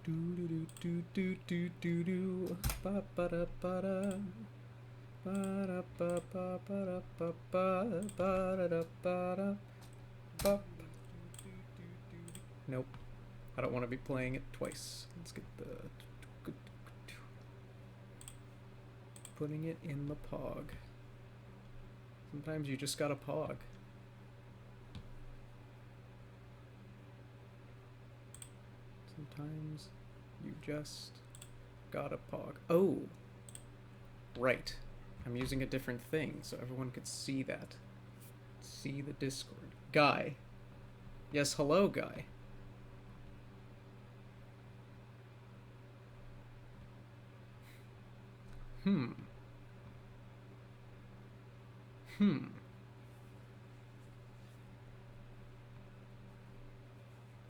Do do do do do do do. Ba ba da ba da. Ba da ba ba ba da ba ba ba da da ba da. Ba. Nope. I don't want to be playing it twice. Let's get the putting it in the pog. Sometimes you just gotta pog. Sometimes you just gotta pog. Oh! Right. I'm using a different thing so everyone could see that. See the Discord. Guy. Yes, hello, Guy. Hmm.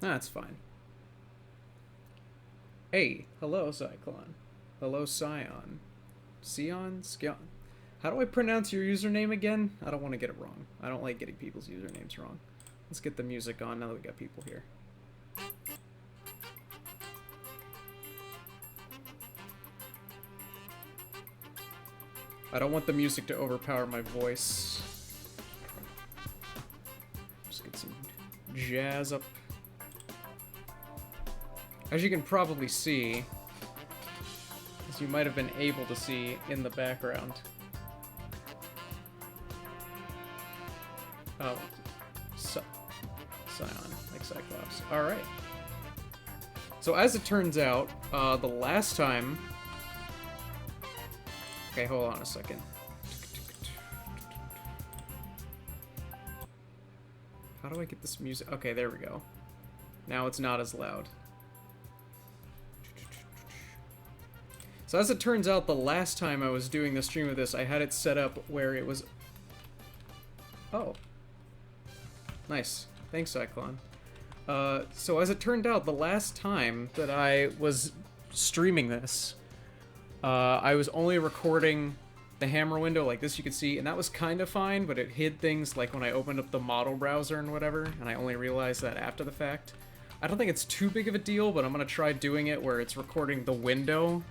That's fine. Hey, hello, Cyclone. Hello, Scion. Sion? Skion? How do I pronounce your username again? I don't want to get it wrong. I don't like getting people's usernames wrong. Let's get the music on now that we got people here. I don't want the music to overpower my voice. Just get some jazz up. As you can probably see, as you might have been able to see in the background. Oh, Scion, like Cyclops. Alright. So as it turns out, the last time... Okay, hold on a second. How do I get this music? Okay, there we go. Now it's not as loud. So as it turns out, the last time I was doing the stream of this, I had it set up where it was... Oh. Nice. Thanks, Cyclone. So as it turned out, the last time that I was streaming this, I was only recording the hammer window like this, you could see, and that was kind of fine, but it hid things like when I opened up the model browser and whatever, and I only realized that after the fact. I don't think it's too big of a deal, but I'm going to try doing it where it's recording the window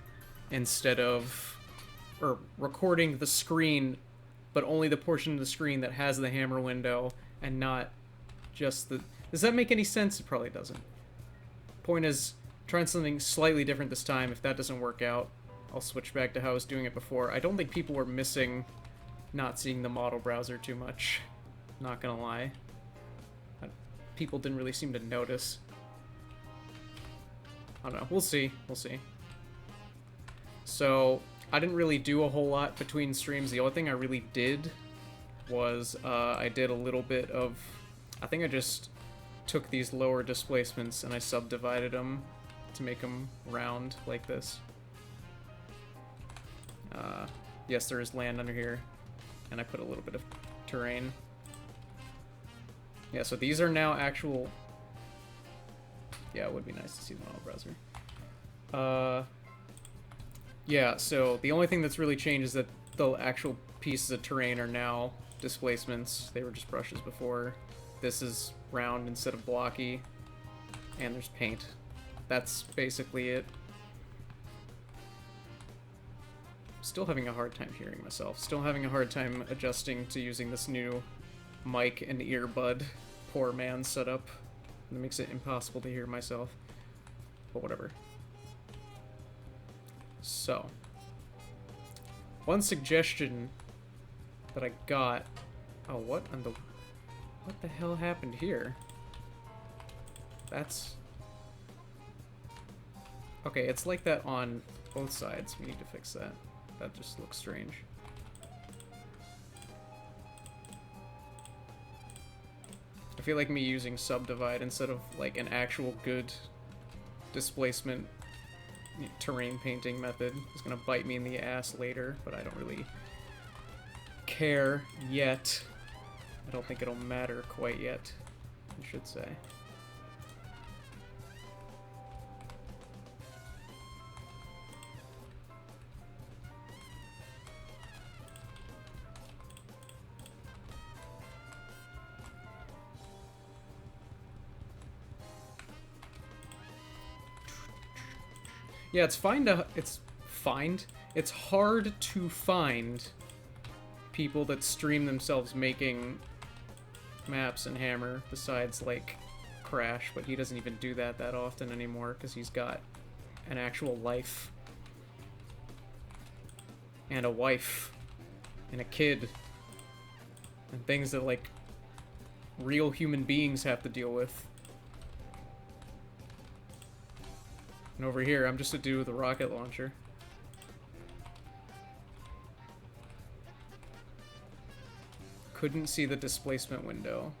instead of... or recording the screen, but only the portion of the screen that has the hammer window, and not just the... Does that make any sense? It probably doesn't. Point is, trying something slightly different this time. If that doesn't work out, I'll switch back to how I was doing it before. I don't think people were missing not seeing the model browser too much. Not gonna lie. People didn't really seem to notice. I don't know. We'll see. We'll see. So, I didn't really do a whole lot between streams. The only thing I really did was I did a little bit of... I think I just took these lower displacements and I subdivided them to make them round like this. Yes, there is land under here, and I put a little bit of terrain. Yeah, so these are now actual... Yeah, it would be nice to see the model browser. Yeah, so the only thing that's really changed is that the actual pieces of terrain are now displacements. They were just brushes before. This is round instead of blocky, and there's paint. That's basically it. Still having a hard time hearing myself. Still having a hard time adjusting to using this new mic and earbud poor man setup. That makes it impossible to hear myself. But whatever. So, one suggestion that I got... Oh, what the hell happened here? That's... Okay, it's like that on both sides. We need to fix that. That just looks strange. I feel like me using subdivide instead of like an actual good displacement terrain painting method is gonna bite me in the ass later, but I don't really care yet. I don't think it'll matter quite yet, I should say. Yeah, it's fine to... It's hard to find people that stream themselves making maps in Hammer, besides, like, Crash, but he doesn't even do that often anymore, because he's got an actual life. And a wife. And a kid. And things that, like, real human beings have to deal with. And over here, I'm just a dude with a rocket launcher. Couldn't see the displacement window.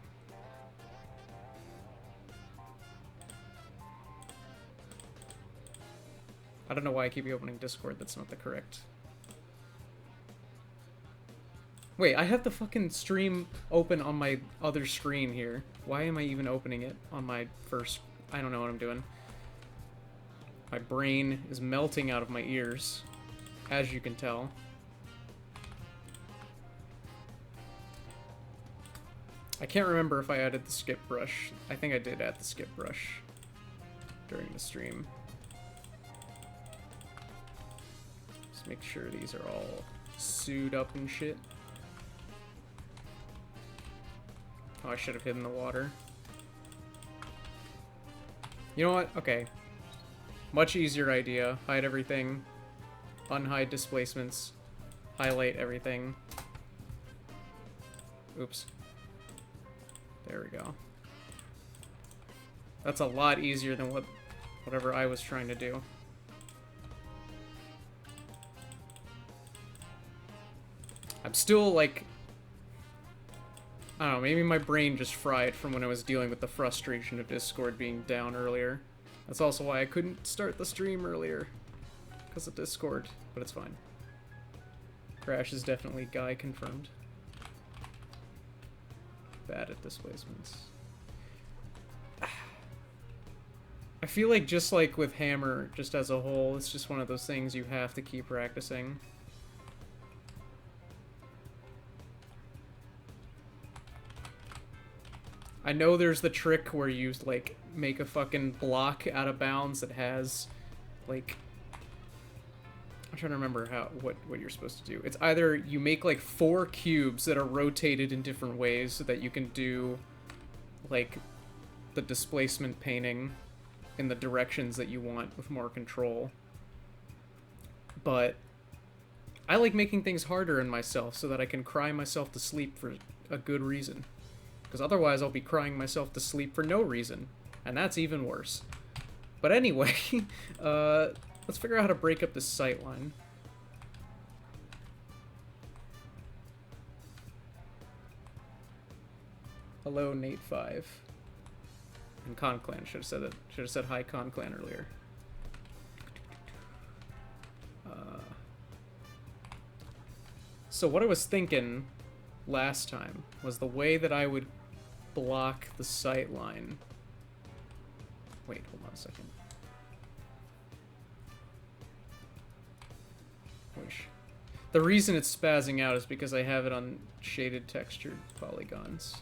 I don't know why I keep opening Discord, that's not the correct... Wait, I have the fucking stream open on my other screen here. Why am I even opening it on my first... I don't know what I'm doing. My brain is melting out of my ears, as you can tell. I can't remember if I added the skip brush. I think I did add the skip brush during the stream. Just make sure these are all sewed up and shit. Oh, I should have hidden the water. You know what? Okay. Much easier idea. Hide everything. Unhide displacements. Highlight everything. Oops. There we go. That's a lot easier than whatever I was trying to do. I'm still, like... I don't know, maybe my brain just fried from when I was dealing with the frustration of Discord being down earlier. That's also why I couldn't start the stream earlier. Because of Discord, but it's fine. Crash is definitely guy confirmed. Bad at displacements. I feel like just like with Hammer, just as a whole, it's just one of those things you have to keep practicing. I know there's the trick where you, like, make a fucking block out of bounds that has, like... I'm trying to remember what you're supposed to do. It's either you make, like, 4 cubes that are rotated in different ways so that you can do, like, the displacement painting in the directions that you want with more control. But I like making things harder in myself so that I can cry myself to sleep for a good reason. Because otherwise I'll be crying myself to sleep for no reason. And that's even worse. But anyway, let's figure out how to break up this sightline. Hello, Nate5. And ConClan. Should have said that. Should have said hi, ConClan earlier. So what I was thinking last time was the way that I would block the sight line. Wait, hold on a second. The reason it's spazzing out is because I have it on shaded textured polygons,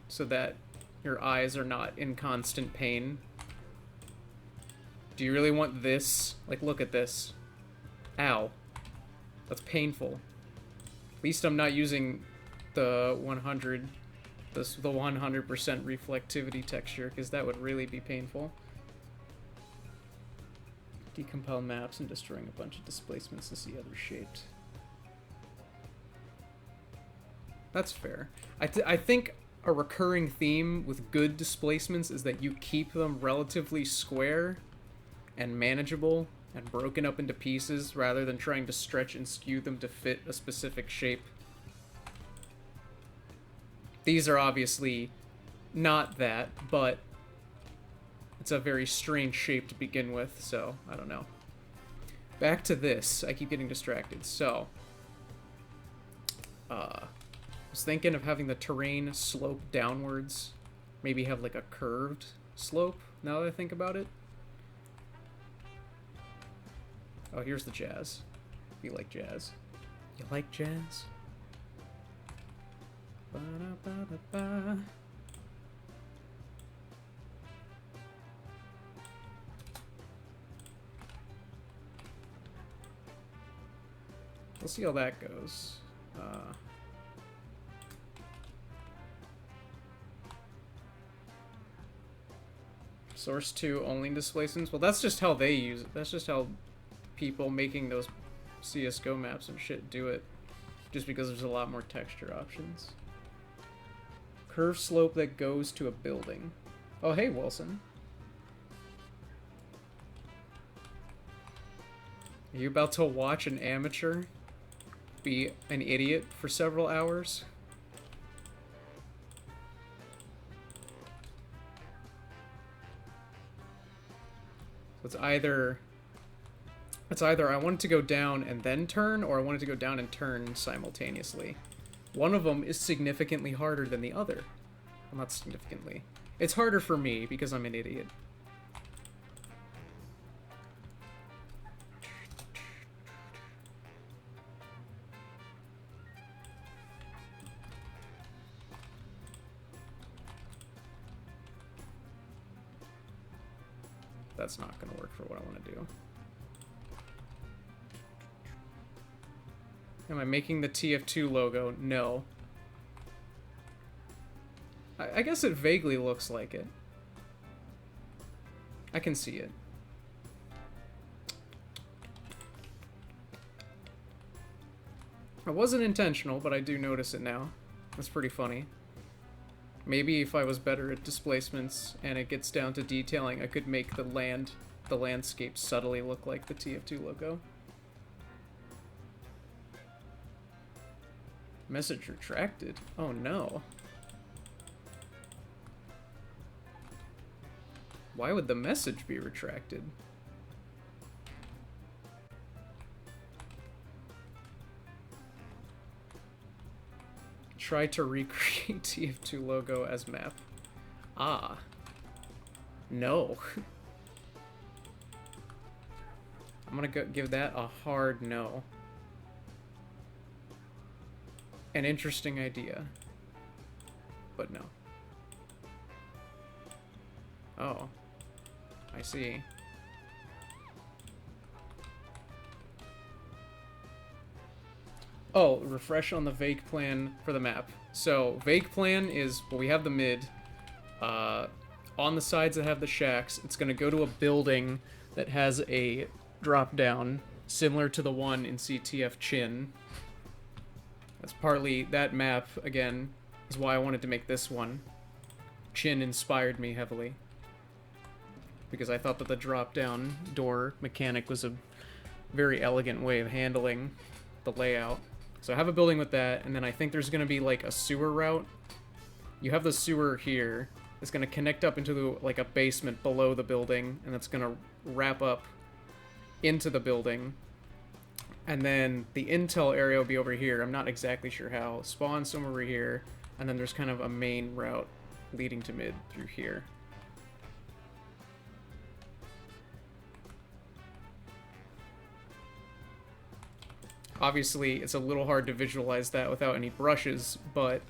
so that your eyes are not in constant pain. Do you really want this? Like, look at this. Ow. That's painful. At least I'm not using the 100% reflectivity texture, because that would really be painful. Decompile maps and destroying a bunch of displacements to see how they're shaped. That's fair. I think a recurring theme with good displacements is that you keep them relatively square and manageable and broken up into pieces rather than trying to stretch and skew them to fit a specific shape. These are obviously not that, but it's a very strange shape to begin with, so I don't know. Back to this. I keep getting distracted. So, I was thinking of having the terrain slope downwards. Maybe have like a curved slope, now that I think about it. Oh, here's the jazz. You like jazz. You like jazz? Ba-da-ba-da-ba. We'll see how that goes. Source 2 only displacements. Well, that's just how they use it. That's just how people making those CSGO maps and shit do it. Just because there's a lot more texture options. Curve slope that goes to a building. Oh, hey, Wilson. Are you about to watch an amateur be an idiot for several hours? So it's either I want it to go down and then turn, or I want it to go down and turn simultaneously. One of them is significantly harder than the other. Well, not significantly. It's harder for me because I'm an idiot. That's not going to work for what I want to do. Am I making the tf2 logo? No. I guess it vaguely looks like it. I can see it. It wasn't intentional, but I do notice it now. That's pretty funny. Maybe if I was better at displacements and it gets down to detailing, I could make the landscape subtly look like the tf2 logo. Message retracted? Oh no. Why would the message be retracted? Try to recreate tf2 logo as map. Ah. No. I'm gonna give that a hard no. An interesting idea. But no. Oh. I see. Oh, refresh on the vague plan for the map. So, vague plan is, well, we have the mid. On the sides that have the shacks, it's going to go to a building that has a drop down, similar to the one in CTF Chin. That's partly, that map, again, is why I wanted to make this one. Chin inspired me heavily. Because I thought that the drop-down door mechanic was a very elegant way of handling the layout. So I have a building with that, and then I think there's going to be like a sewer route. You have the sewer here. It's going to connect up into the, like a basement below the building, and that's going to wrap up into the building. And then the intel area will be over here. I'm not exactly sure how. Spawn somewhere over here, and then there's kind of a main route leading to mid through here. Obviously, it's a little hard to visualize that without any brushes, but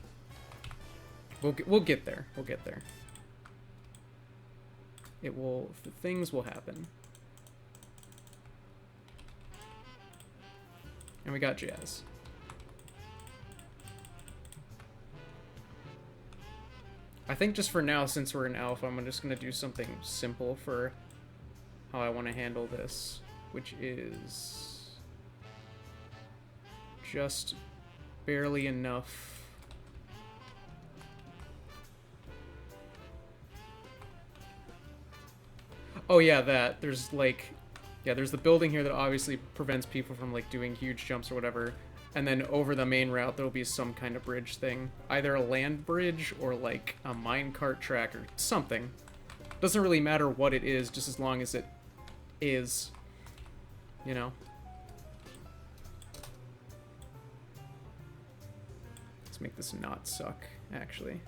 we'll get there. We'll get there. It will. Things will happen. And we got jazz. I think just for now, since we're in alpha, I'm just gonna do something simple for how I want to handle this, which is just barely enough. Oh yeah, that. There's like, yeah, there's the building here that obviously prevents people from like doing huge jumps or whatever. And then over the main route, there'll be some kind of bridge thing. Either a land bridge or like a minecart track or something. Doesn't really matter what it is, just as long as it is, you know? Let's make this not suck, actually.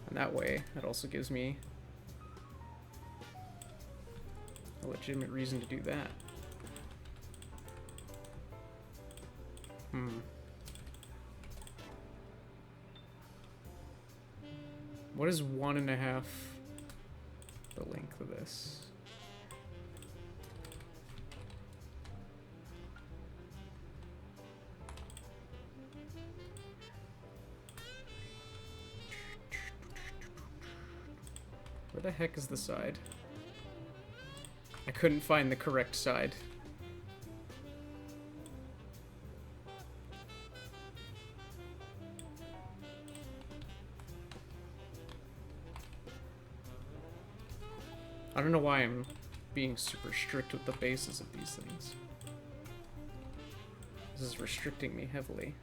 And that way, that also gives me a legitimate reason to do that. What is 1.5 the length of this? Where the heck is the side? I couldn't find the correct side. I don't know why I'm being super strict with the bases of these things. This is restricting me heavily.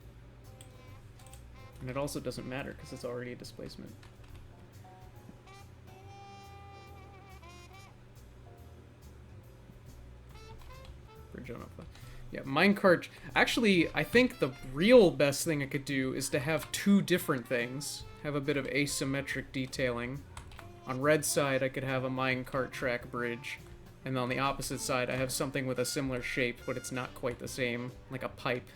And it also doesn't matter because it's already a displacement. Bridge on up. Yeah, minecart. Actually, I think the real best thing I could do is to have two different things. Have a bit of asymmetric detailing. On red side, I could have a minecart track bridge. And on the opposite side, I have something with a similar shape, but it's not quite the same, like a pipe.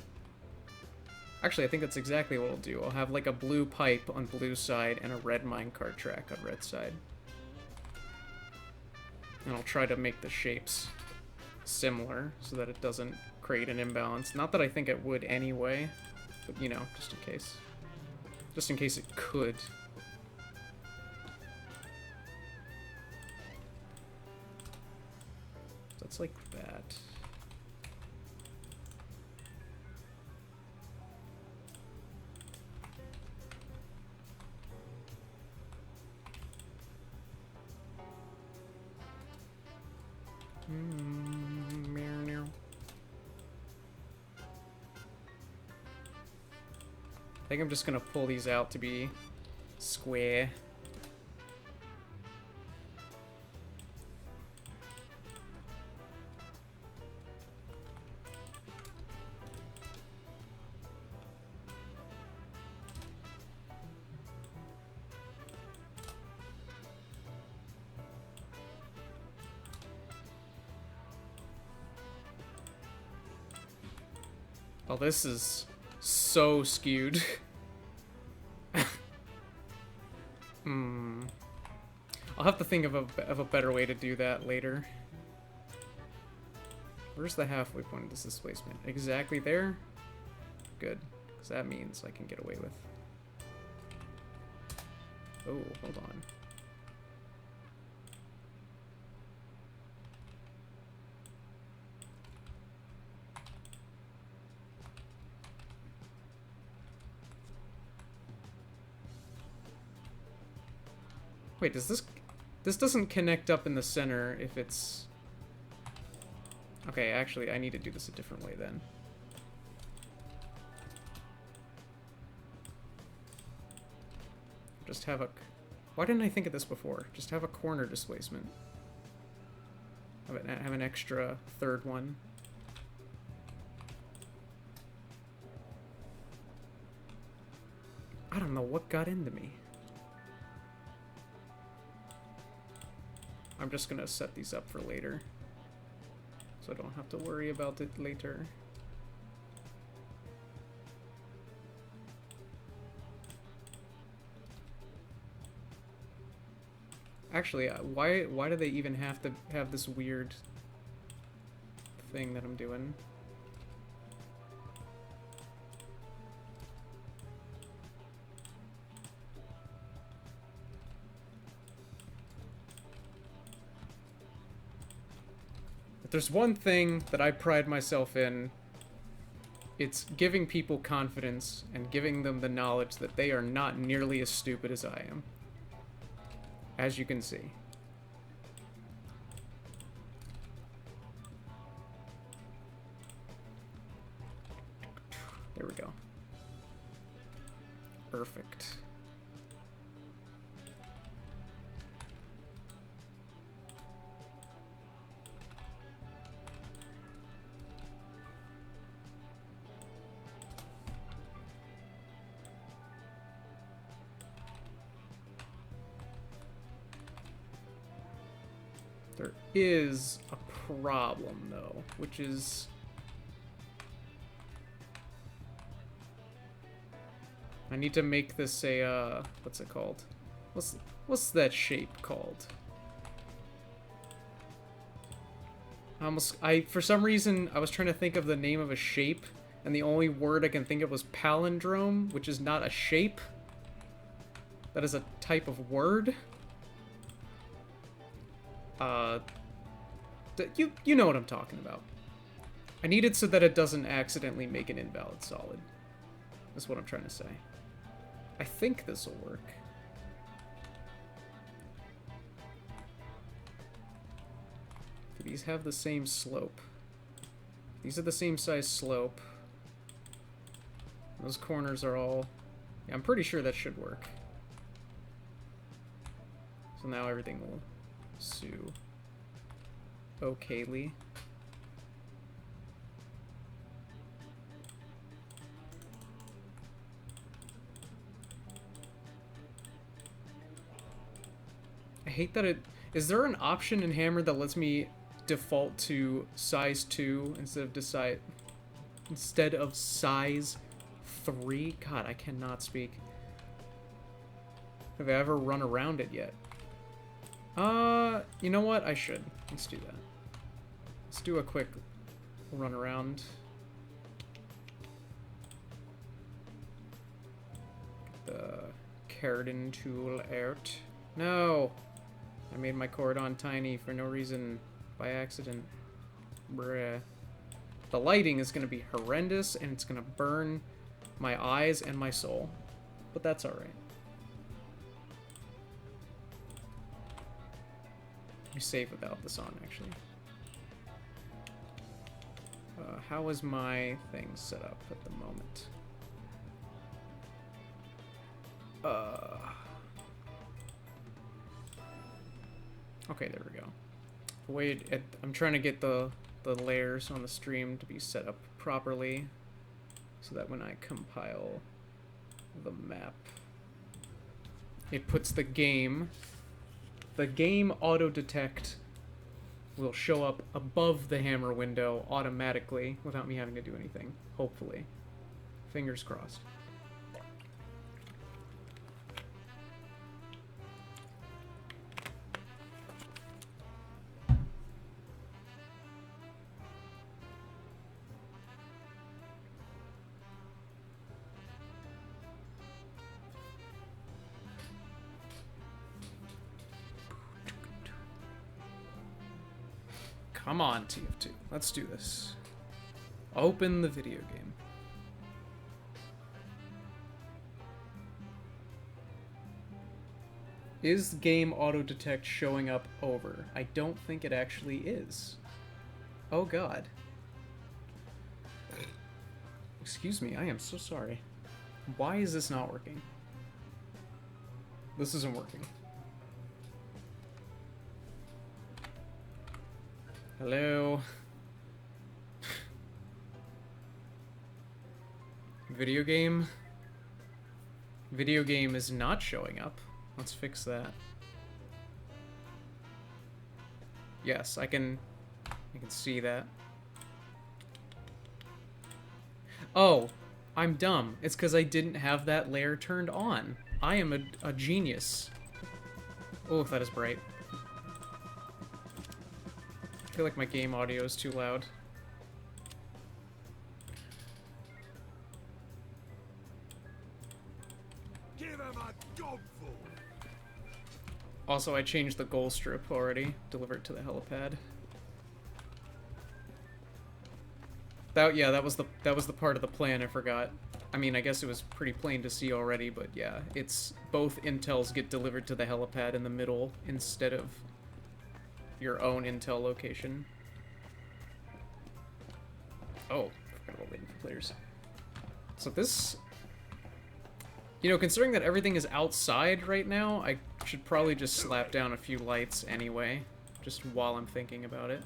Actually, I think that's exactly what I'll do. I'll have like a blue pipe on blue side and a red minecart track on red side. And I'll try to make the shapes similar so that it doesn't create an imbalance. Not that I think it would anyway, but you know, just in case. Just in case it could. That's like that. I think I'm just gonna pull these out to be square. Oh, this is so skewed. I'll have to think of a better way to do that later. Where's the halfway point of this displacement? Exactly there? Good, because that means I can get away with. Oh, hold on. Wait, does this doesn't connect up in the center if it's... Okay, actually, I need to do this a different way then. Just have a... Why didn't I think of this before? Just have a corner displacement. Have an extra third one. I don't know what got into me. I'm just gonna set these up for later, so I don't have to worry about it later. Actually, why do they even have to have this weird thing that I'm doing? If there's one thing that I pride myself in, it's giving people confidence and giving them the knowledge that they are not nearly as stupid as I am. As you can see. There we go. Perfect. There is a problem, though, which is... I need to make this a, what's it called? What's that shape called? For some reason, I was trying to think of the name of a shape, and the only word I can think of was palindrome, which is not a shape. That is a type of word. You know what I'm talking about. I need it so that it doesn't accidentally make an invalid solid. That's what I'm trying to say. I think this will work. These have the same slope. These are the same size slope. Those corners are all... Yeah, I'm pretty sure that should work. So now everything will sue okayly. I hate that it... Is there an option in Hammer that lets me default to size 2 instead of size 3? God, I cannot speak. Have I ever run around it yet? You know what? I should. Let's do that. Let's do a quick run around. Get the Cardin tool out. No! I made my cordon tiny for no reason. By accident. Bruh. The lighting is going to be horrendous, and it's going to burn my eyes and my soul. But that's alright. Be safe without this on, actually. How is my thing set up at the moment? Okay, there we go. Wait, I'm trying to get the layers on the stream to be set up properly so that when I compile the map, it puts the game auto detect will show up above the Hammer window automatically without me having to do anything, hopefully. Fingers crossed. Come on, tf2. Let's do this. Open the video game. Is game auto detect showing up over? I don't think it actually is. Oh god. Excuse me, I am so sorry. Why is this not working? This isn't working. Hello? Video game? Video game is not showing up. Let's fix that. Yes, I can see that. Oh, I'm dumb. It's because I didn't have that layer turned on. I am a genius. Oh, that is bright. I feel like my game audio is too loud. Give him a gobful. Also, I changed the goal strip already. Deliver it to the helipad. That was the part of the plan I forgot. I mean, I guess it was pretty plain to see already, but yeah, it's both intels get delivered to the helipad in the middle instead of your own intel location. Oh, forgot about waiting for players. So this, you know, considering that everything is outside right now, I should probably just slap down a few lights anyway, just while I'm thinking about it.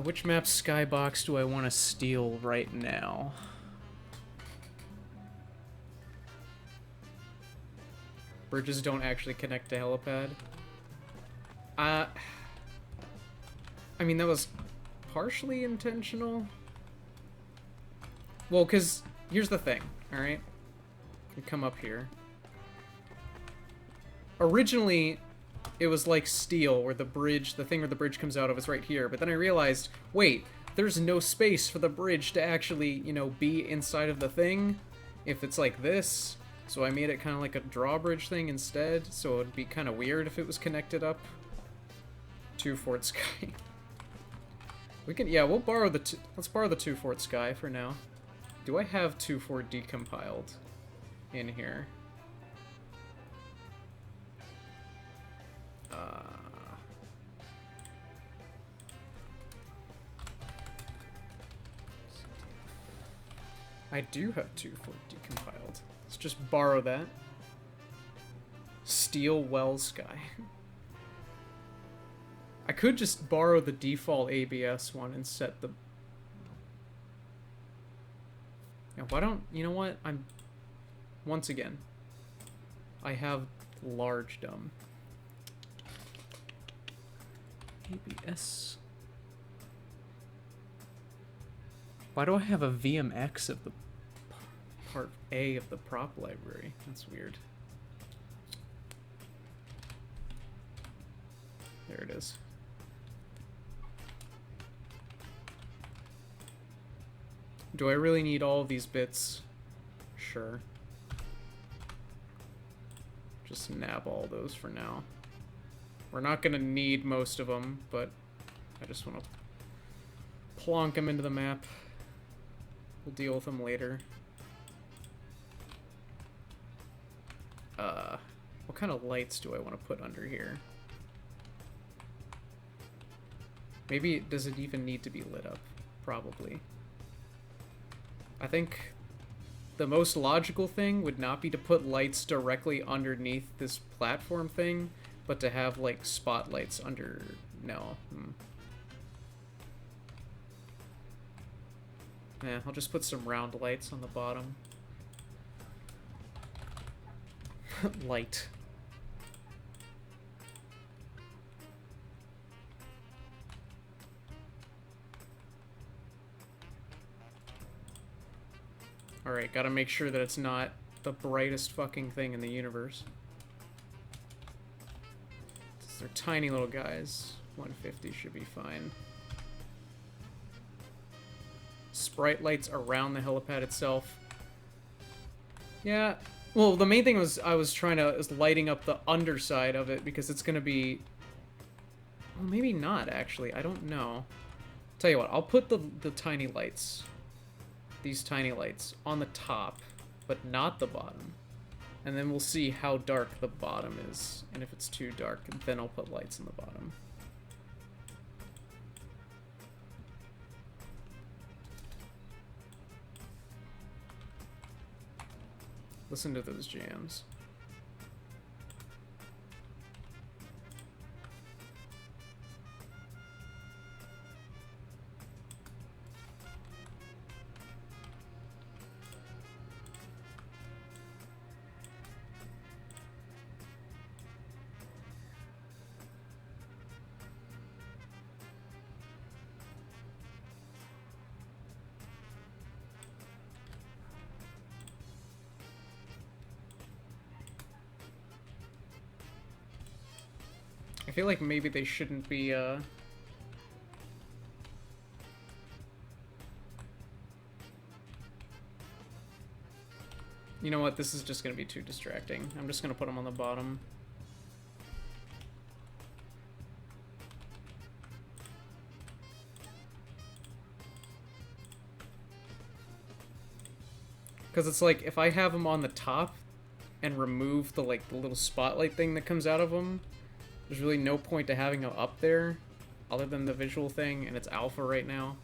Which map skybox do I want to steal right now? Bridges don't actually connect to helipad. I mean, that was partially intentional. Well, because here's the thing, alright? You come up here. Originally, it was like steel, where the bridge, the thing where the bridge comes out of is right here, but then I realized, wait, there's no space for the bridge to actually, you know, be inside of the thing if it's like this. So I made it kind of like a drawbridge thing instead, so it would be kind of weird if it was connected up to Fort Sky. We can, yeah, we'll borrow the let's borrow the 2 Fort Sky for now. Do I have 2 Fort decompiled in here? I do have 2 Fort decompiled. Let's just borrow that. Steel Well Sky. I could just borrow the default ABS one and set the... Yeah, why don't... You know what? Once again, I have large dumb. ABS. Why do I have a VMX of the part A of the prop library? That's weird. There it is. Do I really need all of these bits? Sure. Just nab all those for now. We're not gonna need most of them, but I just want to plonk them into the map. We'll deal with them later. What kind of lights do I want to put under here? Maybe, does it even need to be lit up? Probably. I think the most logical thing would not be to put lights directly underneath this platform thing, but to have, like, spotlights under... No. Yeah, I'll just put some round lights on the bottom. Light. Alright, gotta make sure that it's not the brightest fucking thing in the universe. They're tiny little guys. 150 should be fine. Sprite lights around the helipad itself. Yeah, well, the main thing was I was lighting up the underside of it because it's gonna be... Well, maybe not, actually. I don't know. Tell you what, I'll put the tiny lights, these tiny lights, on the top, but not the bottom. And then we'll see how dark the bottom is. And if it's too dark, then I'll put lights in the bottom. Listen to those jams. I feel like maybe they shouldn't be, You know what, this is just gonna be too distracting. I'm just gonna put them on the bottom. Because it's like, if I have them on the top and remove the, like, the little spotlight thing that comes out of them, there's really no point to having them up there, other than the visual thing, and it's alpha right now.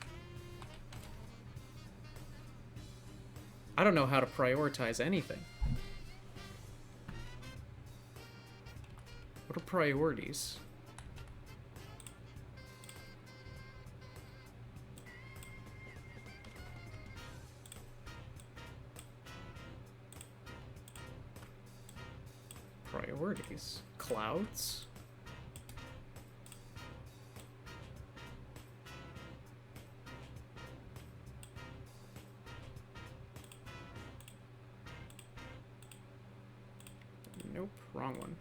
I don't know how to prioritize anything. What are priorities? Priorities? Clouds? Nope, wrong one.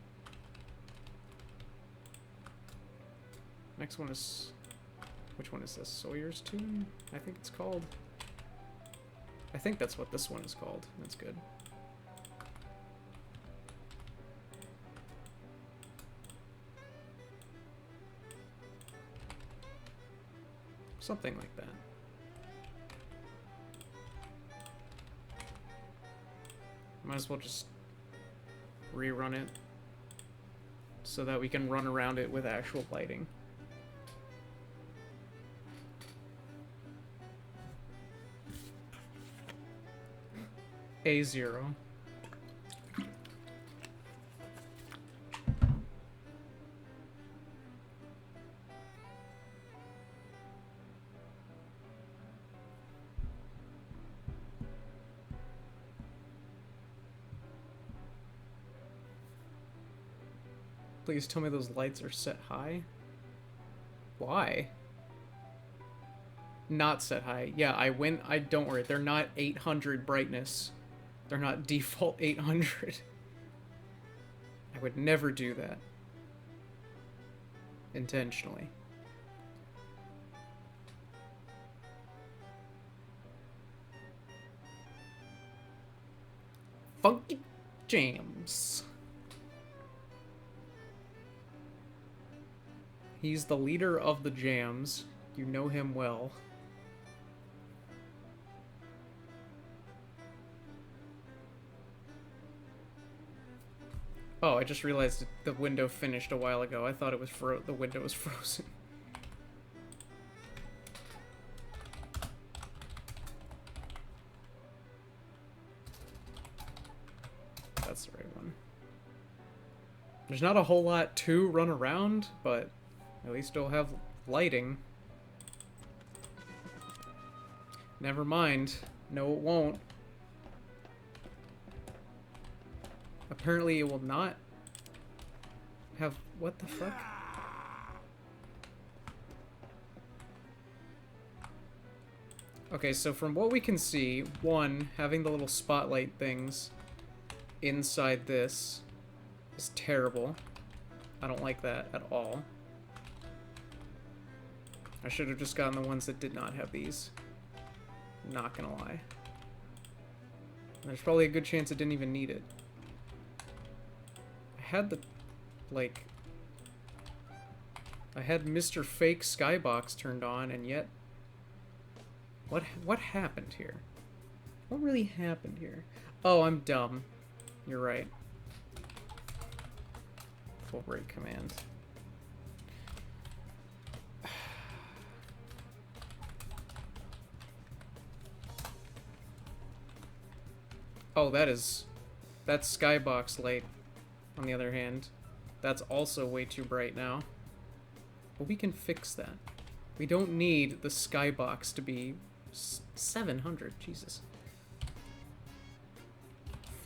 Next one is... Which one is this? Sawyer's Tune? I think it's called. I think that's what this one is called. That's good. Something like that. Might as well just rerun it so that we can run around it with actual lighting. A0. Please tell me those lights are set high. Why? Not set high. Yeah, don't worry, they're not 800 brightness. They're not default 800. I would never do that. Intentionally. Funky Jams. He's the leader of the Jams. You know him well. Oh, I just realized the window finished a while ago. I thought it was the window was frozen. That's the right one. There's not a whole lot to run around, but at least it'll have lighting. Never mind. No, it won't. Apparently it will not have... What the fuck? Okay, so from what we can see, one, having the little spotlight things inside this is terrible. I don't like that at all. I should have just gotten the ones that did not have these. Not gonna lie. There's probably a good chance it didn't even need it. I had the, like... I had Mr. Fake Skybox turned on, and yet... What happened here? What really happened here? Oh, I'm dumb. You're right. Full break command. Oh, that's Skybox light, on the other hand. That's also way too bright now. But we can fix that. We don't need the Skybox to be 700, Jesus.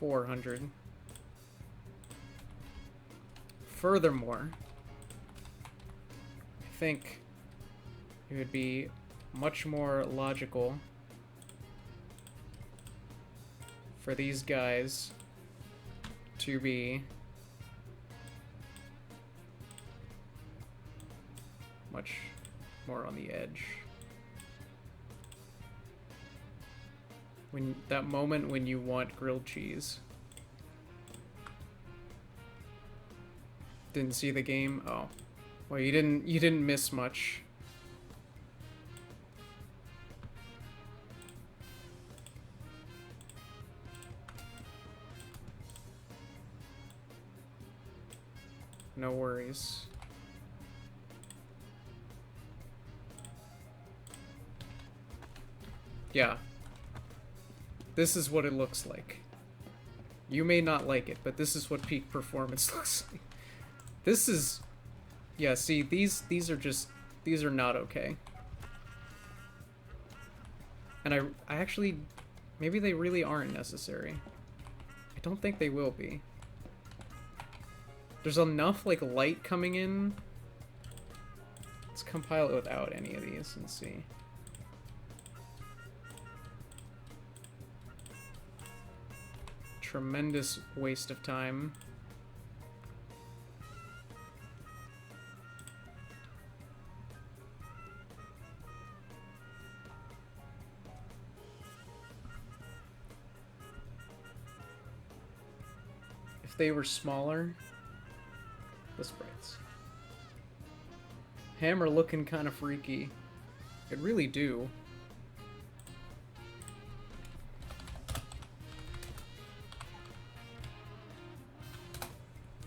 400. Furthermore, I think it would be much more logical for these guys to be much more on the edge. When that moment when you want grilled cheese. Didn't see the game? Oh. Well, you didn't miss much. No worries. Yeah. This is what it looks like. You may not like it, but this is what peak performance looks like. This is... Yeah, see, these are not okay. And I actually... Maybe they really aren't necessary. I don't think they will be. There's enough, like, light coming in. Let's compile it without any of these and see. Tremendous waste of time. If they were smaller... The sprites. Hammer looking kind of freaky. Could really do.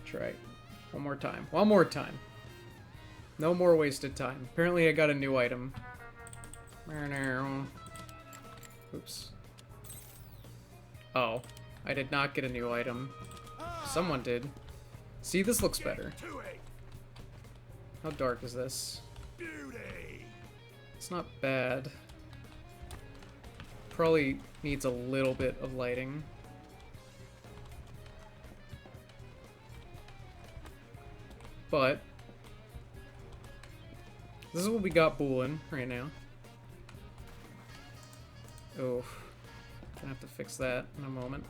Try. One more time. One more time. No more wasted time. Apparently I got a new item. Oops. Oh. I did not get a new item. Someone did. See, this looks better. How dark is this? Beauty. It's not bad. Probably needs a little bit of lighting. But this is what we got booling right now. Oh, gonna have to fix that in a moment.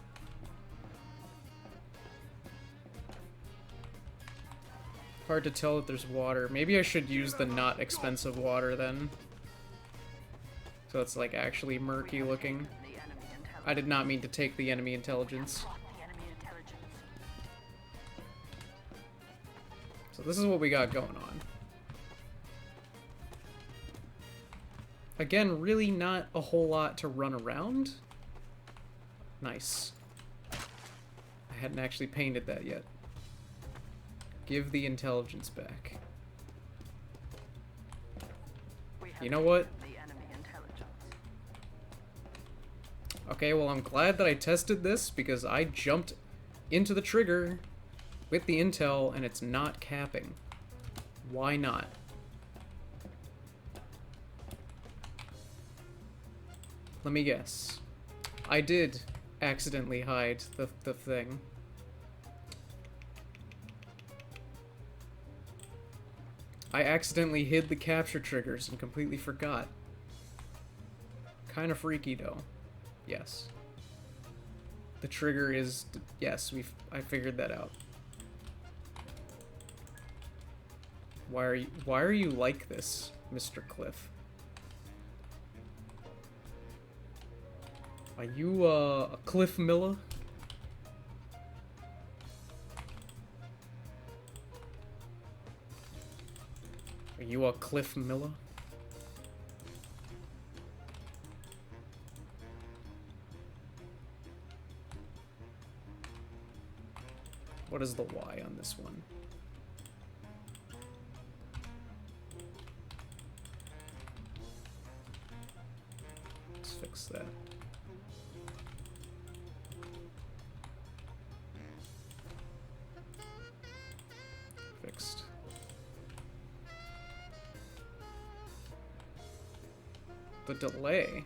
Hard to tell that there's water. Maybe I should use the not expensive water then. So it's like actually murky looking. I did not mean to take the enemy intelligence. So this is what we got going on. Again, really not a whole lot to run around. Nice. I hadn't actually painted that yet. Give the intelligence back. You know what? Okay, well, I'm glad that I tested this because I jumped into the trigger with the intel and it's not capping. Why not? Let me guess. I did accidentally hide the thing. I accidentally hid the capture triggers and completely forgot. Kind of freaky though. Yes. The trigger is... Yes, I figured that out. Why are you like this, Mr. Cliff? Are you a Cliff Miller? Are you a Cliff Miller? What is the Y on this one? Let's fix that. Fixed. The delay.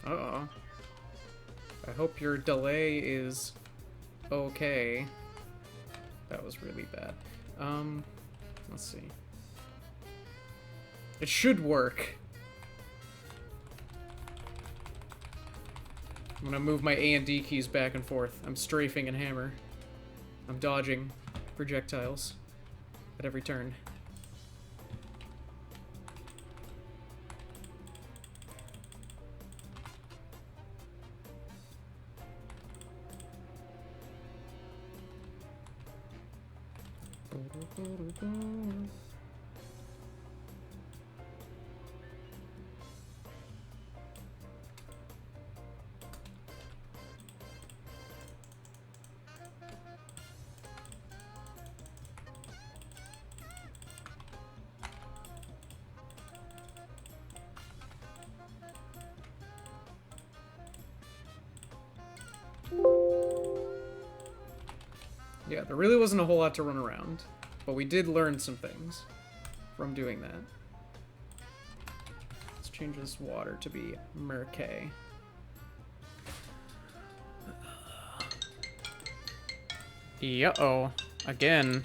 Uh-oh. I hope your delay is okay. That was really bad. Let's see. It should work. I'm gonna move my A and D keys back and forth. I'm strafing and hammer. I'm dodging projectiles at every turn. Yeah, there really wasn't a whole lot to run around, but we did learn some things from doing that. Let's change this water to be Merkay. Yeah-oh. Again.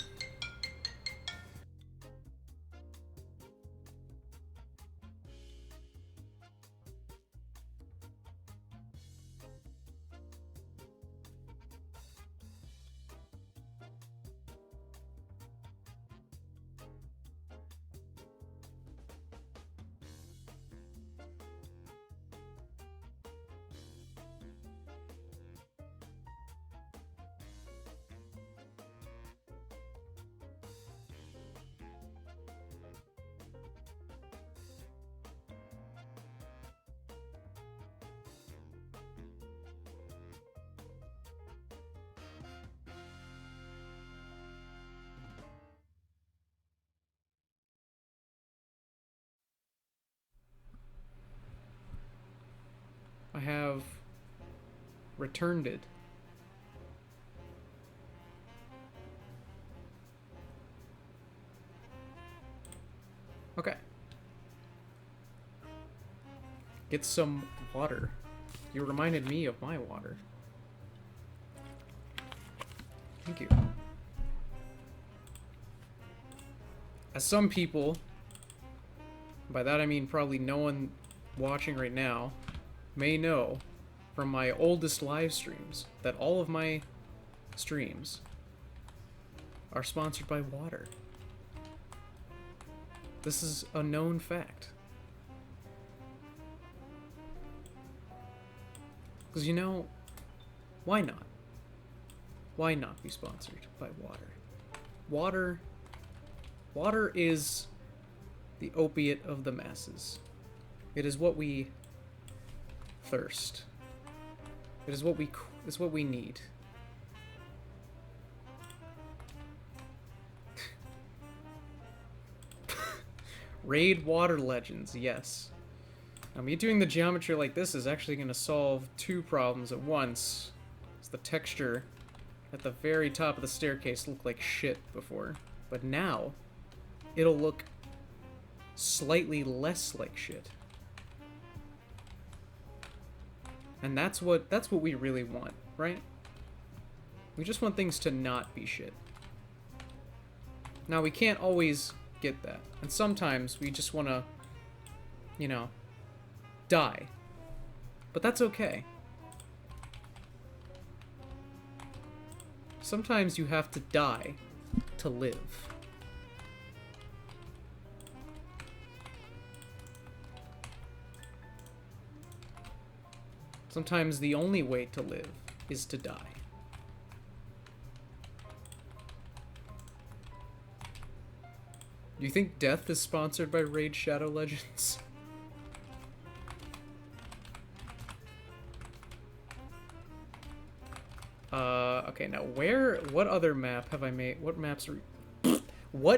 I have returned it. Okay. Get some water. You reminded me of my water. Thank you. As some people, by that I mean probably no one watching right now, may know from my oldest live streams that all of my streams are sponsored by water. This is a known fact. Because, you know, why not? Why not be sponsored by water? Water is the opiate of the masses. It is what we thirst. It is what we need. Raid Water Legends, yes. Now, me doing the geometry like this is actually going to solve two problems at once. It's the texture at the very top of the staircase looked like shit before, but now it'll look slightly less like shit. And that's what we really want, right? We just want things to not be shit. Now, we can't always get that. And sometimes we just want to, you know, die. But that's okay. Sometimes you have to die to live. Sometimes the only way to live is to die. Do you think Death is sponsored by Raid Shadow Legends? Okay, now what other map have I made? What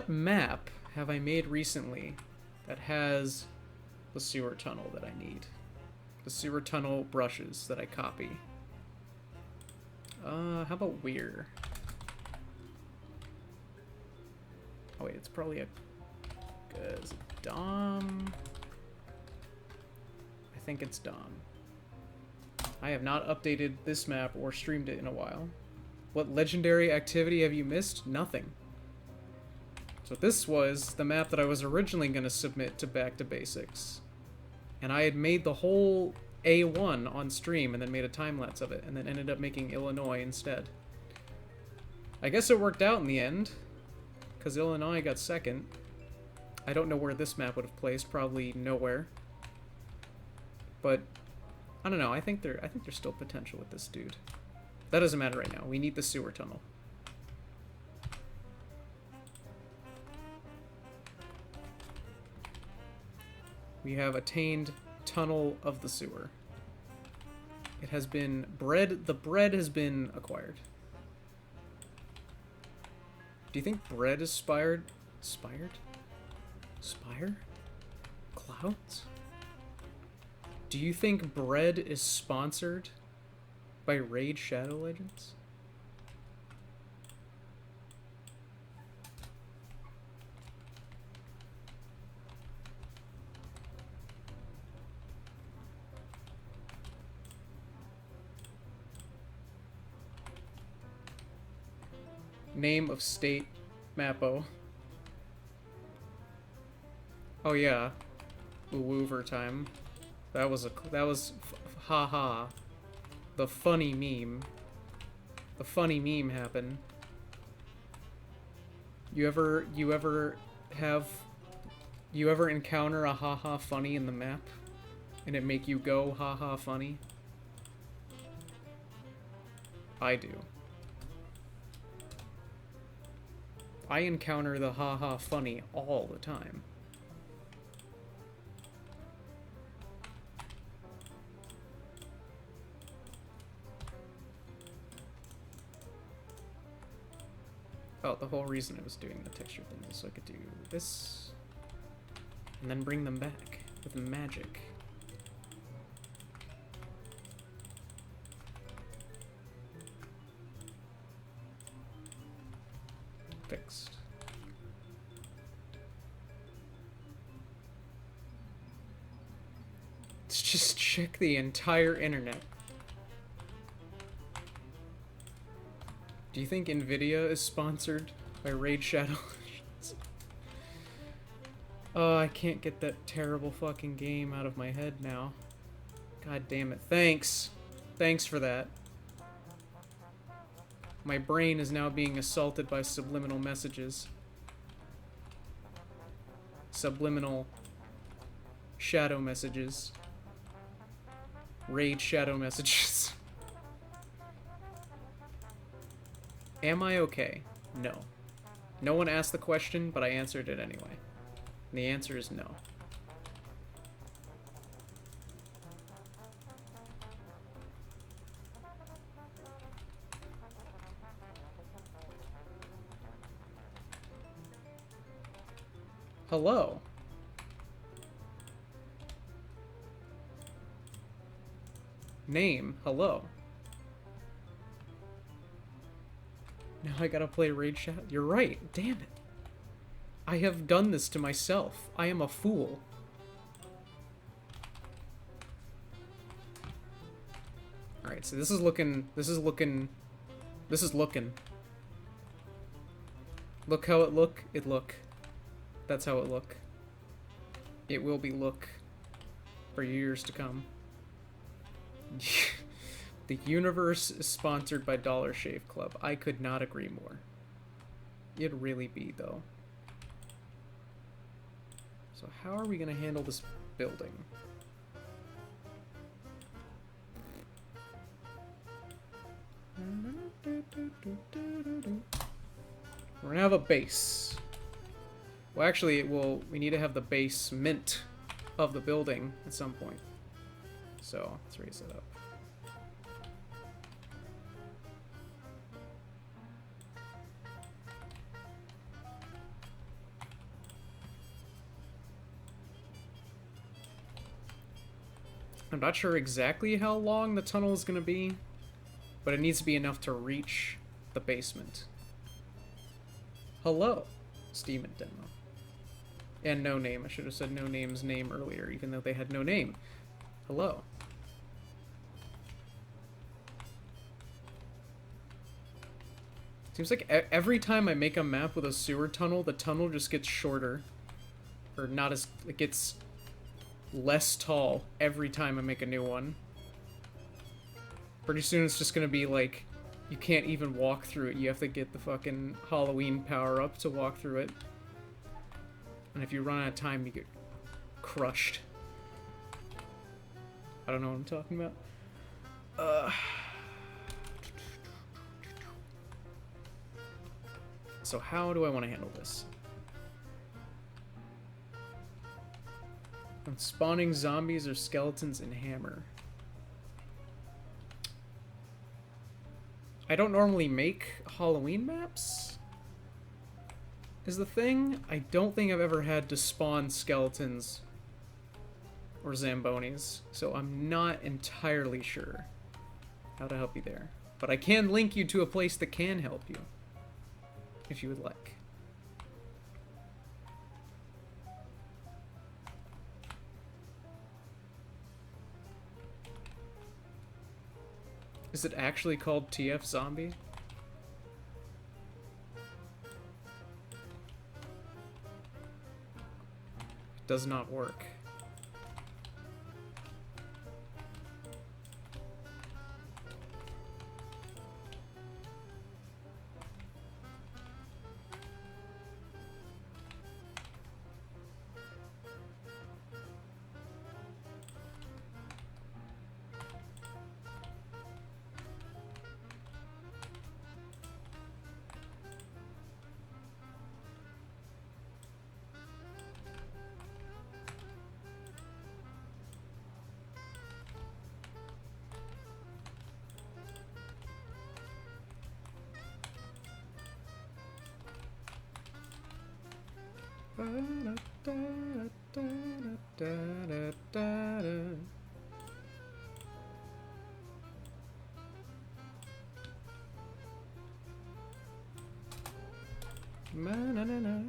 map have I made recently that has the sewer tunnel that I need? The sewer tunnel brushes that I copy. How about Weir? Oh wait, it's probably is it Dom? I think it's Dom. I have not updated this map or streamed it in a while. What legendary activity have you missed? Nothing. So this was the map that I was originally going to submit to Back to Basics. And I had made the whole A1 on stream and then made a time-lapse of it, and then ended up making Illinois instead. I guess it worked out in the end, because Illinois got second. I don't know where this map would have placed, probably nowhere. But I don't know, I think there's still potential with this dude. That doesn't matter right now. We need the sewer tunnel. We have attained Tunnel of the Sewer. It has been the bread has been acquired. Do you think bread is Spire? Clouds? Do you think bread is sponsored by Raid Shadow Legends? Name of state, Mappo. Oh yeah, Woover time. That was haha. The funny meme. The funny meme happened. You ever encounter a haha funny in the map, and it make you go haha funny? I do. I encounter the haha funny all the time. Oh, the whole reason I was doing the texture thing is so I could do this, and then bring them back with magic. Fixed. Let's just check the entire internet. Do you think Nvidia is sponsored by Raid Shadow Legends? Oh, I can't get that terrible fucking game out of my head now. God damn it. Thanks. Thanks for that. My brain is now being assaulted by subliminal messages. Subliminal shadow messages. Raid shadow messages. Am I okay? No. No one asked the question, but I answered it anyway. And the answer is no. Hello. Name, hello. Now I gotta play Raid Shadow. You're right, damn it. I have done this to myself. I am a fool. Alright, so this is looking. Look how it look. It look. That's how it look. It will be look for years to come. The universe is sponsored by Dollar Shave Club. I could not agree more. It'd really be, though. So how are we gonna handle this building? We're gonna have a base. Well, actually, we need to have the basement of the building at some point. So, let's raise it up. I'm not sure exactly how long the tunnel is going to be, but it needs to be enough to reach the basement. Hello, Steam and Demo. And No Name. I should have said No Name's name earlier, even though they had no name. Hello. Seems like every time I make a map with a sewer tunnel, the tunnel just gets shorter. Or not as... It gets less tall every time I make a new one. Pretty soon it's just gonna be like, you can't even walk through it. You have to get the fucking Halloween power-up to walk through it. And if you run out of time, you get crushed. I don't know what I'm talking about. So how do I want to handle this? I'm spawning zombies or skeletons in Hammer. I don't normally make Halloween maps, is the thing. I don't think I've ever had to spawn skeletons or Zambonis, so I'm not entirely sure how to help you there. But I can link you to a place that can help you, if you would like. Is it actually called TF Zombie? It does not work. Ma-na-na-na.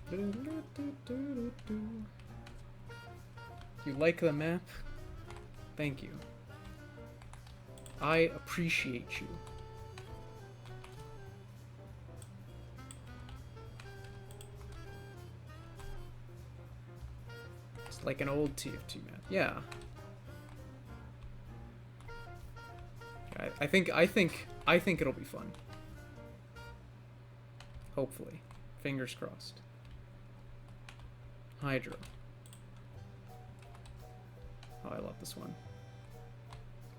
Do-do-do-do-do-do. You like the map? Thank you. I appreciate you. It's like an old tf2 map. Yeah. I think it'll be fun. Hopefully. Fingers crossed. Hydro. Oh, I love this one.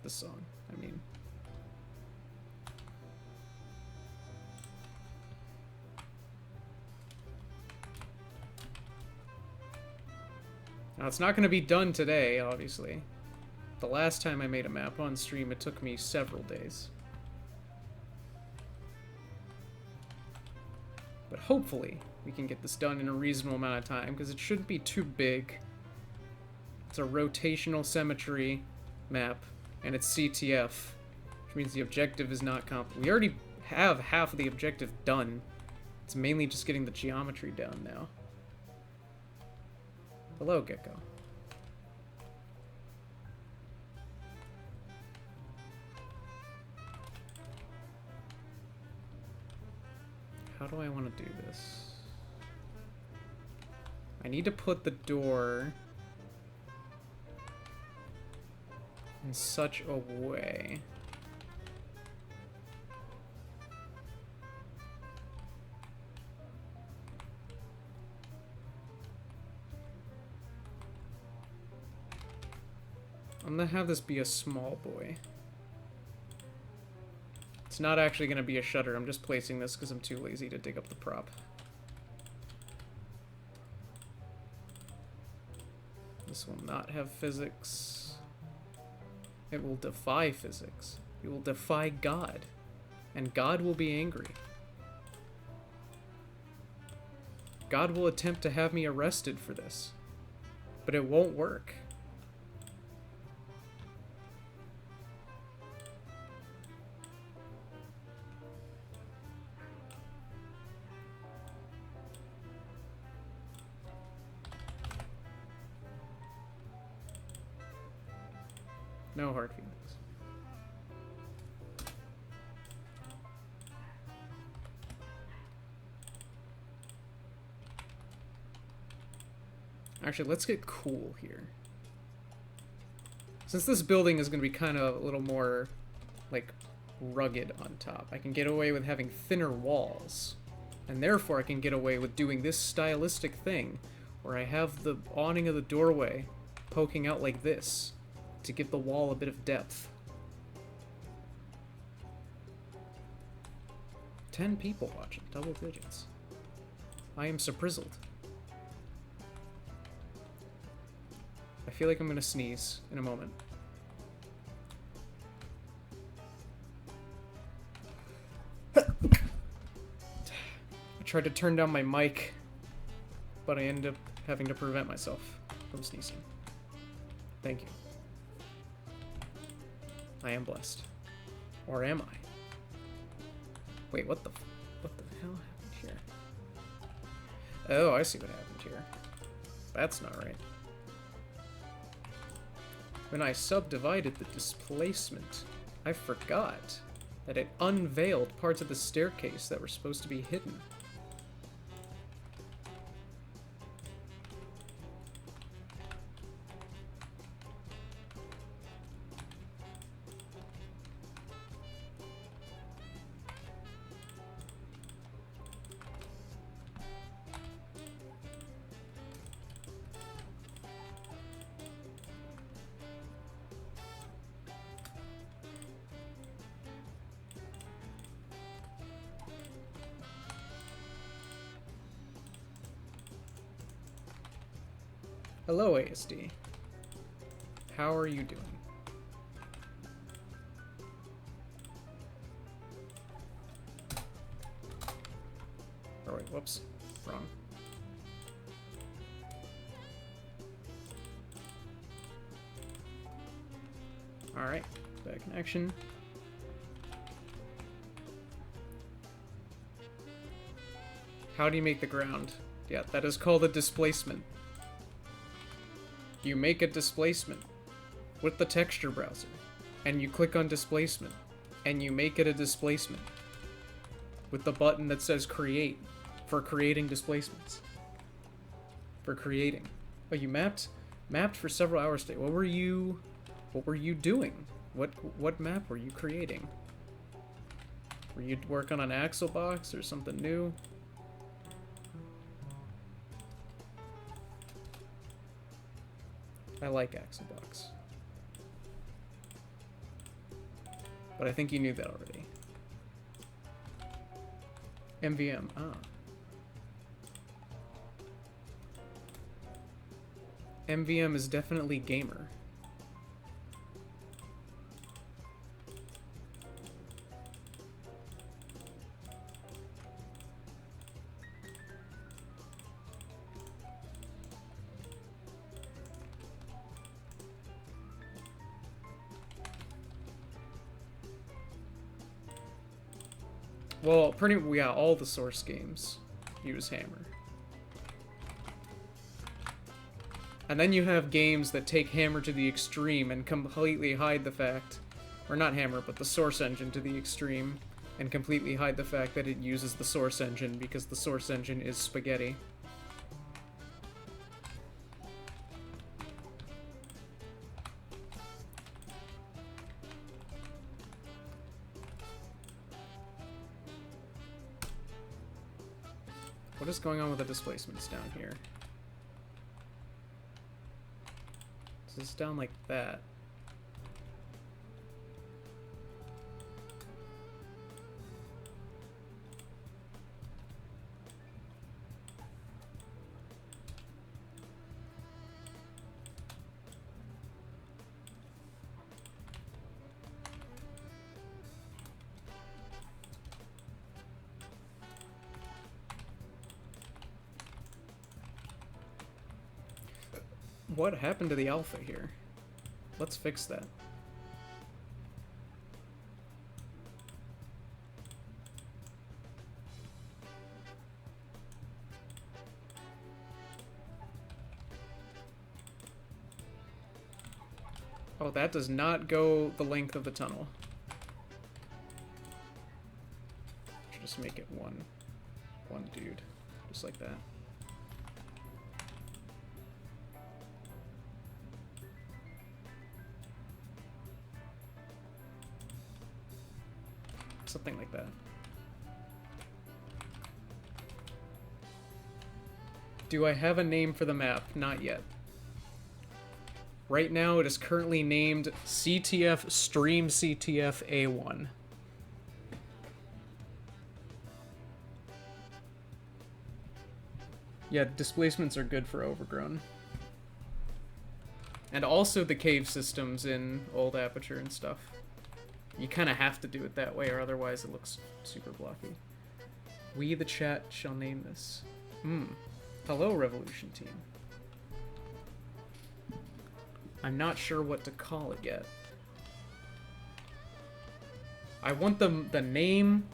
This song, I mean. Now, it's not going to be done today, obviously. The last time I made a map on stream, it took me several days. But hopefully, we can get this done in a reasonable amount of time, because it shouldn't be too big. It's a rotational symmetry map, and it's CTF, which means the objective is not we already have half of the objective done. It's mainly just getting the geometry down now. Hello, Gecko. How do I want to do this? I need to put the door in such a way I'm gonna have this be a small boy. It's not actually gonna be a shutter. I'm just placing this because I'm too lazy to dig up the prop. This will not have physics. It will defy physics. It will defy God. And God will be angry. God will attempt to have me arrested for this. But it won't work. No hard feelings. Actually, let's get cool here. Since this building is going to be kind of a little more, like, rugged on top, I can get away with having thinner walls. And therefore I can get away with doing this stylistic thing, where I have the awning of the doorway poking out like this, to give the wall a bit of depth. 10 people watching, double digits. I am surprizzled. I feel like I'm gonna sneeze in a moment. I tried to turn down my mic, but I ended up having to prevent myself from sneezing. Thank you. I am blessed. Or am I? Wait, what the hell happened here? Oh, I see what happened here. That's not right. When I subdivided the displacement, I forgot that it unveiled parts of the staircase that were supposed to be hidden. Hello, ASD. How are you doing? Oh wait, whoops. Wrong. Alright, bad connection. How do you make the ground? Yeah, that is called a displacement. You make a displacement with the texture browser, and you click on displacement, and you make it a displacement with the button that says create for creating displacements. For creating. Oh, you mapped for several hours today. What were you doing? What map were you creating? Were you working on Axle Box or something new? I like Axle Box. But I think you knew that already. MVM, ah. MVM is definitely gamer. Well, yeah, all the Source games use Hammer. And then you have games that take Hammer to the extreme and completely hide the fact, or not Hammer, but the Source engine to the extreme, and completely hide the fact that it uses the Source engine because the Source engine is spaghetti. What is going on with the displacements down here? Is this down like that? What happened to the alpha here? Let's fix that. Oh, that does not go the length of the tunnel. Just make it one dude. Just like that. Something like that. Do I have a name for the map? Not yet. Right now it is currently named CTF Stream CTF A1. Yeah, displacements are good for Overgrown. And also the cave systems in Old Aperture and stuff. You kind of have to do it that way, or otherwise it looks super blocky. We, the chat, shall name this. Hello, Revolution Team. I'm not sure what to call it yet. I want the name...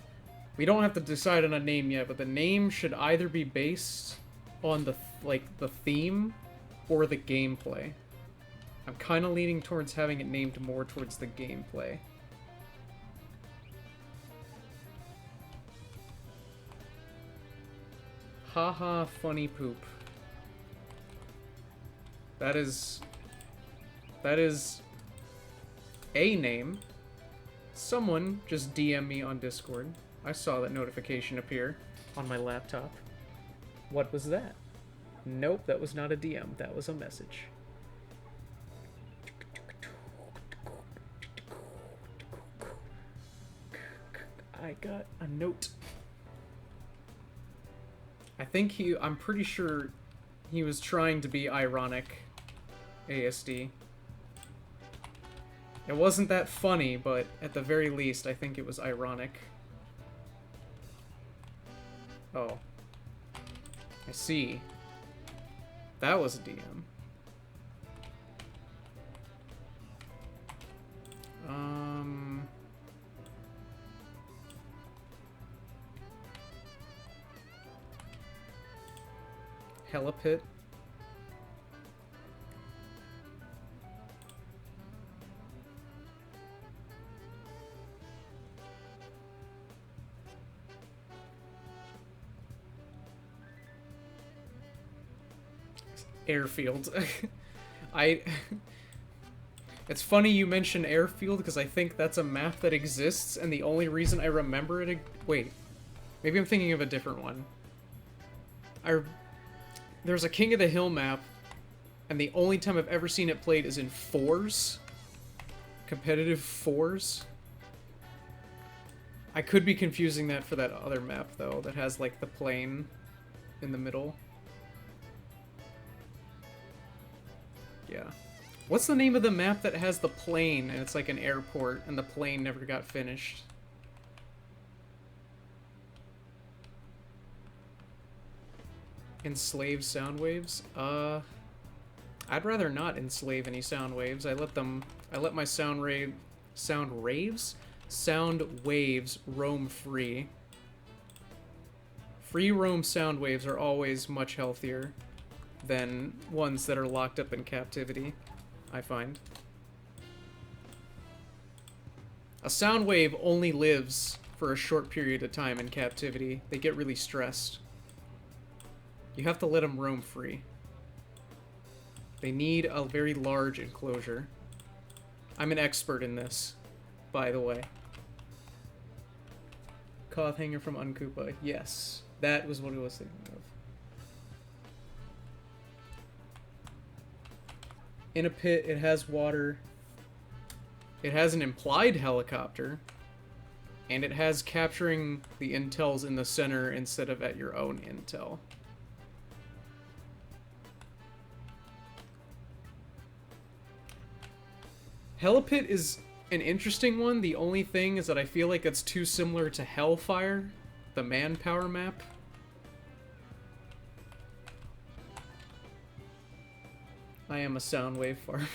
We don't have to decide on a name yet, but the name should either be based on the theme or the gameplay. I'm kind of leaning towards having it named more towards the gameplay. Haha, funny poop. That is a name. Someone just DM me on Discord. I saw that notification appear on my laptop. What was that? Nope, that was not a DM. That was a message. I got a note. I'm pretty sure he was trying to be ironic, ASD. It wasn't that funny, but at the very least, I think it was ironic. Oh. I see. That was a DM. Helipit. Airfield. I... It's funny you mention Airfield, because I think that's a map that exists, and the only reason I remember it... Wait. Maybe I'm thinking of a different one. There's a King of the Hill map, and the only time I've ever seen it played is in 4s. Competitive 4s. I could be confusing that for that other map, though, that has, like, the plane in the middle. Yeah. What's the name of the map that has the plane, and it's like an airport, and the plane never got finished? Enslave sound waves? I'd rather not enslave any sound waves. I let my sound waves roam free. Free roam sound waves are always much healthier than ones that are locked up in captivity, I find. A sound wave only lives for a short period of time in captivity. They get really stressed. You have to let them roam free. They need a very large enclosure. I'm an expert in this, by the way. Cloth hanger from Unkoopa. Yes, that was what I was thinking of. In a pit, it has water. It has an implied helicopter. And it has capturing the intels in the center instead of at your own intel. Helipit is an interesting one. The only thing is that I feel like it's too similar to Hellfire, the manpower map. I am a Soundwave farmer.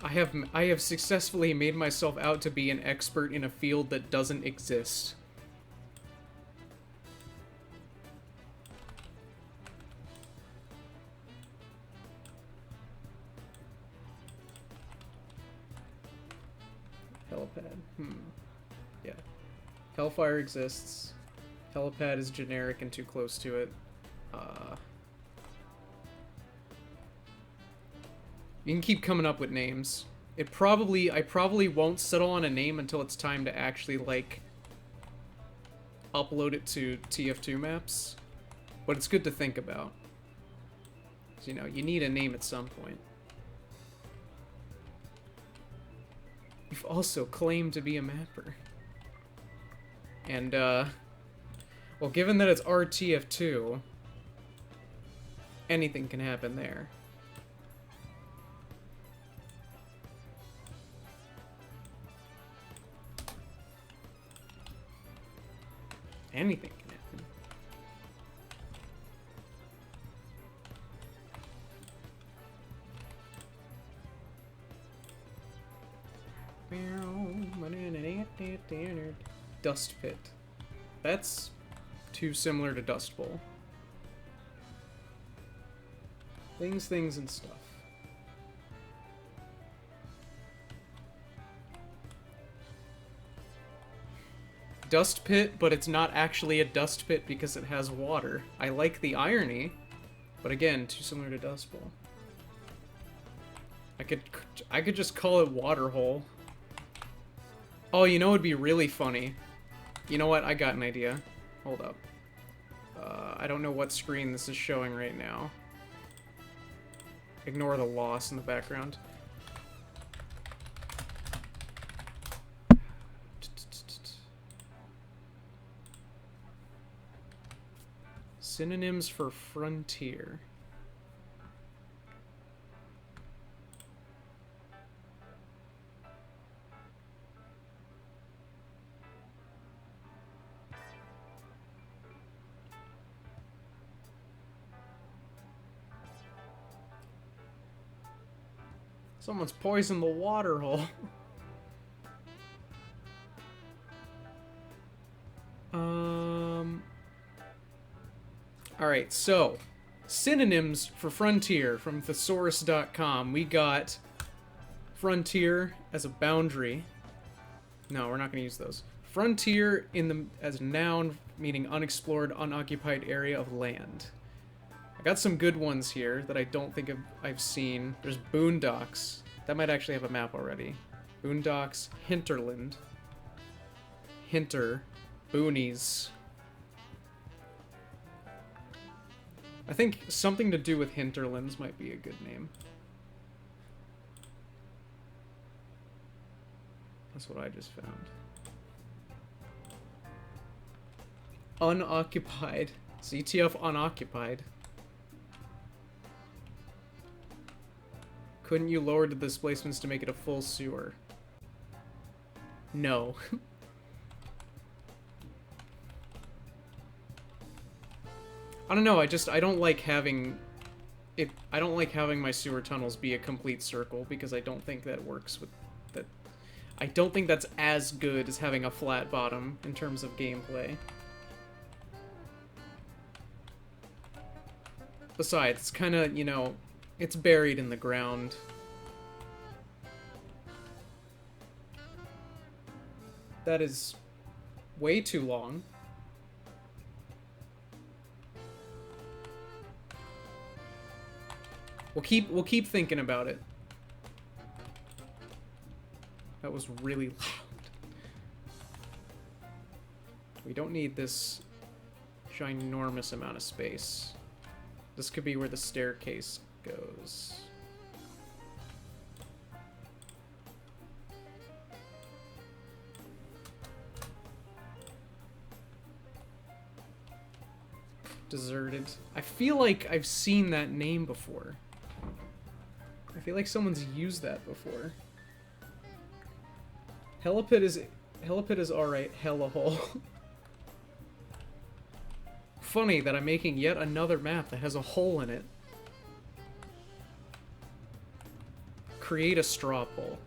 I have successfully made myself out to be an expert in a field that doesn't exist. Helipad. Yeah. Hellfire exists. Helipad is generic and too close to it. You can keep coming up with names. I probably won't settle on a name until it's time to actually, like, upload it to tf2 maps. But it's good to think about. 'Cause, you know, you need a name at some point. You've also claimed to be a mapper. And, well, given that it's RTF2, anything can happen there. Anything can happen. Dust Pit. That's too similar to Dust Bowl. Things, and stuff. Dust Pit, but it's not actually a dust pit because it has water. I like the irony, but again, too similar to Dust Bowl. I could just call it Waterhole. Oh, you know what would be really funny? You know what? I got an idea. Hold up. I don't know what screen this is showing right now. Ignore the loss in the background. Synonyms for frontier. Someone's poisoned the water hole. Alright, so, synonyms for Frontier from thesaurus.com. We got Frontier as a boundary. No, we're not going to use those. Frontier as a noun, meaning unexplored, unoccupied area of land. I got some good ones here that I don't think I've seen. There's boondocks. That might actually have a map already. Boondocks, hinterland, hinter, boonies. I think something to do with hinterlands might be a good name. That's what I just found. Unoccupied. CTF unoccupied. Couldn't you lower the displacements to make it a full sewer? No. I don't know, I don't like having it. I don't like having my sewer tunnels be a complete circle because I don't think that works with that. I don't think that's as good as having a flat bottom in terms of gameplay. Besides, it's kind of, you know, it's buried in the ground. That is way too long. We'll keep thinking about it. That was really loud. We don't need this ginormous amount of space. This could be where the staircase goes. Deserted. I feel like I've seen that name before. I feel like someone's used that before. Helipid is alright, hella hole. Funny that I'm making yet another map that has a hole in it. Create a straw poll.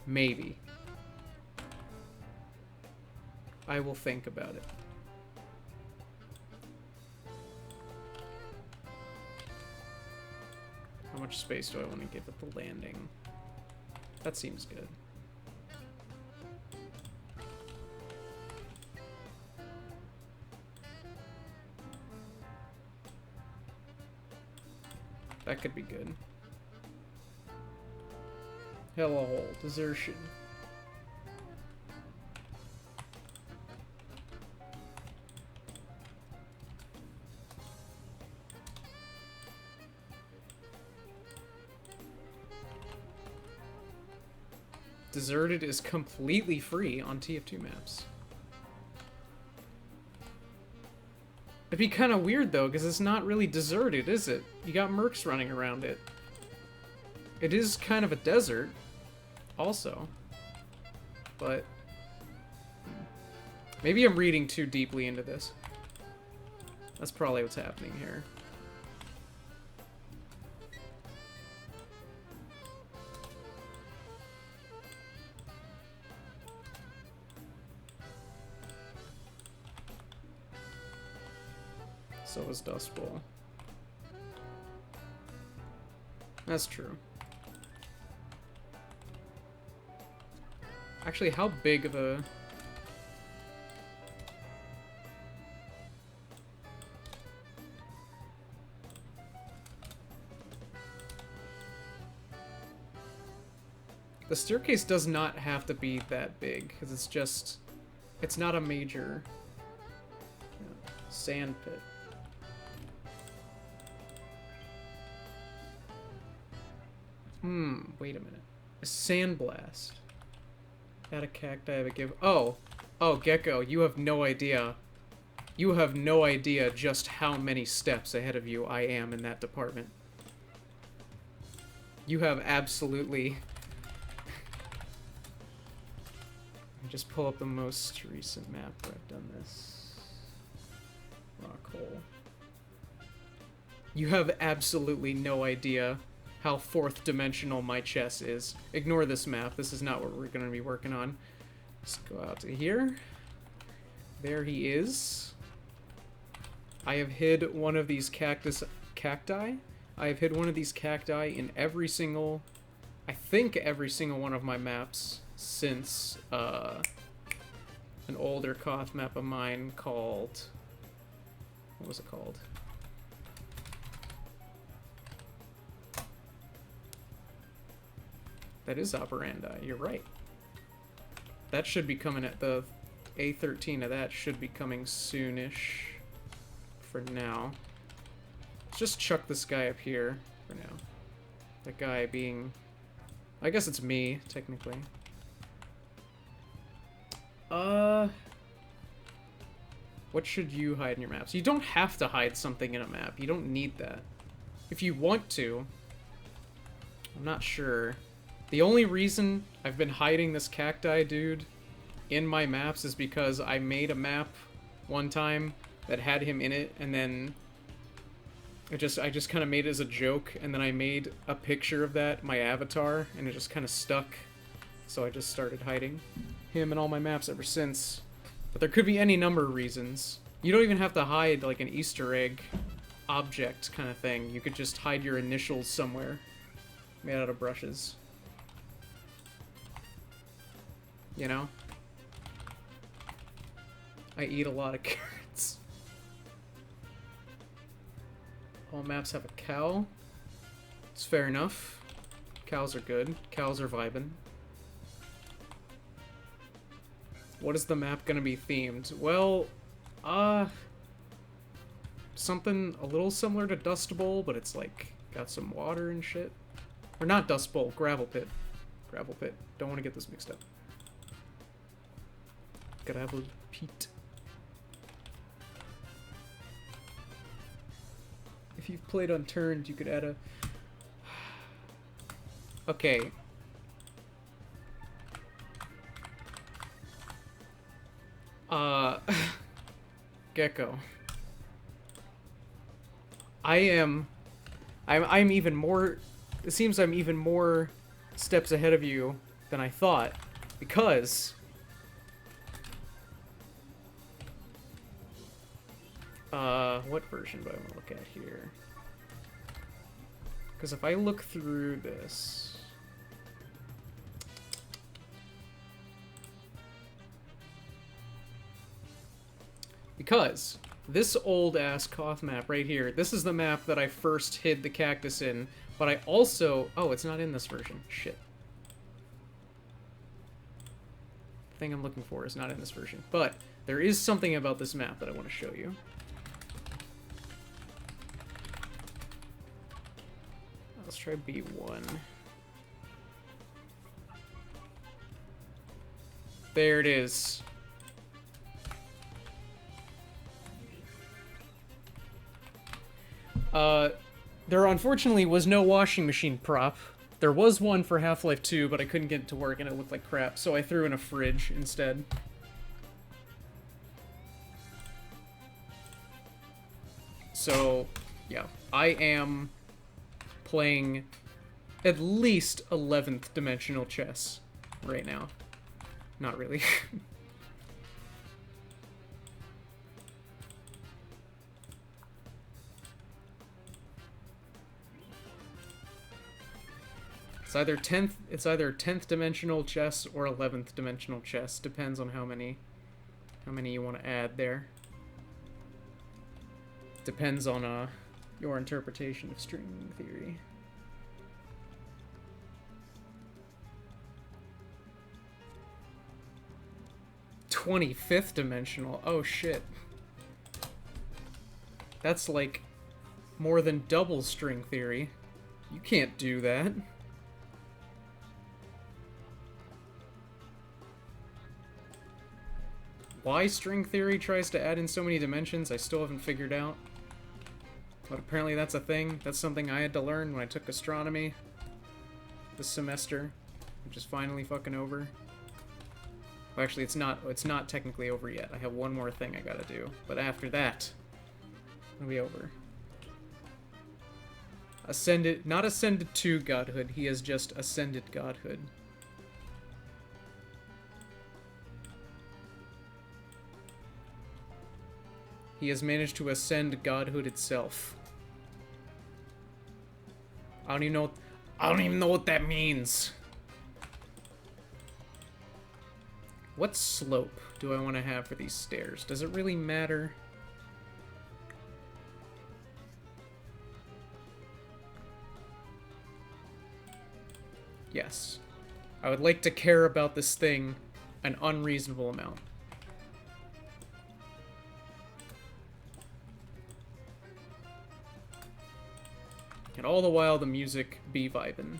Maybe. I will think about it. How much space do I want to give at the landing? That seems good. That could be good. Hella hole. Desertion. Deserted is completely free on tf2 maps. It'd be kind of weird, though, because it's not really deserted, is it? You got mercs running around it. It is kind of a desert, also. But maybe I'm reading too deeply into this. That's probably what's happening here. So was Dust Bowl. That's true. Actually, how big of a... The staircase does not have to be that big, because it's just... It's not a major... sand pit. Wait a minute. A sandblast. Add a cacti, have a give. Oh, Gecko, you have no idea. You have no idea just how many steps ahead of you I am in that department. You have absolutely... Just pull up the most recent map where I've done this. Rock hole. You have absolutely no idea how fourth dimensional my chess is. Ignore this map. This is not what we're going to be working on. Let's go out to here. There he is. I have hid one of these cacti. I have hid one of these cacti in every single, I think every single one of my maps since an older Koth map of mine called, what was it called? That is Operandi, you're right. That should be coming at the A13 of that should be coming soonish for now. Let's just chuck this guy up here for now. That guy being, I guess it's me, technically. What should you hide in your maps? You don't have to hide something in a map. You don't need that. If you want to, I'm not sure. The only reason I've been hiding this cacti dude in my maps is because I made a map one time that had him in it, and then I just kind of made it as a joke, and then I made a picture of that, my avatar, and it just kind of stuck. So I just started hiding him in all my maps ever since. But there could be any number of reasons. You don't even have to hide like an Easter egg object kind of thing. You could just hide your initials somewhere made out of brushes. You know? I eat a lot of carrots. All maps have a cow. It's fair enough. Cows are good. Cows are vibing. What is the map gonna be themed? Well, something a little similar to Dust Bowl, but it's like got some water and shit. Or not Dust Bowl, Gravel Pit. Gravel Pit. Don't want to get this mixed up. Gravel Pit. If you've played Unturned, you could add a... Okay. Gecko. I'm even more... It seems I'm even more steps ahead of you than I thought, because... what version do I want to look at here? Because if I look through this... Because this old-ass Koth map right here, this is the map that I first hid the cactus in, but I also... Oh, it's not in this version. Shit. The thing I'm looking for is not in this version. But there is something about this map that I want to show you. Let's try B1. There it is. There unfortunately was no washing machine prop. There was one for Half-Life 2, but I couldn't get it to work and it looked like crap, so I threw in a fridge instead. So, yeah, I am playing at least 11th dimensional chess right now. Not really. It's either 10th dimensional chess or 11th dimensional chess. Depends on how many you want to add there. Depends on your interpretation of string theory. "25th dimensional." Oh shit. That's like more than double string theory. You can't do that. Why string theory tries to add in so many dimensions, I still haven't figured out. But apparently that's a thing. That's something I had to learn when I took astronomy this semester, which is finally fucking over. Well, actually, it's not technically over yet. I have one more thing I gotta do. But after that, it'll be over. Ascended, not ascended to godhood, he has just ascended godhood. He has managed to ascend godhood itself. I don't even know what that means. What slope do I want to have for these stairs? Does it really matter? Yes. I would like to care about this thing an unreasonable amount. And all the while the music be vibin'.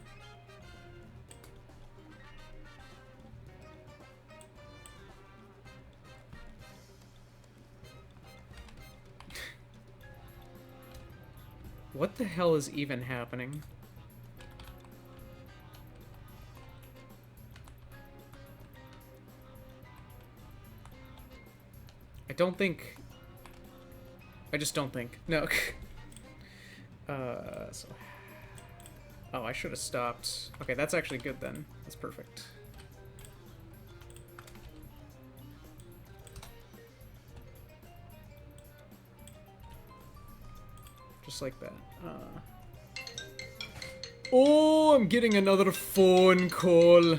What the hell is even happening? I just don't think. No. So... Oh, I should have stopped. Okay, that's actually good then. That's perfect. Just like that. Oh, I'm getting another phone call.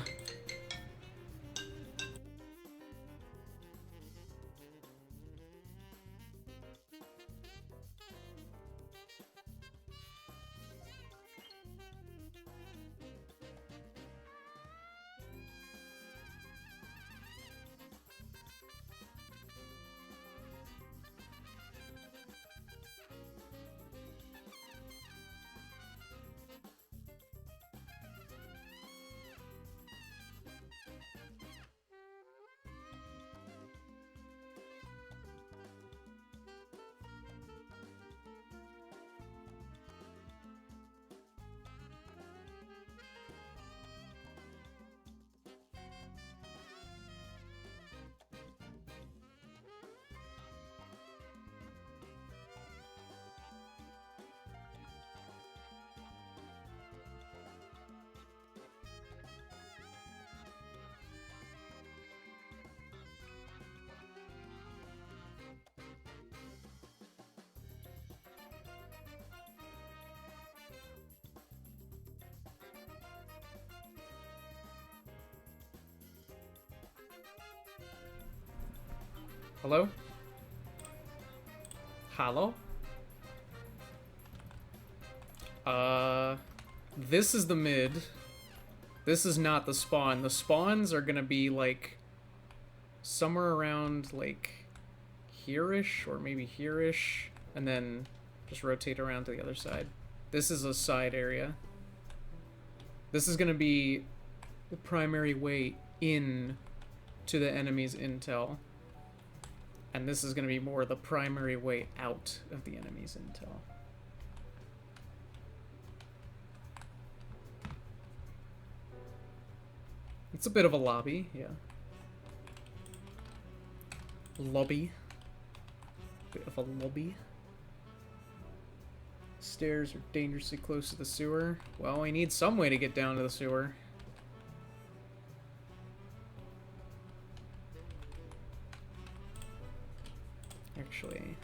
Hello? Hello? This is the mid. This is not the spawn. The spawns are gonna be, like, somewhere around, like, here-ish, or maybe here-ish, and then just rotate around to the other side. This is a side area. This is gonna be the primary way in to the enemy's intel. And this is going to be more the primary way out of the enemy's intel. It's a bit of a lobby, yeah. Lobby. Bit of a lobby. Stairs are dangerously close to the sewer. Well, we need some way to get down to the sewer. Actually...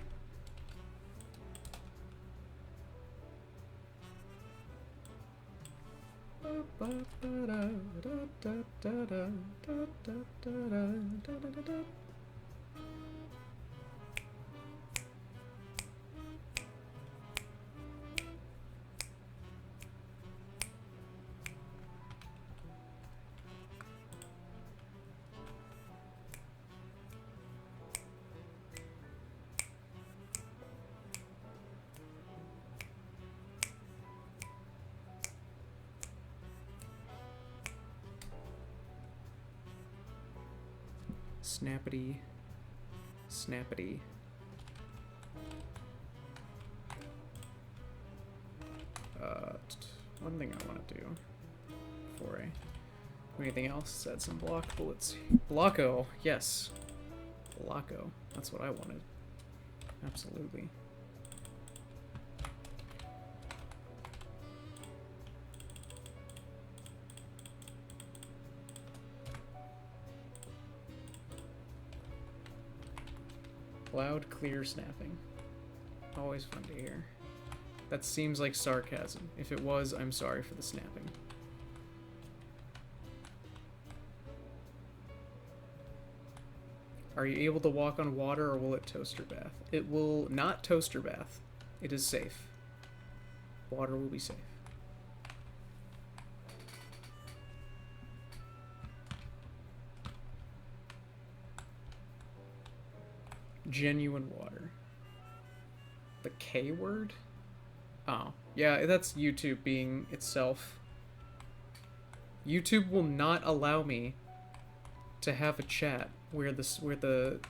Snappity. Snappity. One thing I want to do before I do anything else, add some block bullets. Blocko, yes. Blocko, that's what I wanted. Absolutely. Loud, clear snapping. Always fun to hear. That seems like sarcasm. If it was, I'm sorry for the snapping. Are you able to walk on water or will it toaster bath? It will not toaster bath. It is safe. Water will be safe. Genuine water. The K word? Oh, yeah, that's YouTube being itself. YouTube will not allow me to have a chat where the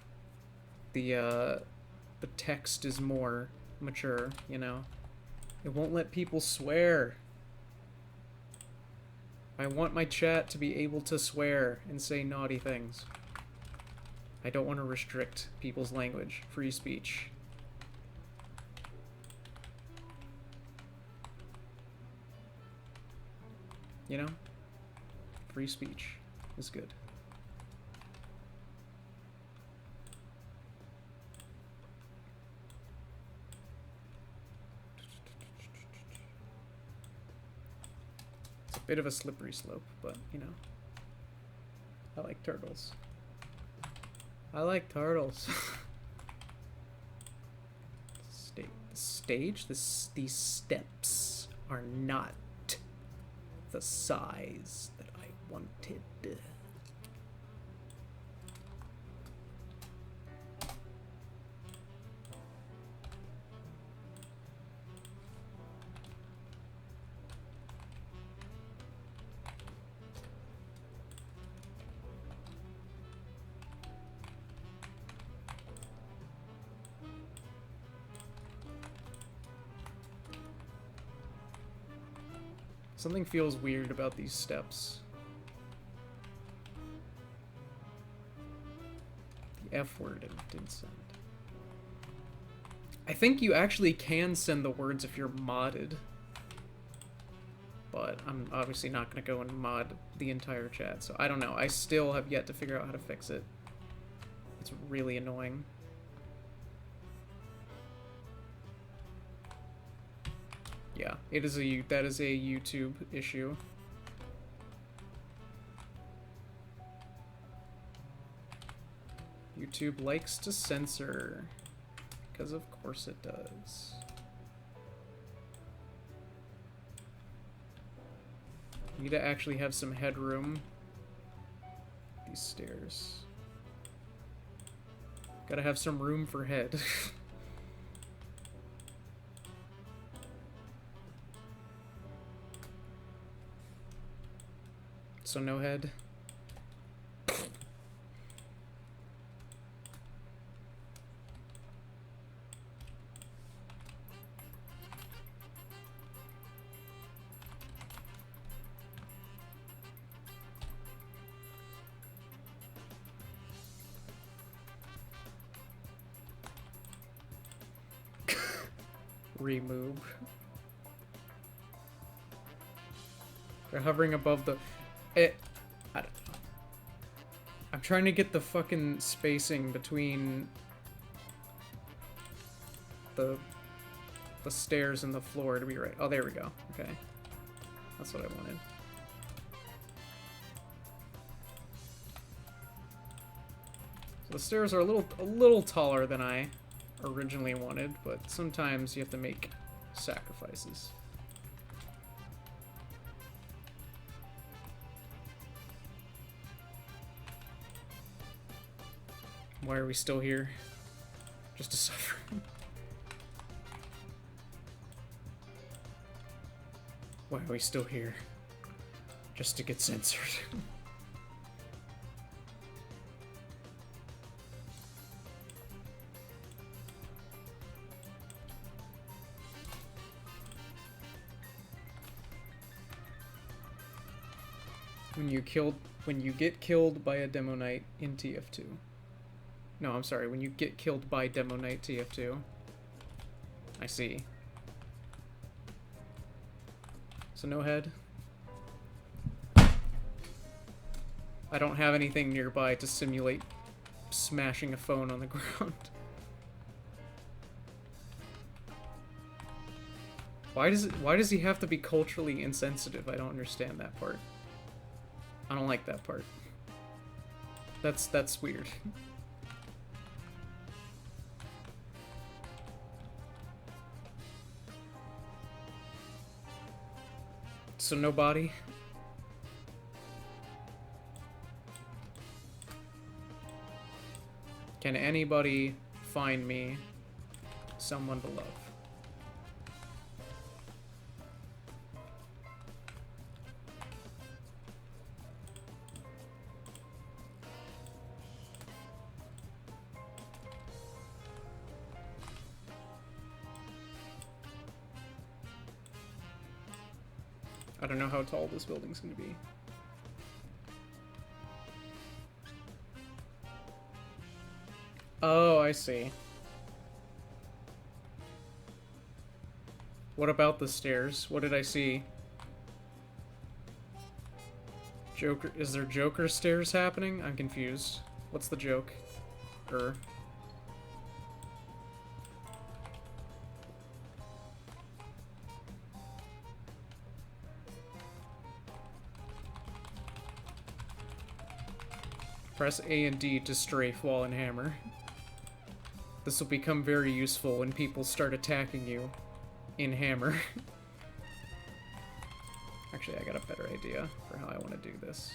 text is more mature, you know. It won't let people swear. I want my chat to be able to swear and say naughty things. I don't want to restrict people's language. Free speech. You know? Free speech is good. It's a bit of a slippery slope, but, you know. I like turtles. I like turtles. These steps are not the size that I wanted. Something feels weird about these steps. The F word didn't send. I think you actually can send the words if you're modded. But I'm obviously not going to go and mod the entire chat, so I don't know. I still have yet to figure out how to fix it. It's really annoying. Yeah, that is a YouTube issue. YouTube likes to censor, because of course it does. Need to actually have some headroom. These stairs. Gotta have some room for head. So no head. Remove. They're hovering above the... I don't know. I'm trying to get the fucking spacing between the stairs and the floor to be right. Oh, there we go. Okay. That's what I wanted. So the stairs are a little taller than I originally wanted, but sometimes you have to make sacrifices. Why are we still here? Just to suffer. Why are we still here? Just to get censored. When you get killed by a Demo Knight in TF2. No, I'm sorry, when you get killed by Demo Knight TF2. I see. So no head. I don't have anything nearby to simulate smashing a phone on the ground. Why does he have to be culturally insensitive? I don't understand that part. I don't like that part. That's weird. So nobody? Can anybody find me someone to love? I don't know how tall this building's gonna be. Oh, I see. What about the stairs? What did I see? Joker, is there Joker stairs happening? I'm confused. What's the joke? Press A and D to strafe while in hammer. This will become very useful when people start attacking you in hammer. Actually, I got a better idea for how I want to do this.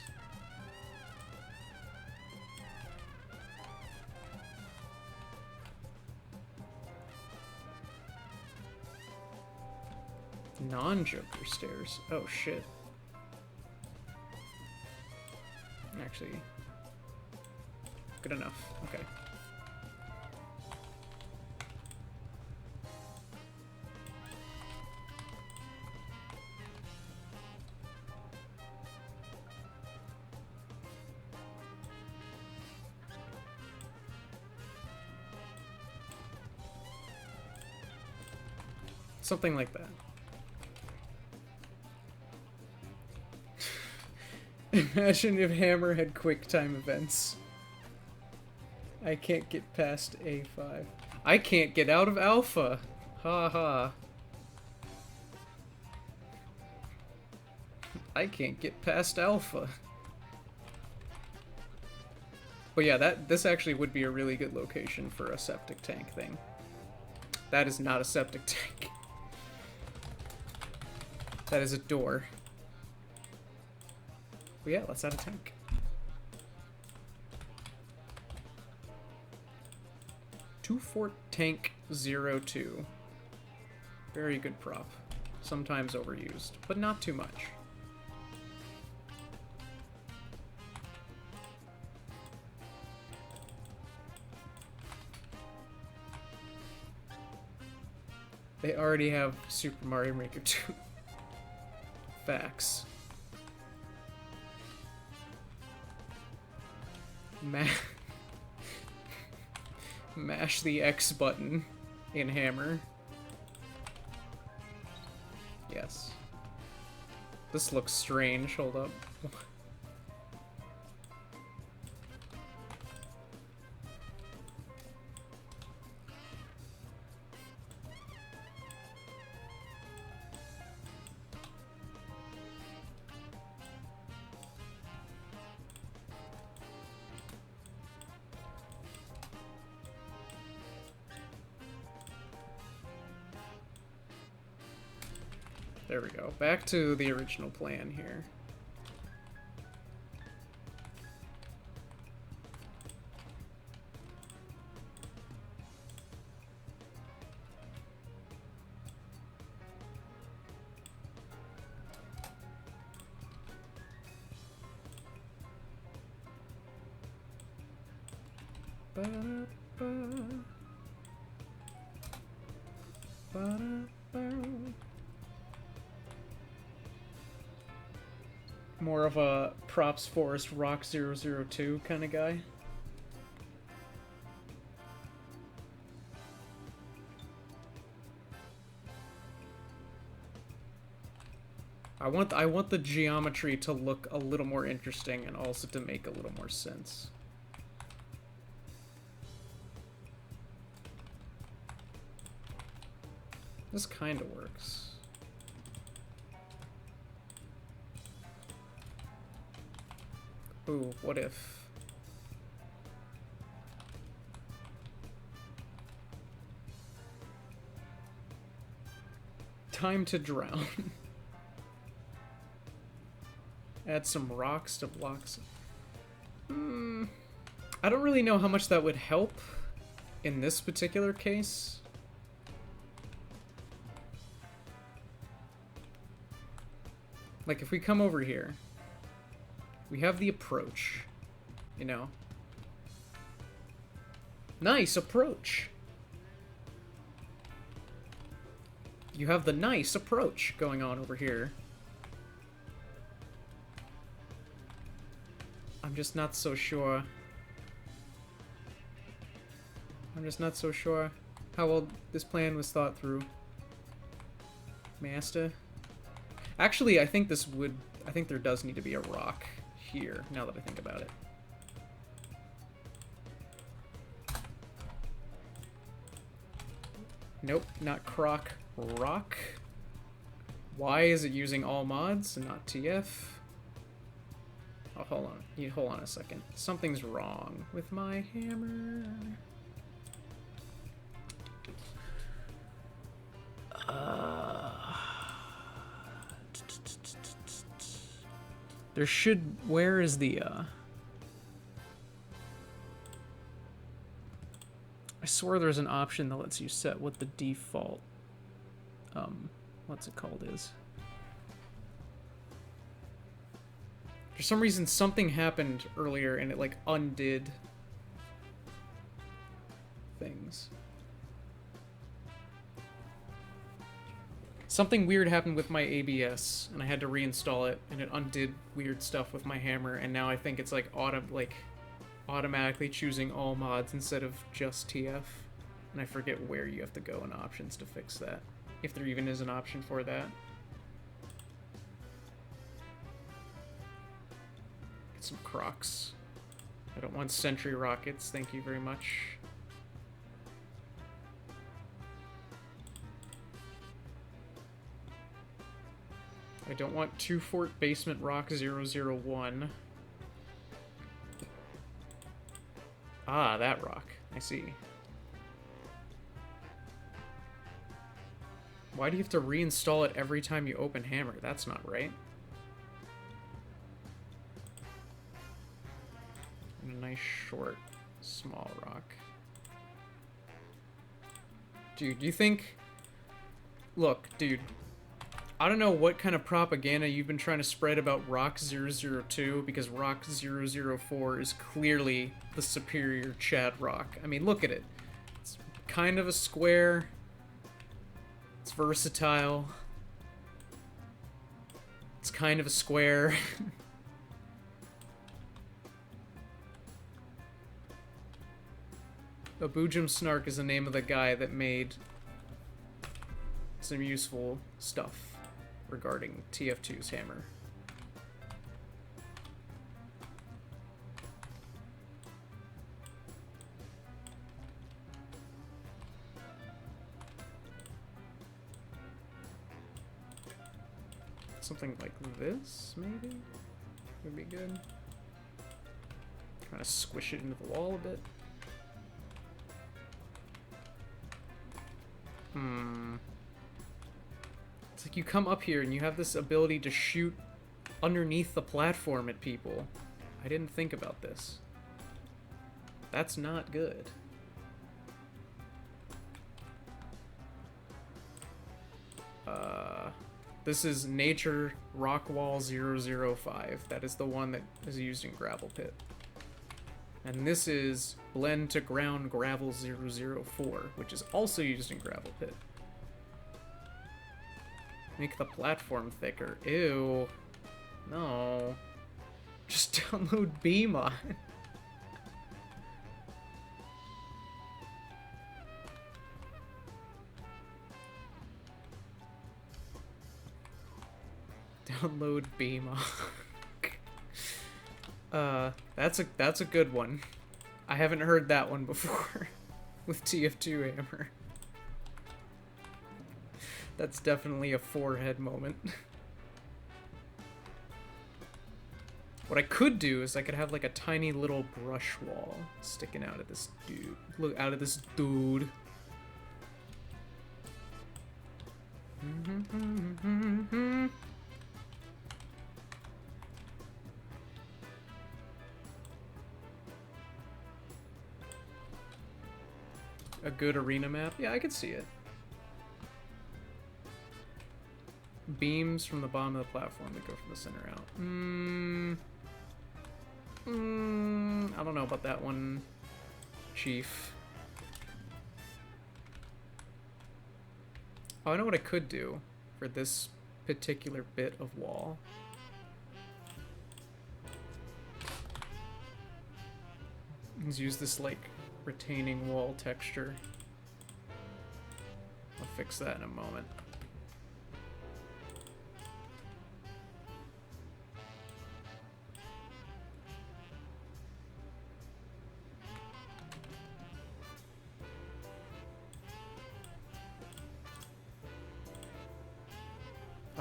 Non-Joker stairs. Oh, shit. Actually, good enough. Okay. Something like that. Imagine if Hammer had quick time events. I can't get past A5. I can't get out of Alpha! Ha ha. I can't get past Alpha. But yeah, this actually would be a really good location for a septic tank thing. That is not a septic tank. That is a door. But yeah, let's add a tank. Fort Tank 02. Very good prop. Sometimes overused, but not too much. They already have Super Mario Maker 2. Facts. Mash the X button in Hammer. Yes. This looks strange. Hold up. There we go. Back to the original plan here. Ba-da-ba. Ba-da-ba. More of a props forest rock 002 kind of guy. I want the geometry to look a little more interesting and also to make a little more sense. This kind of works. Ooh, what if? Time to drown. Add some rocks to blocks. I don't really know how much that would help in this particular case. Like, if we come over here, we have the approach, you know? Nice approach! You have the nice approach going on over here. I'm just not so sure. I'm just not so sure how well this plan was thought through. Master? Actually, I think this would... I think there does need to be a rock here, now that I think about it. Nope, not croc. Rock? Why is it using all mods and not TF? Oh, hold on. Hold on a second. Something's wrong with my hammer. There should... Where is the, I swear there's an option that lets you set what the default, what's it called is. For some reason, something happened earlier and it, like, undid things. Something weird happened with my ABS, and I had to reinstall it, and it undid weird stuff with my hammer, and now I think it's, like, automatically choosing all mods instead of just TF. And I forget where you have to go in options to fix that. If there even is an option for that. Get some crocs. I don't want sentry rockets, thank you very much. I don't want 2 Fort Basement Rock 001. Ah, that rock. I see. Why do you have to reinstall it every time you open hammer? That's not right. And a nice short, small rock. Dude, you think... Look, dude. I don't know what kind of propaganda you've been trying to spread about Rock 002, because Rock 004 is clearly the superior Chad Rock. I mean, look at it. It's kind of a square. It's versatile. It's kind of a square. Abujam Snark is the name of the guy that made some useful stuff regarding tf2's hammer. Something like this, maybe? Would be good. Trying to squish it into the wall a bit. It's like you come up here and you have this ability to shoot underneath the platform at people. I didn't think about this. That's not good. This is Nature Rockwall 005. That is the one that is used in Gravel Pit. And this is Blend to Ground Gravel 004, which is also used in Gravel Pit. Make the platform thicker. Ew. No. Just download BMod. Download BMod. That's a good one. I haven't heard that one before with tf2 hammer. That's definitely a forehead moment. What I could do is I could have like a tiny little brush wall sticking out of this dude. Look out of this dude. A good arena map? Yeah, I could see it. Beams from the bottom of the platform that go from the center out. I don't know about that one, Chief. Oh, I know what I could do for this particular bit of wall. Let's use this, like, retaining wall texture. I'll fix that in a moment.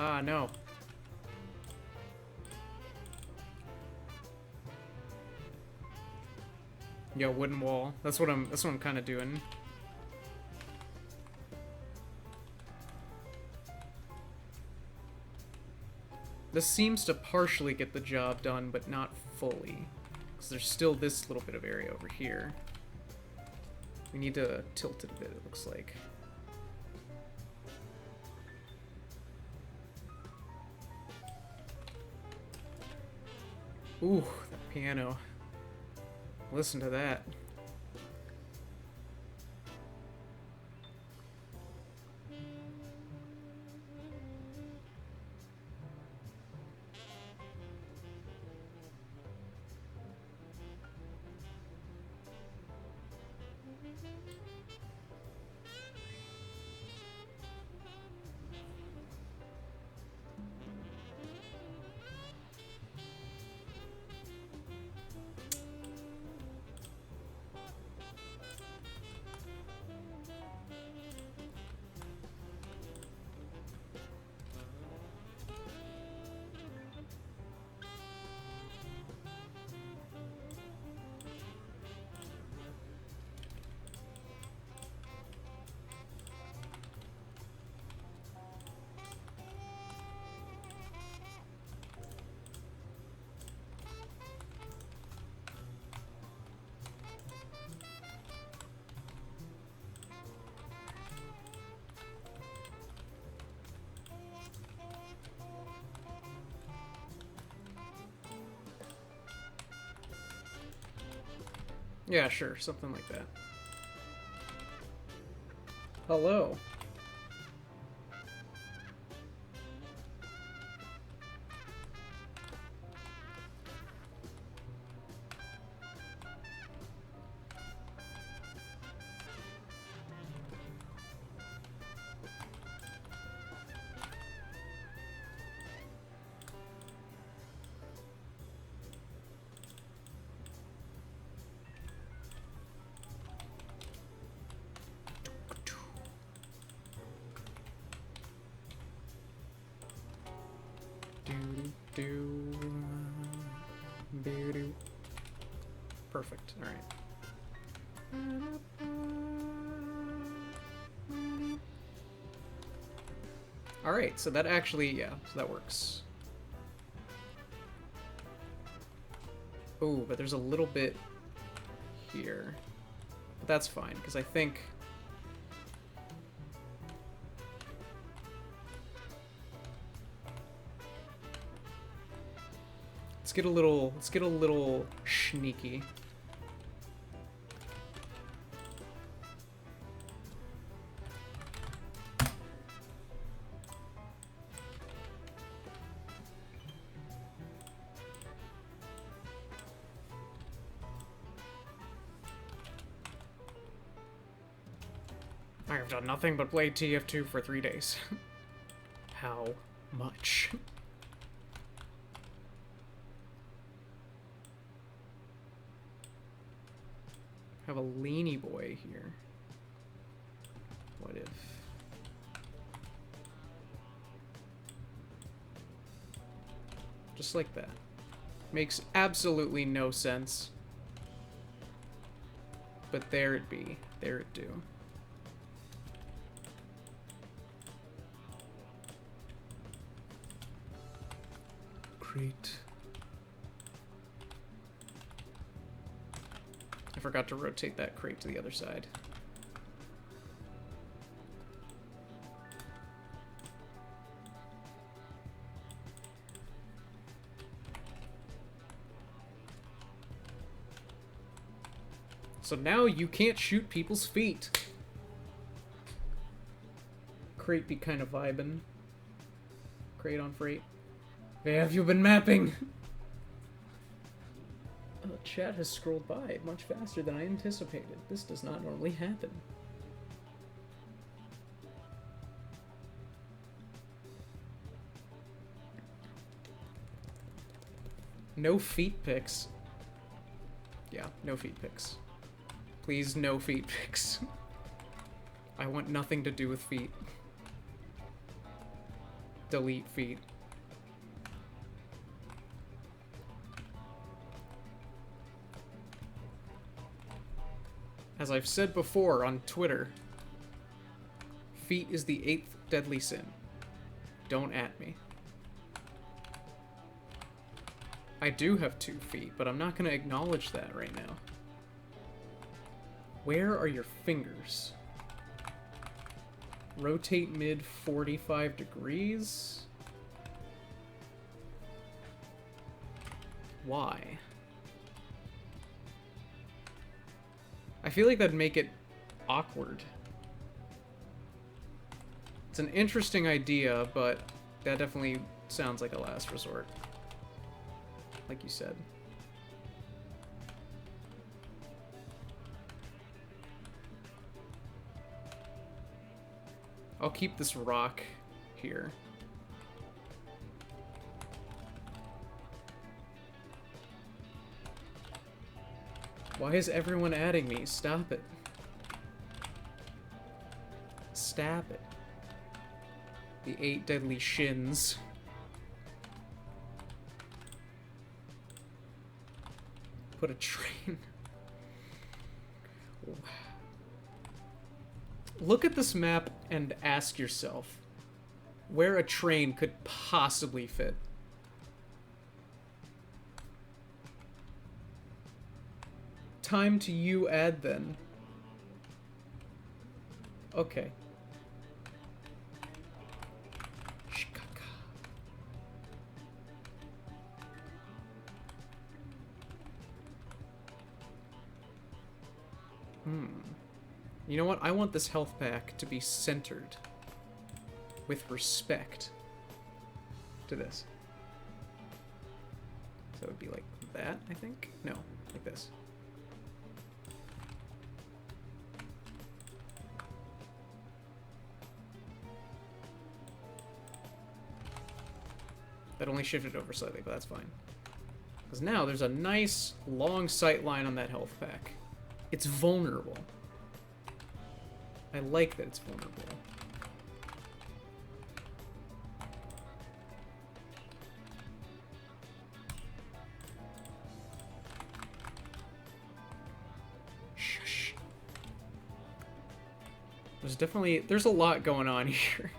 Ah, no. Yo, wooden wall. That's what I'm kind of doing. This seems to partially get the job done, but not fully. Because there's still this little bit of area over here. We need to tilt it a bit, it looks like. Ooh, that piano. Listen to that. Yeah, sure, something like that. Hello. Perfect. All right. All right. So that actually, yeah. So that works. Oh, but there's a little bit here. But that's fine because I think. Let's get a little sneaky. I have done nothing but play tf2 for 3 days. How much? Have a leany boy here. What if? Just like that. Makes absolutely no sense. But there it be. There it do. Crate. I forgot to rotate that crate to the other side. So now you can't shoot people's feet. Crate be kind of vibin'. Crate on freight. Where have you been mapping? Chat has scrolled by much faster than I anticipated. This does not normally happen. No feet pics. Yeah, no feet pics. Please, no feet pics. I want nothing to do with feet. Delete feet. As I've said before on Twitter, feet is the 8th deadly sin. Don't at me. I do have 2 feet, but I'm not going to acknowledge that right now. Where are your fingers? Rotate mid 45 degrees? Why? I feel like that'd make it awkward. It's an interesting idea, but that definitely sounds like a last resort. Like you said. I'll keep this rock here. Why is everyone adding me? Stop it. Stop it. The 8 deadly shins. Put a train. Look at this map and ask yourself where a train could possibly fit. Time to you add then. Okay. You know what? I want this health pack to be centered with respect to this. So it would be like that, I think? No, like this. That only shifted over slightly, but that's fine. Because now there's a nice long sight line on that health pack. It's vulnerable. I like that it's vulnerable. Shush. There's a lot going on here.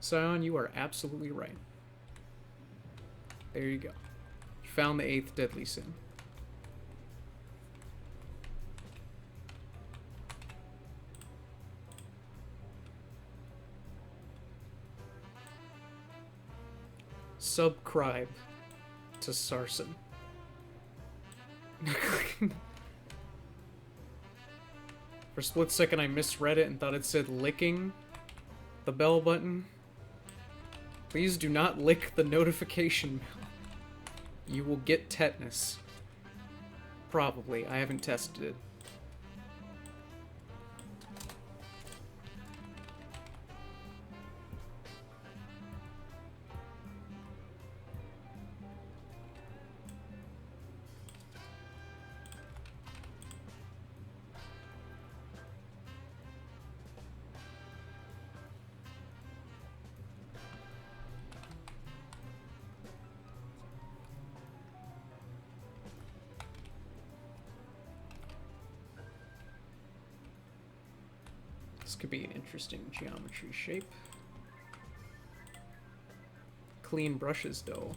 Sion, you are absolutely right. There you go. You found the 8th deadly sin. Subscribe to Sarson. For a split second I misread it and thought it said licking the bell button. Please do not lick the notification bell. You will get tetanus. Probably. I haven't tested it. This could be an interesting geometry shape. Clean brushes, though.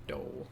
Dough.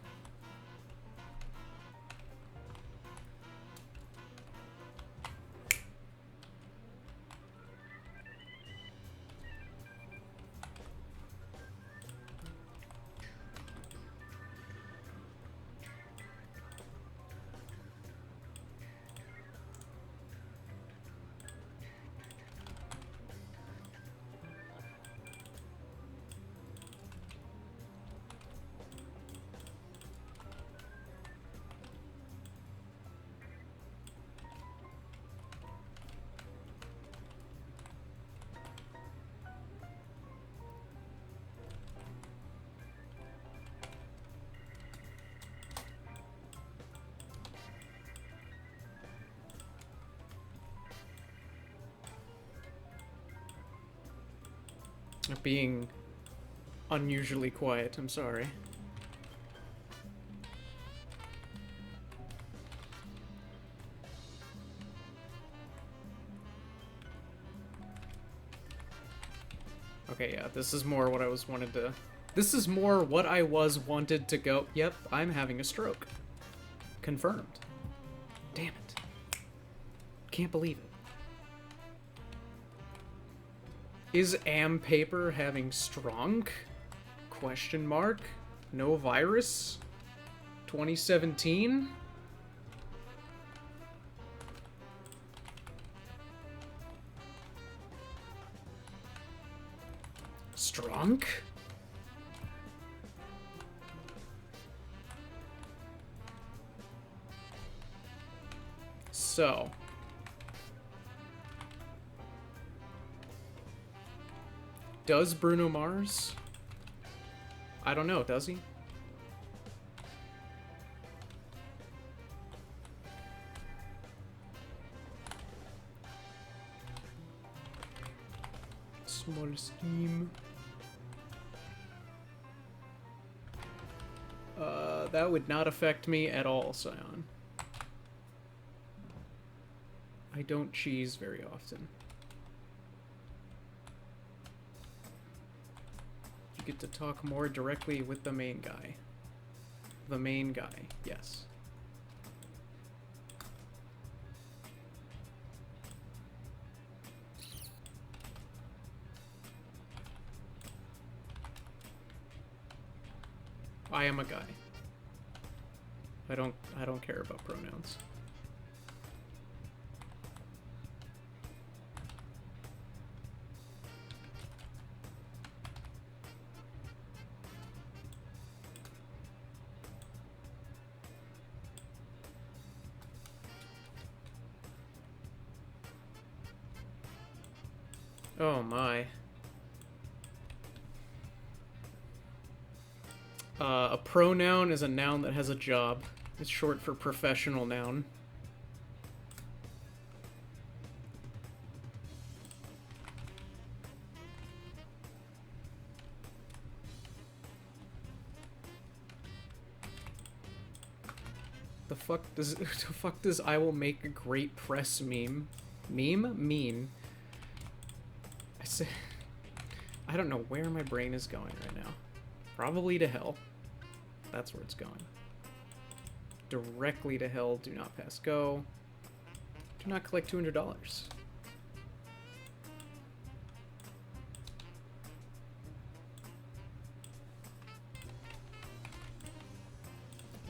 Being unusually quiet, I'm sorry. Okay, yeah, this is more what I was wanted to... This is more what I was wanted to go... Yep, I'm having a stroke. Confirmed. Damn it. Can't believe it. Is Am Paper having strong? Question mark. No virus? 2017? Strong? So... Does Bruno Mars? I don't know, does he? Small scheme. That would not affect me at all, Scion. I don't cheese very often. You get to talk more directly with the main guy. The main guy, yes. I am a guy. I don't care about pronouns. Oh my. A pronoun is a noun that has a job. It's short for professional noun. The fuck does I will make a great press meme? Meme? Mean. I say, I don't know where my brain is going right now. Probably to hell. That's where it's going. Directly to hell. Do not pass go. Do not collect $200.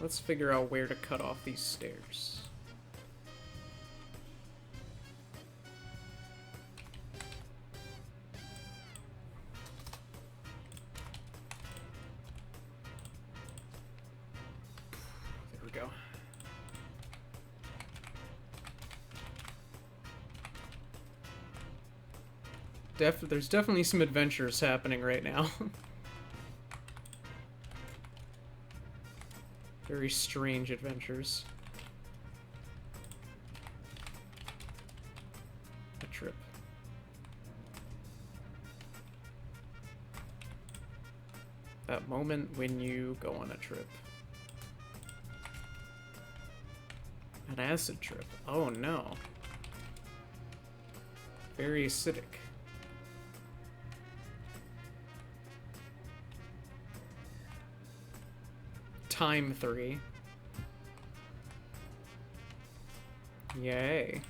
Let's figure out where to cut off these stairs. There we go. There's definitely some adventures happening right now. Very strange adventures. A trip. That moment when you go on a trip. An acid trip. Oh no. Very acidic. Time 3. Yay.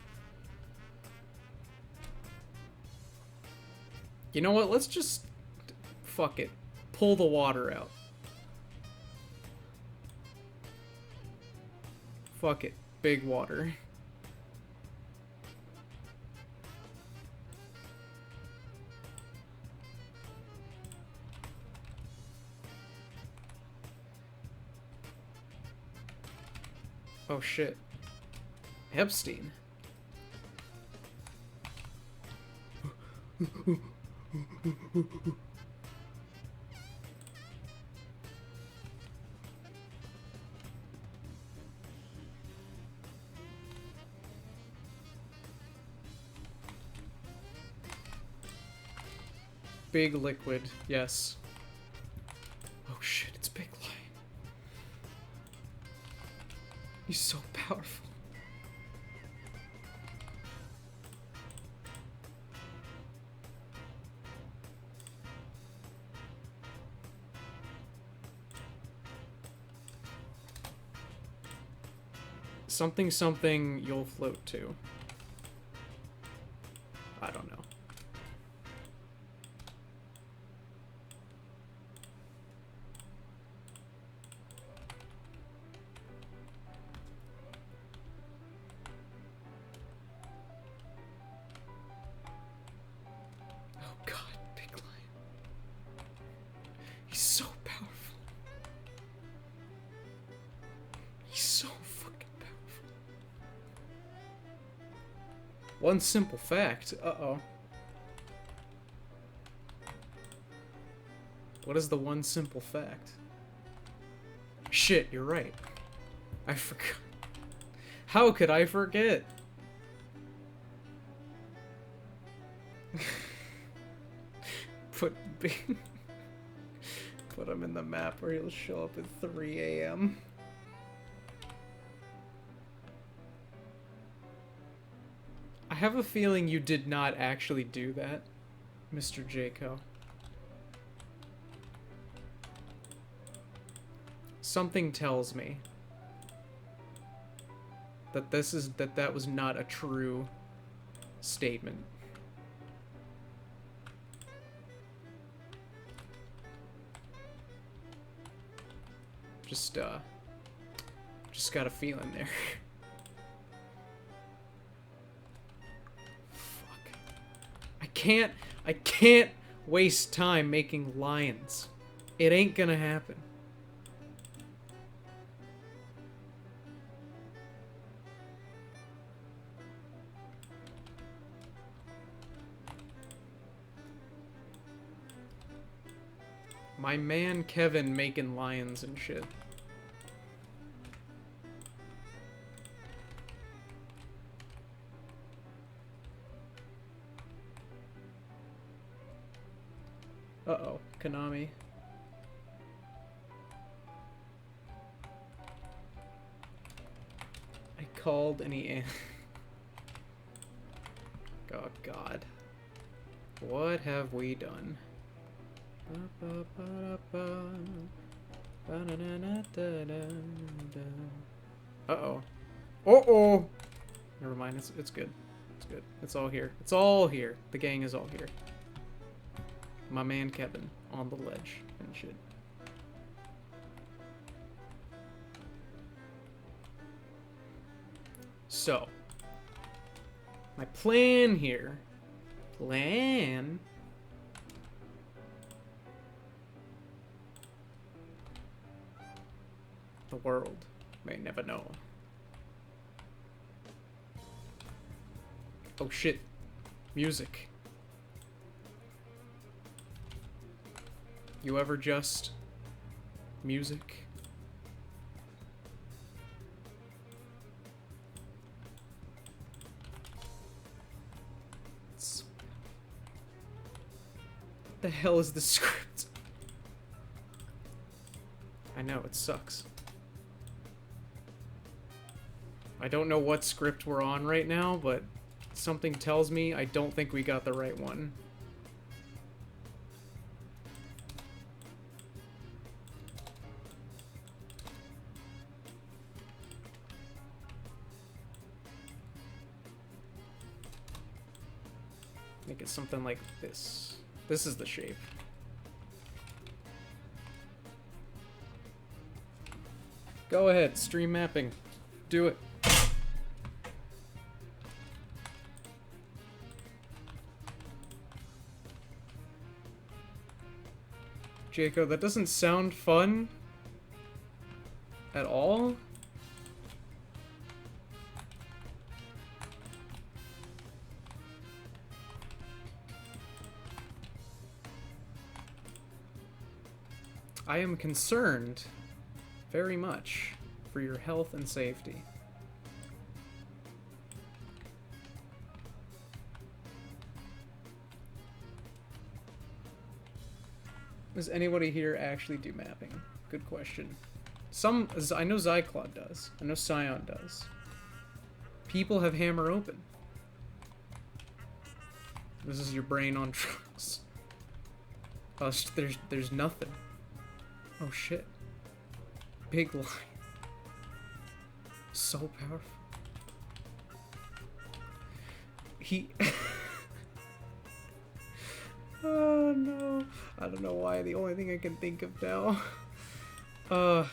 You know what? Let's just... Fuck it. Pull the water out. Fuck it. Big water. Oh shit. Epstein. Big liquid, yes. Oh shit, it's Big Light. He's so powerful. Something something you'll float to. I don't know. Oh god, Big Lion. He's so powerful. He's so fucking powerful. One simple fact. Uh-oh. What is the one simple fact? Shit, you're right. I forgot. How could I forget? Put him in the map where he'll show up at 3 a.m. I have a feeling you did not actually do that, Mr. Jaco. Something tells me that that was not a true statement. Just got a feeling there. Fuck. I can't waste time making lions. It ain't gonna happen. My man Kevin making lions and shit. Uh-oh, Konami. I called and he... Oh god. What have we done? Uh-oh. Uh-oh! Never mind, it's good. It's good. It's all here. It's all here. The gang is all here. My man Kevin on the ledge and shit. So, my plan here. Plan... The world may never know. Oh shit. Music. You ever just... music? What the hell is the script? I know, it sucks. I don't know what script we're on right now, but something tells me I don't think we got the right one. Make it something like this. This is the shape. Go ahead, stream mapping. Do it. Jacob, that doesn't sound fun at all. I am concerned very much for your health and safety. Does anybody here actually do mapping? Good question. I know Zyklon does. I know Scion does. People have Hammer open. This is your brain on drugs. Oh, there's nothing. Oh shit. Big line. So powerful. He... Oh no. I don't know why. The only thing I can think of now.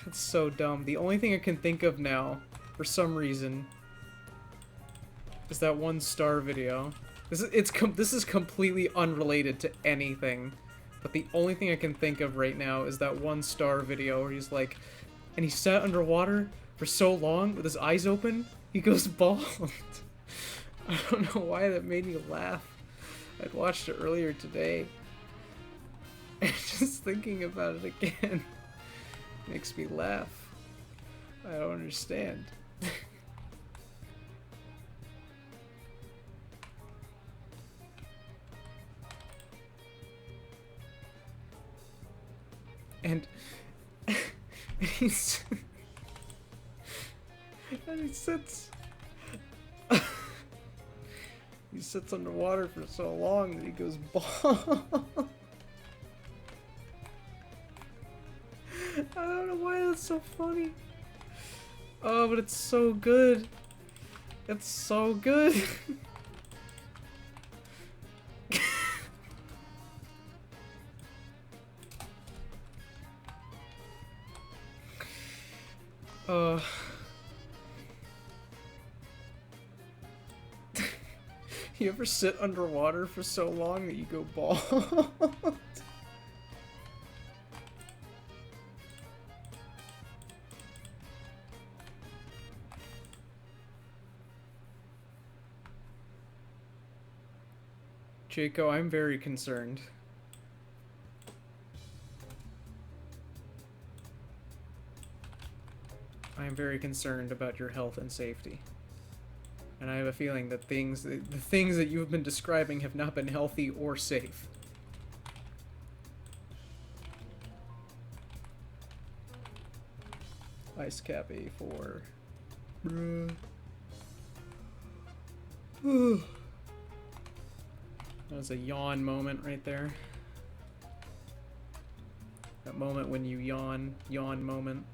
It's so dumb. The only thing I can think of now, for some reason, is that 1 star video. This is completely unrelated to anything. But the only thing I can think of right now is that 1 star video where he's like, and he sat underwater for so long with his eyes open, he goes bald. I don't know why that made me laugh. I'd watched it earlier today. And just thinking about it again makes me laugh. I don't understand. And he sits he sits underwater for so long that he goes bald. I don't know why that's so funny. Oh, but it's so good. It's so good. You ever sit underwater for so long that you go bald? Jaco, I'm very concerned. I am very concerned about your health and safety. And I have a feeling that the things that you have been describing have not been healthy or safe. Ice cap A4. Bruh. That was a yawn moment right there. That moment when you yawn moment.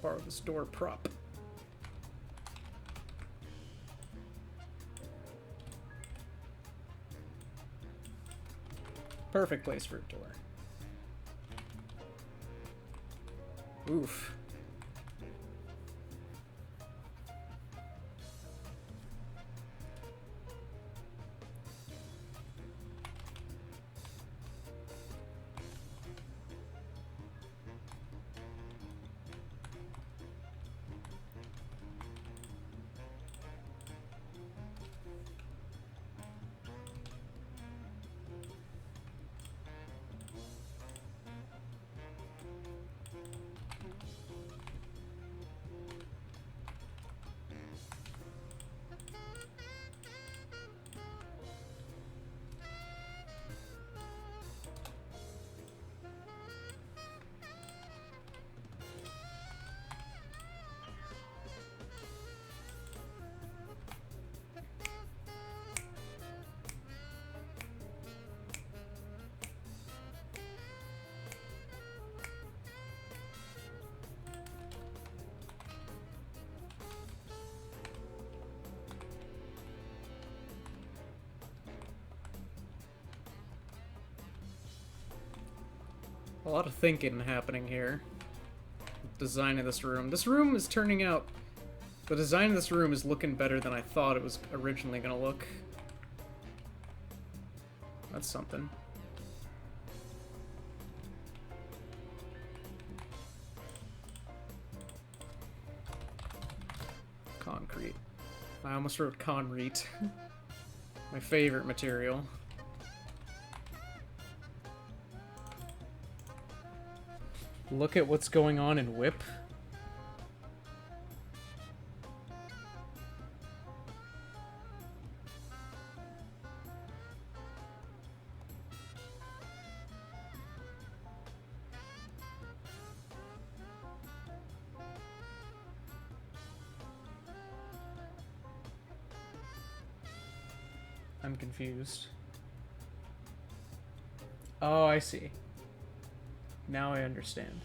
Borrow the store prop. Perfect place for a door. Oof. A lot of thinking happening here. Design of this room. This room is turning out... The design of this room is looking better than I thought it was originally gonna look. That's something. Concrete. I almost wrote concrete. My favorite material. Look at what's going on in Whip. I'm confused. Oh, I see. Now I understand.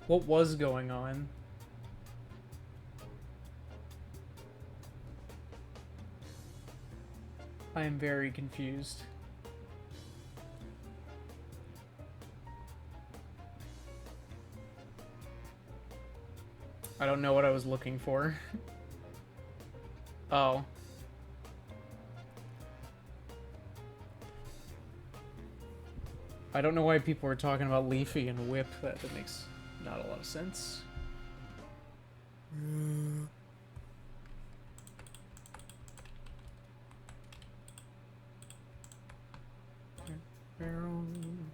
What was going on? I am very confused. I don't know what I was looking for. Oh. I don't know why people are talking about Leafy and Whip. That makes not a lot of sense.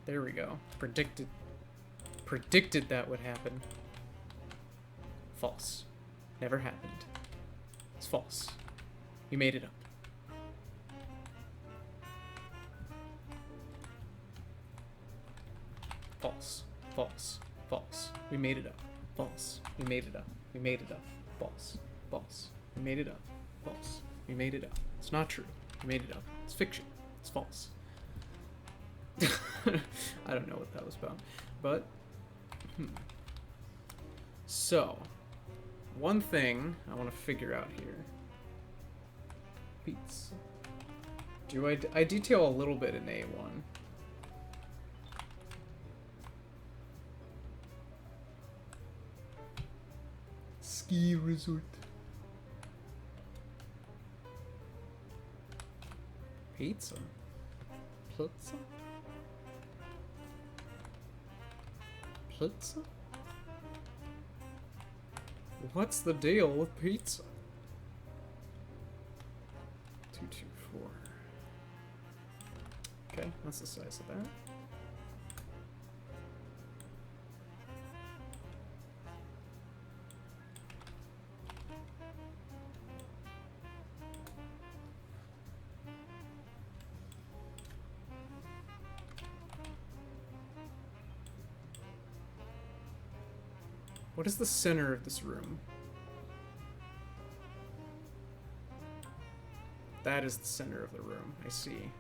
There we go. Predicted that would happen. False. Never happened. It's false. You made it up. False. False. False. We made it up. False. We made it up. We made it up. False. False. We made it up. False. We made it up. It's not true. We made it up. It's fiction. It's false. I don't know what that was about. But, So, one thing I want to figure out here. Pizza. Do I detail a little bit in A1. Ski resort. Pizza. Pizza. Pizza? What's the deal with pizza? 224. Okay, that's the size of that. What is the center of this room? That is the center of the room. I see.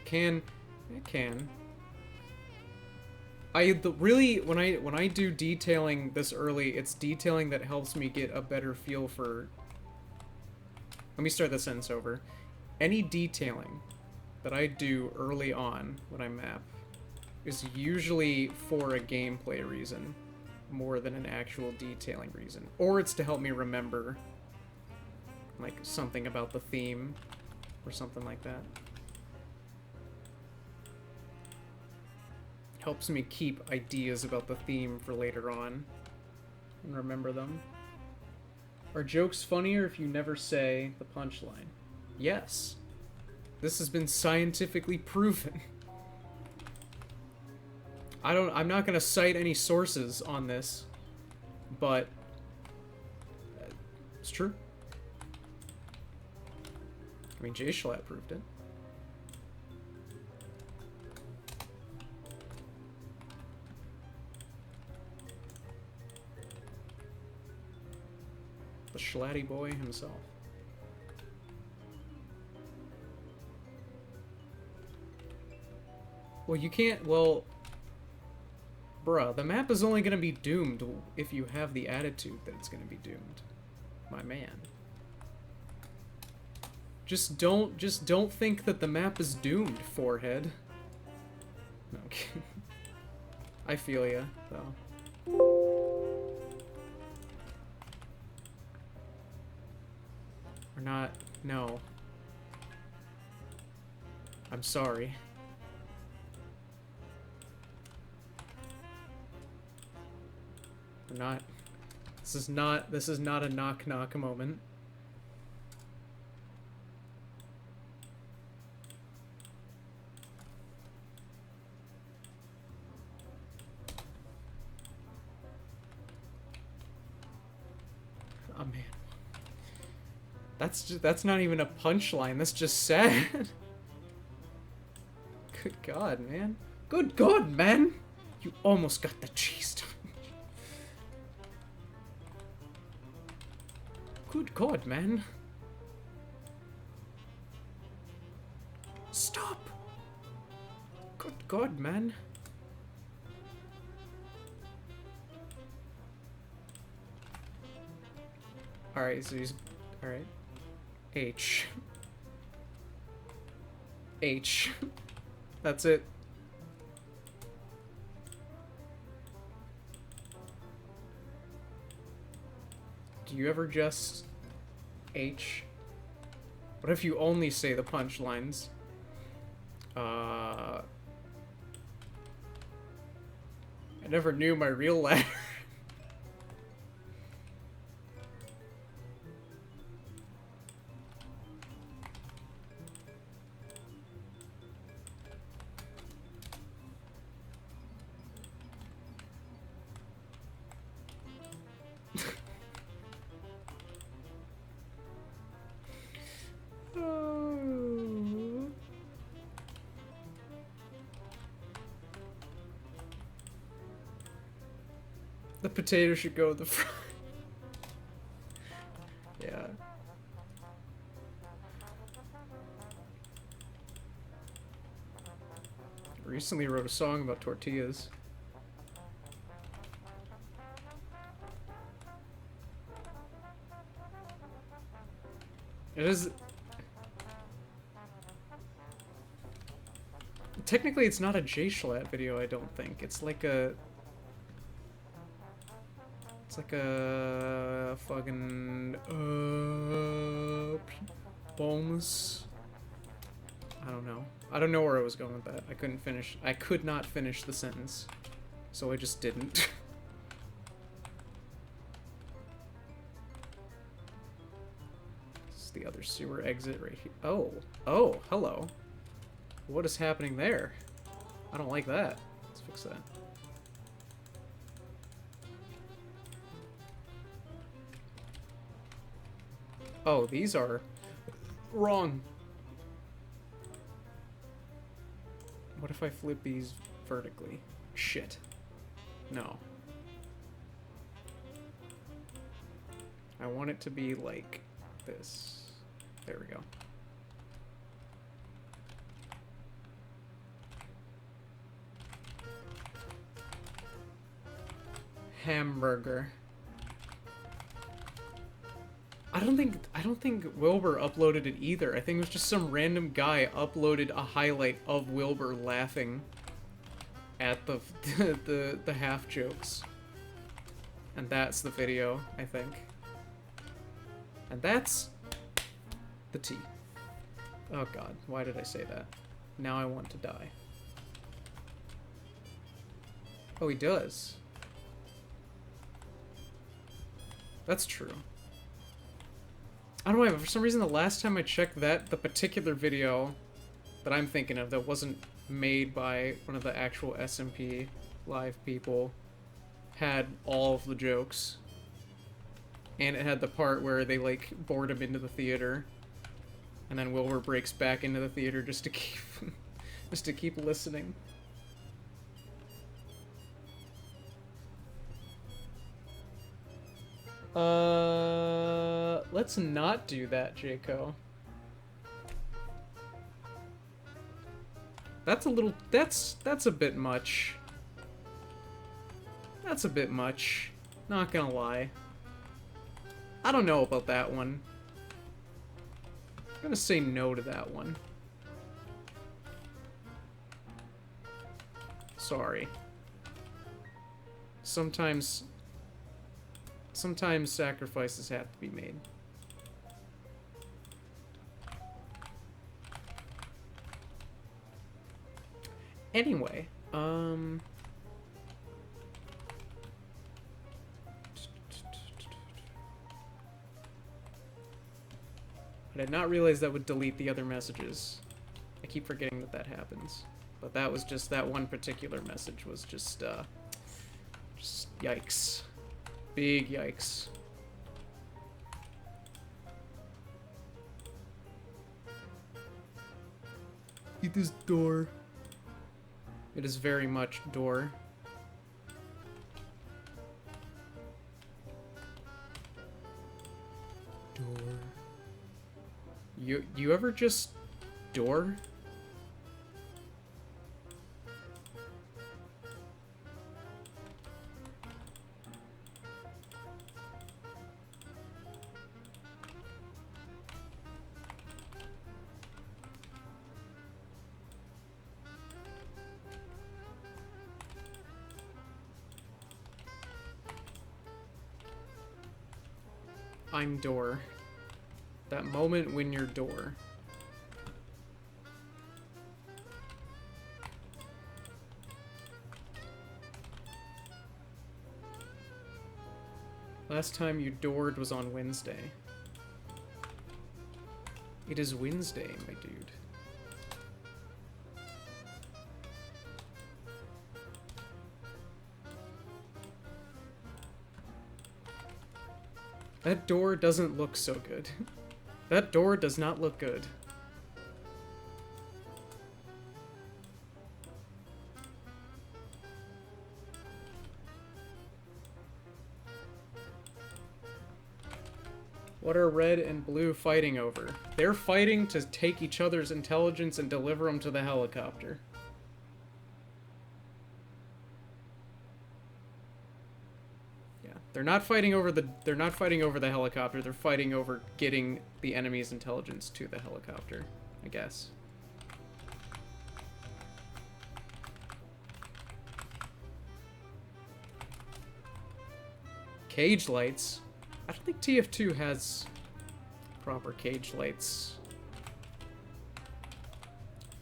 It can. Really when I do detailing this early, it's detailing that helps me get a better feel for. Let me start the sentence over. Any detailing that I do early on when I map is usually for a gameplay reason more than an actual detailing reason. Or it's to help me remember like something about the theme or something like that. Helps me keep ideas about the theme for later on and remember them. Are jokes funnier if you never say the punchline? Yes. This has been scientifically proven. I'm not gonna cite any sources on this, but it's true. I mean, Jay Schlatt proved it. The Schlatty boy himself. Well, you can't, well, Bruh, the map is only gonna be doomed if you have the attitude that it's gonna be doomed. My man. Just don't think that the map is doomed, forehead. No, I'm kidding. I feel ya, though. We're not... No. I'm sorry. We're not... This is not a knock-knock moment. Oh, man. That's not even a punchline. That's just sad. Good God, man. Good God, man. You almost got the cheese done. Good God, man. Stop. Good God, man. Alright, so he's... Alright. H. H. That's it. Do you ever just... H? What if you only say the punchlines? I never knew my real letter. The potato should go with the fry. Yeah. Recently wrote a song about tortillas. It is... Technically, it's not a J-Schlatt video, I don't think. It's like a... It's like a... fucking... bonus? I don't know. I don't know where I was going with that. I couldn't finish... I could not finish the sentence. So I just didn't. This is the other sewer exit right here. Oh. Oh, hello. What is happening there? I don't like that. Let's fix that. Oh, these are wrong. What if I flip these vertically? Shit. No. I want it to be like this. There we go. Hamburger. I don't think Wilbur uploaded it either. I think it was just some random guy uploaded a highlight of Wilbur laughing at the the half jokes. And that's the video, I think. And that's the tea. Oh god, why did I say that? Now I want to die. Oh, he does. That's true. I don't know, but for some reason the last time I checked that, the particular video that I'm thinking of that wasn't made by one of the actual SMP live people had all of the jokes. And it had the part where they, like, board him into the theater. And then Wilbur breaks back into the theater just to keep... just to keep listening. Let's not do that, Jaco. That's a little... That's a bit much. That's a bit much. Not gonna lie. I don't know about that one. I'm gonna say no to that one. Sorry. Sometimes sacrifices have to be made. Anyway, I did not realize that would delete the other messages. I keep forgetting that that happens. But that was just, that one particular message was just yikes. Big yikes. It is door. It is very much door. Door. You ever just door? I'm door. That moment when you're door. Last time you doored was on Wednesday. It is Wednesday, my dude. That door doesn't look so good. That door does not look good. What are red and blue fighting over? They're fighting to take each other's intelligence and deliver them to the helicopter. They're not fighting over the helicopter. They're fighting over getting the enemy's intelligence to the helicopter, I guess. Cage lights. I don't think tf2 has proper cage lights.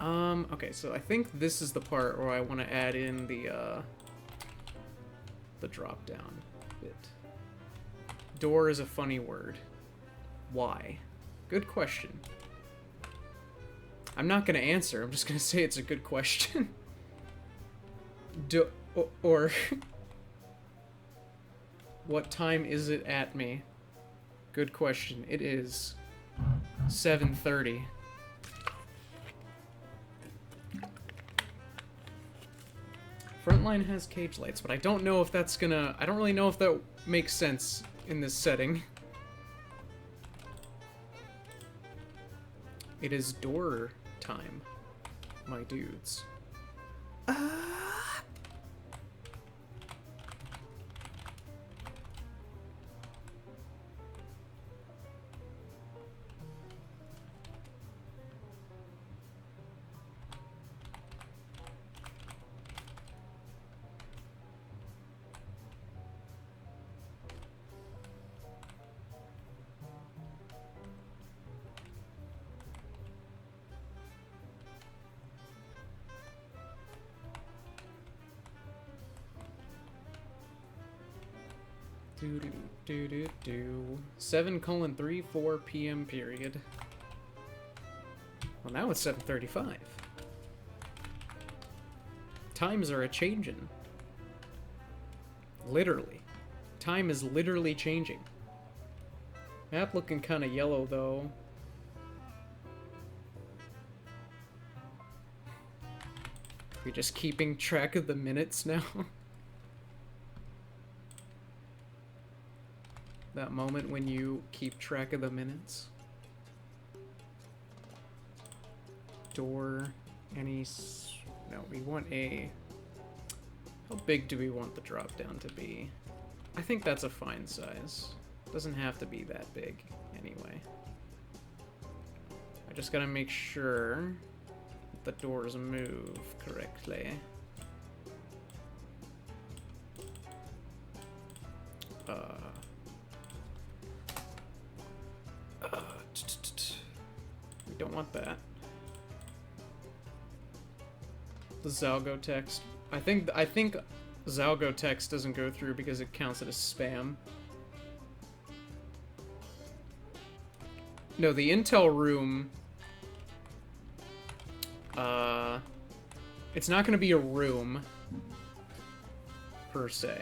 Okay, so I think this is the part where I want to add in the drop down bit. Door is a funny word. Why? Good question. I'm not gonna answer, I'm just gonna say it's a good question. Or what time is it at me? Good question. It is 7:30. Frontline has cage lights, but I don't know if that's gonna... I don't really know if that makes sense in this setting. It is door time, my dudes. Do 7:34 p.m. period. Well, now it's 7:35. Times are a-changin'. Literally. Time is literally changing. Map looking kind of yellow, though. You're just keeping track of the minutes now? That moment when you keep track of the minutes. Door, any... No, we want a How big do we want the drop down to be? I think that's a fine size. Doesn't have to be that big anyway. I just gotta make sure the doors move correctly. We don't want that. The Zalgo text. I think Zalgo text doesn't go through because it counts it as spam. No, the intel room. It's not going to be a room per se.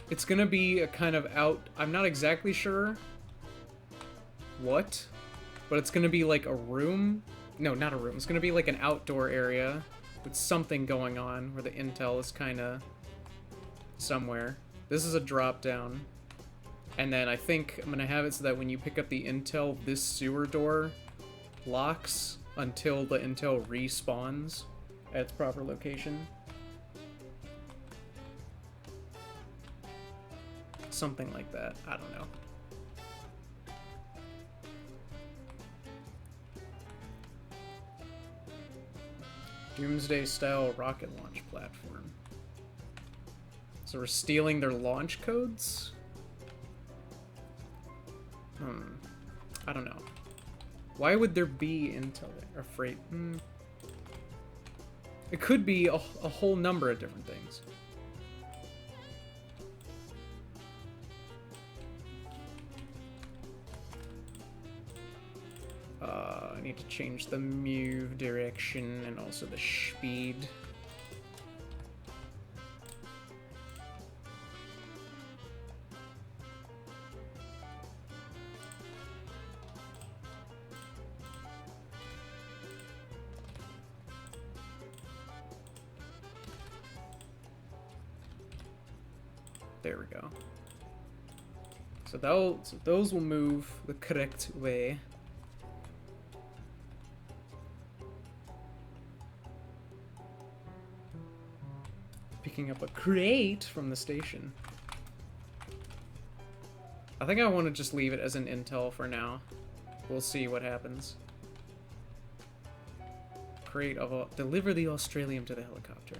It's going to be a kind of out. I'm not exactly sure what, but it's going to be like a room. No, not a room. It's going to be like an outdoor area with something going on where the intel is kind of somewhere. This is a drop down. And then I think I'm going to have it so that when you pick up the intel, this sewer door locks until the intel respawns at its proper location. Something like that. I don't know. Doomsday-style rocket launch platform. So we're stealing their launch codes? I don't know. Why would there be intel there? Or freight? It could be a whole number of different things. I need to change the move direction and also the speed. There we go. So those will move the correct way. Picking up a crate from the station. I think I want to just leave it as an intel for now. We'll see what happens. Crate of deliver the Australium to the helicopter.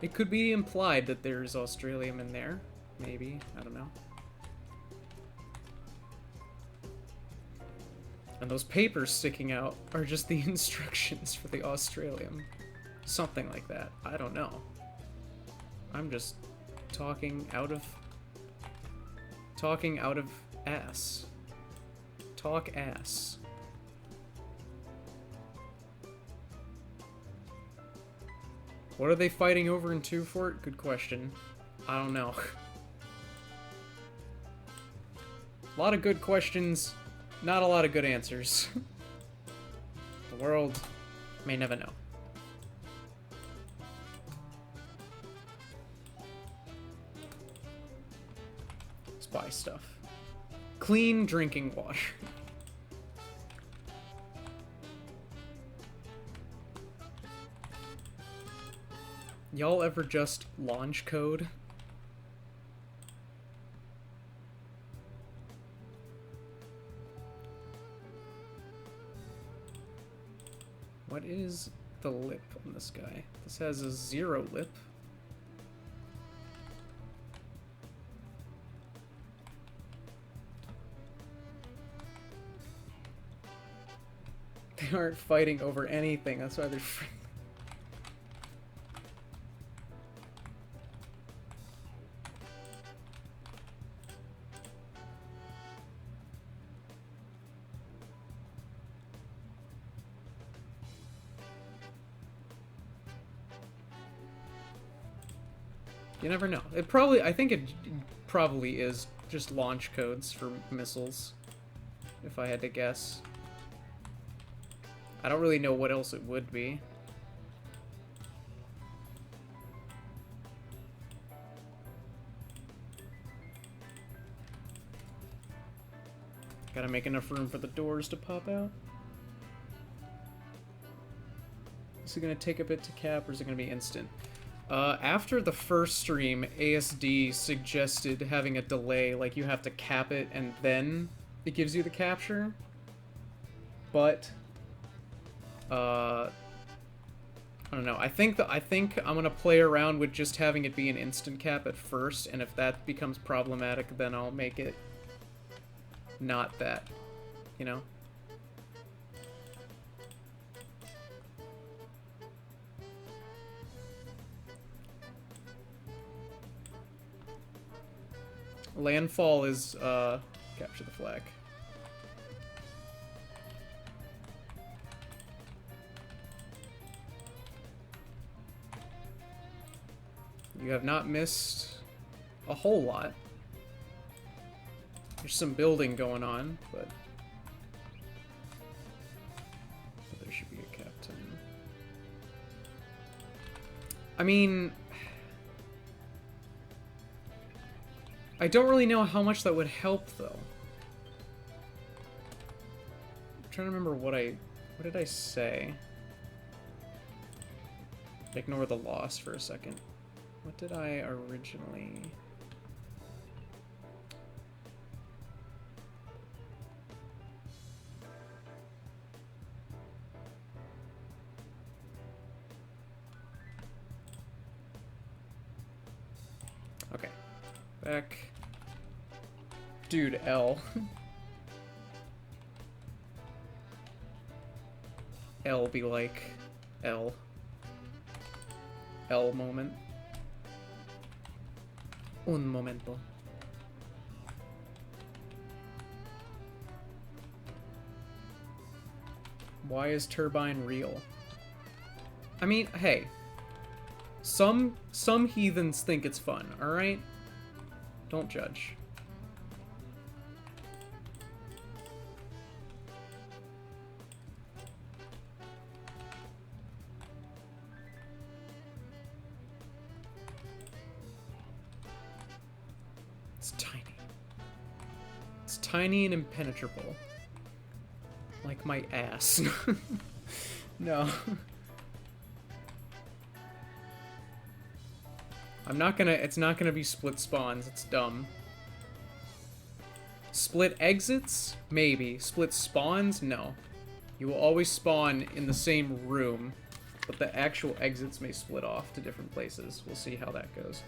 It could be implied that there's Australium in there. Maybe. I don't know. And those papers sticking out are just the instructions for the Australium. Something like that. I don't know. I'm just talking out of ass. Talk ass. What are they fighting over in 2 Fort? Good question. I don't know. A lot of good questions, not a lot of good answers. The world may never know. Spy stuff. Clean drinking water. Y'all ever just launch code? What is the lip on this guy? This has a 0 lip. They aren't fighting over anything, that's why they're You never know. I think it probably is just launch codes for missiles, if I had to guess. I don't really know what else it would be. Gotta make enough room for the doors to pop out. Is it going to take a bit to cap, or is it going to be instant? After the first stream, ASD suggested having a delay, like you have to cap it and then it gives you the capture. But, I don't know. I think I'm gonna play around with just having it be an instant cap at first, and if that becomes problematic, then I'll make it not that, you know? Landfall is, capture the flag. You have not missed a whole lot. There's some building going on, but there should be a captain. I mean, I don't really know how much that would help, though. I'm trying to remember what did I say? Ignore the loss for a second. What did I originally... Okay. Back. Dude, L. L be like L. L moment. Un momento. Why is turbine real? I mean, hey. Some heathens think it's fun, alright? Don't judge. It's tiny. It's tiny and impenetrable. Like my ass. No. It's not gonna be split spawns, it's dumb. Split exits? Maybe. Split spawns? No. You will always spawn in the same room, but the actual exits may split off to different places. We'll see how that goes.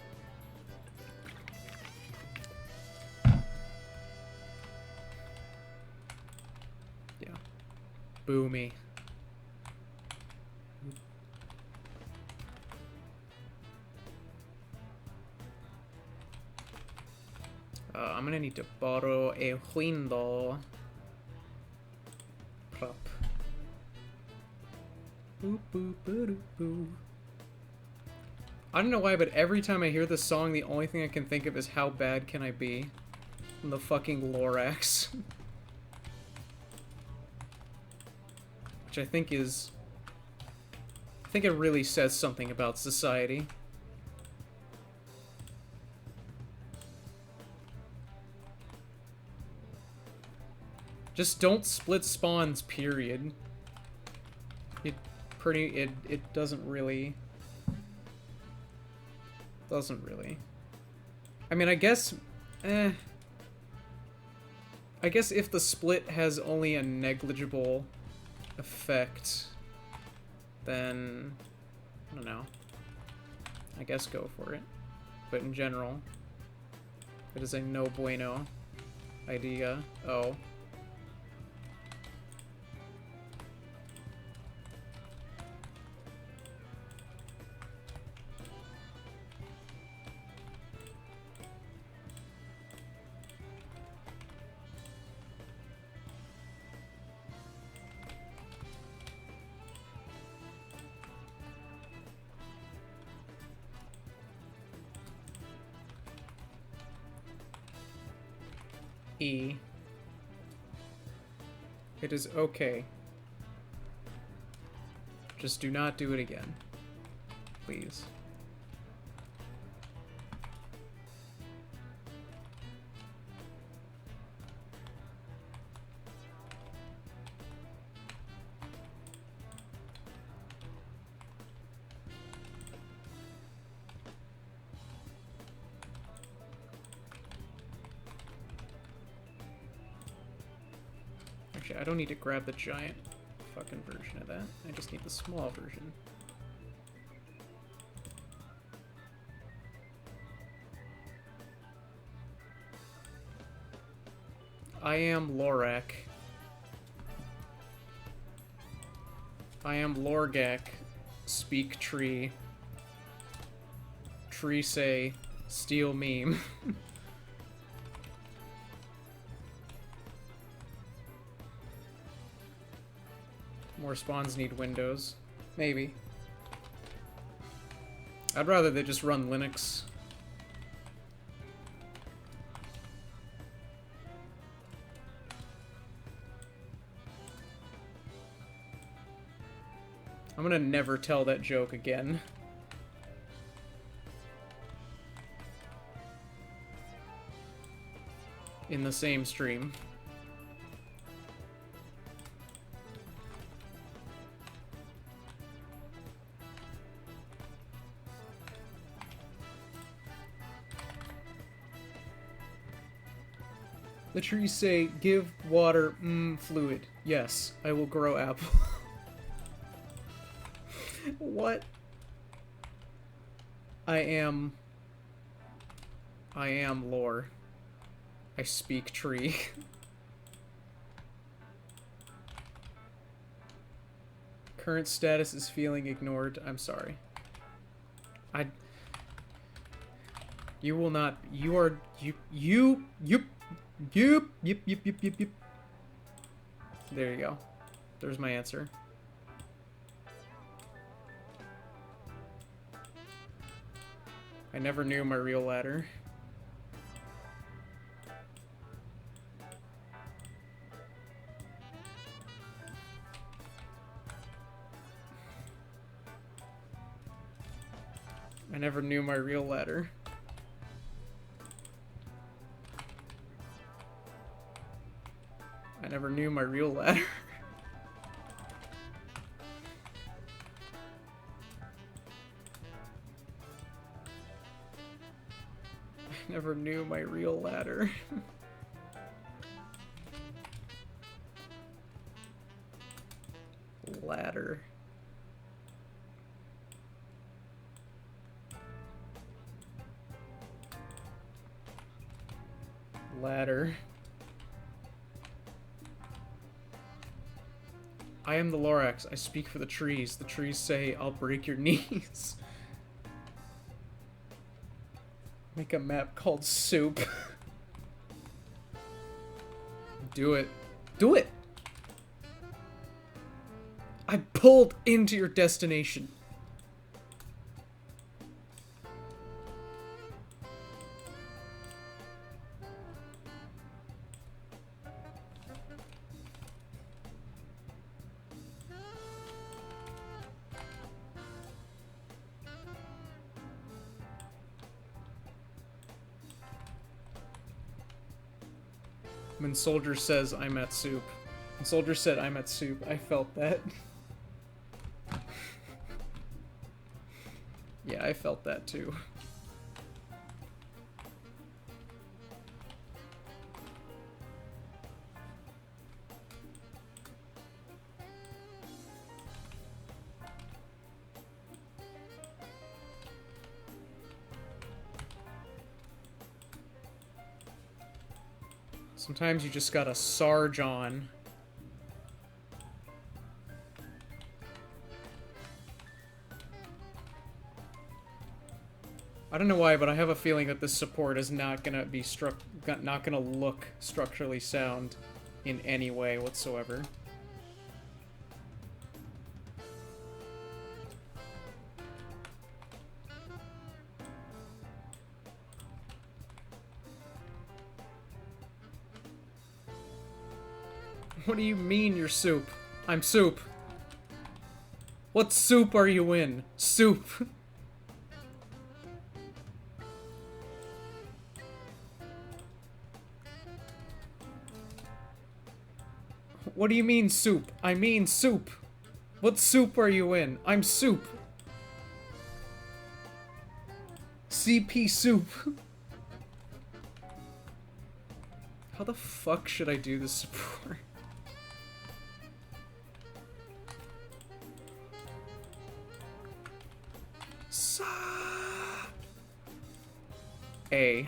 Yeah. Boomy. I'm gonna need to borrow a window. Prop. Boop, boop, boop, boop. I don't know why, but every time I hear this song, the only thing I can think of is how bad can I be? From the fucking Lorax. Which I think is... I think it really says something about society. Just don't split spawns, period. It doesn't really... Doesn't really. I mean, I guess... I guess if the split has only a negligible effect, then... I don't know. I guess go for it. But in general, it is a no bueno idea. Oh. E. It is okay. Just do not do it again. Please. Actually, I don't need to grab the giant fucking version of that. I just need the small version. I am Lorak. I am Lorgak. Speak tree. Tree say. Steal meme. More spawns need Windows. Maybe. I'd rather they just run Linux. I'm gonna never tell that joke again. In the same stream. The trees say, give water, fluid. Yes, I will grow apple. What? I am lore. I speak tree. Current status is feeling ignored. I'm sorry. You will not. You are. Yep. There you go. There's my answer. I never knew my real ladder. I never knew my real ladder. I never knew my real ladder. I never knew my real ladder. Ladder. Ladder. I am the Lorax. I speak for the trees. The trees say, I'll break your knees. Make a map called Soup. Do it. Do it! I pulled into your destination. When Soldier says, I'm at Soup. When Soldier said, I'm at Soup, I felt that. Yeah, I felt that too. Sometimes you just gotta sarge on. I don't know why, but I have a feeling that this support is not gonna be not gonna look structurally sound in any way whatsoever. What do you mean you're Soup? I'm Soup. What soup are you in? Soup. What do you mean Soup? I mean Soup. What soup are you in? I'm Soup. CP Soup. How the fuck should I do this support? A.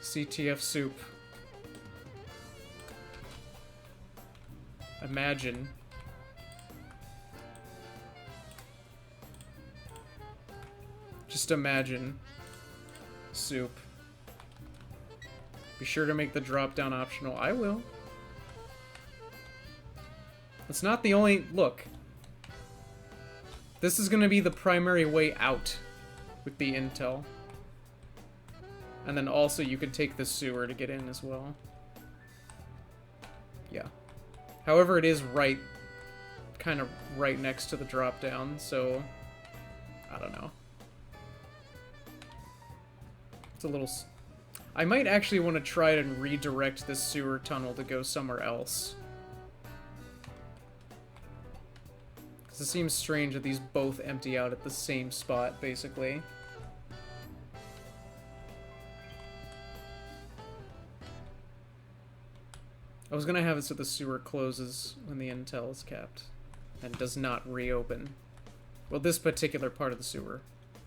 CTF soup. Imagine. Just imagine. Soup. Be sure to make the drop-down optional. I will. It's not the only... Look. This is going to be the primary way out with the intel. And then also you could take the sewer to get in as well. Yeah. However, it is right... kind of right next to the drop-down, so... I don't know. It's a little... I might actually want to try and redirect this sewer tunnel to go somewhere else. Because it seems strange that these both empty out at the same spot, basically. I was gonna have it so the sewer closes when the intel is capped. And does not reopen. Well, this particular part of the sewer.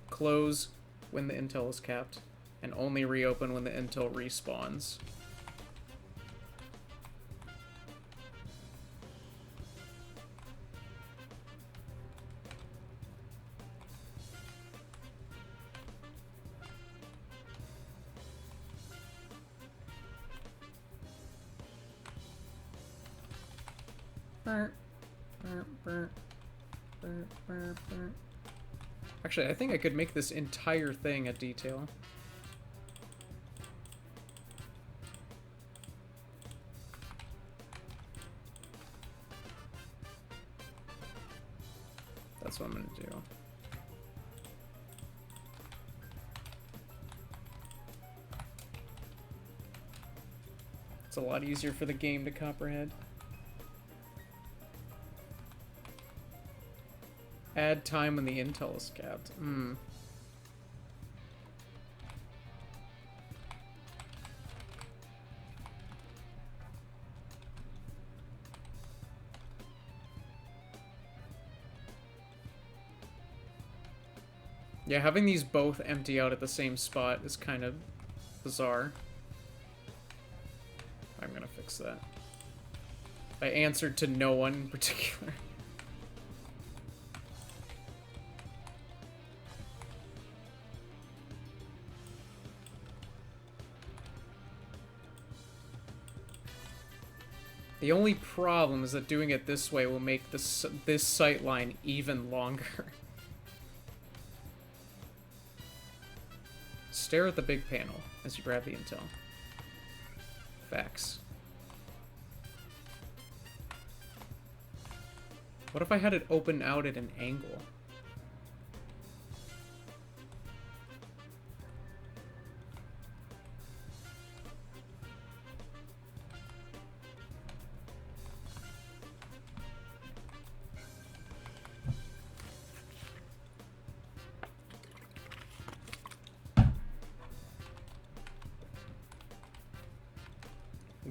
Close when the intel is capped. And only reopen when the intel respawns. Actually, I think I could make this entire thing a detail. That's what I'm gonna do. It's a lot easier for the game to comprehend. Add time when the intel is capped. Yeah, having these both empty out at the same spot is kind of bizarre. I'm gonna fix that. I answered to no one in particular. The only problem is that doing it this way will make this sight line even longer. Stare at the big panel as you grab the intel. Facts. What if I had it open out at an angle?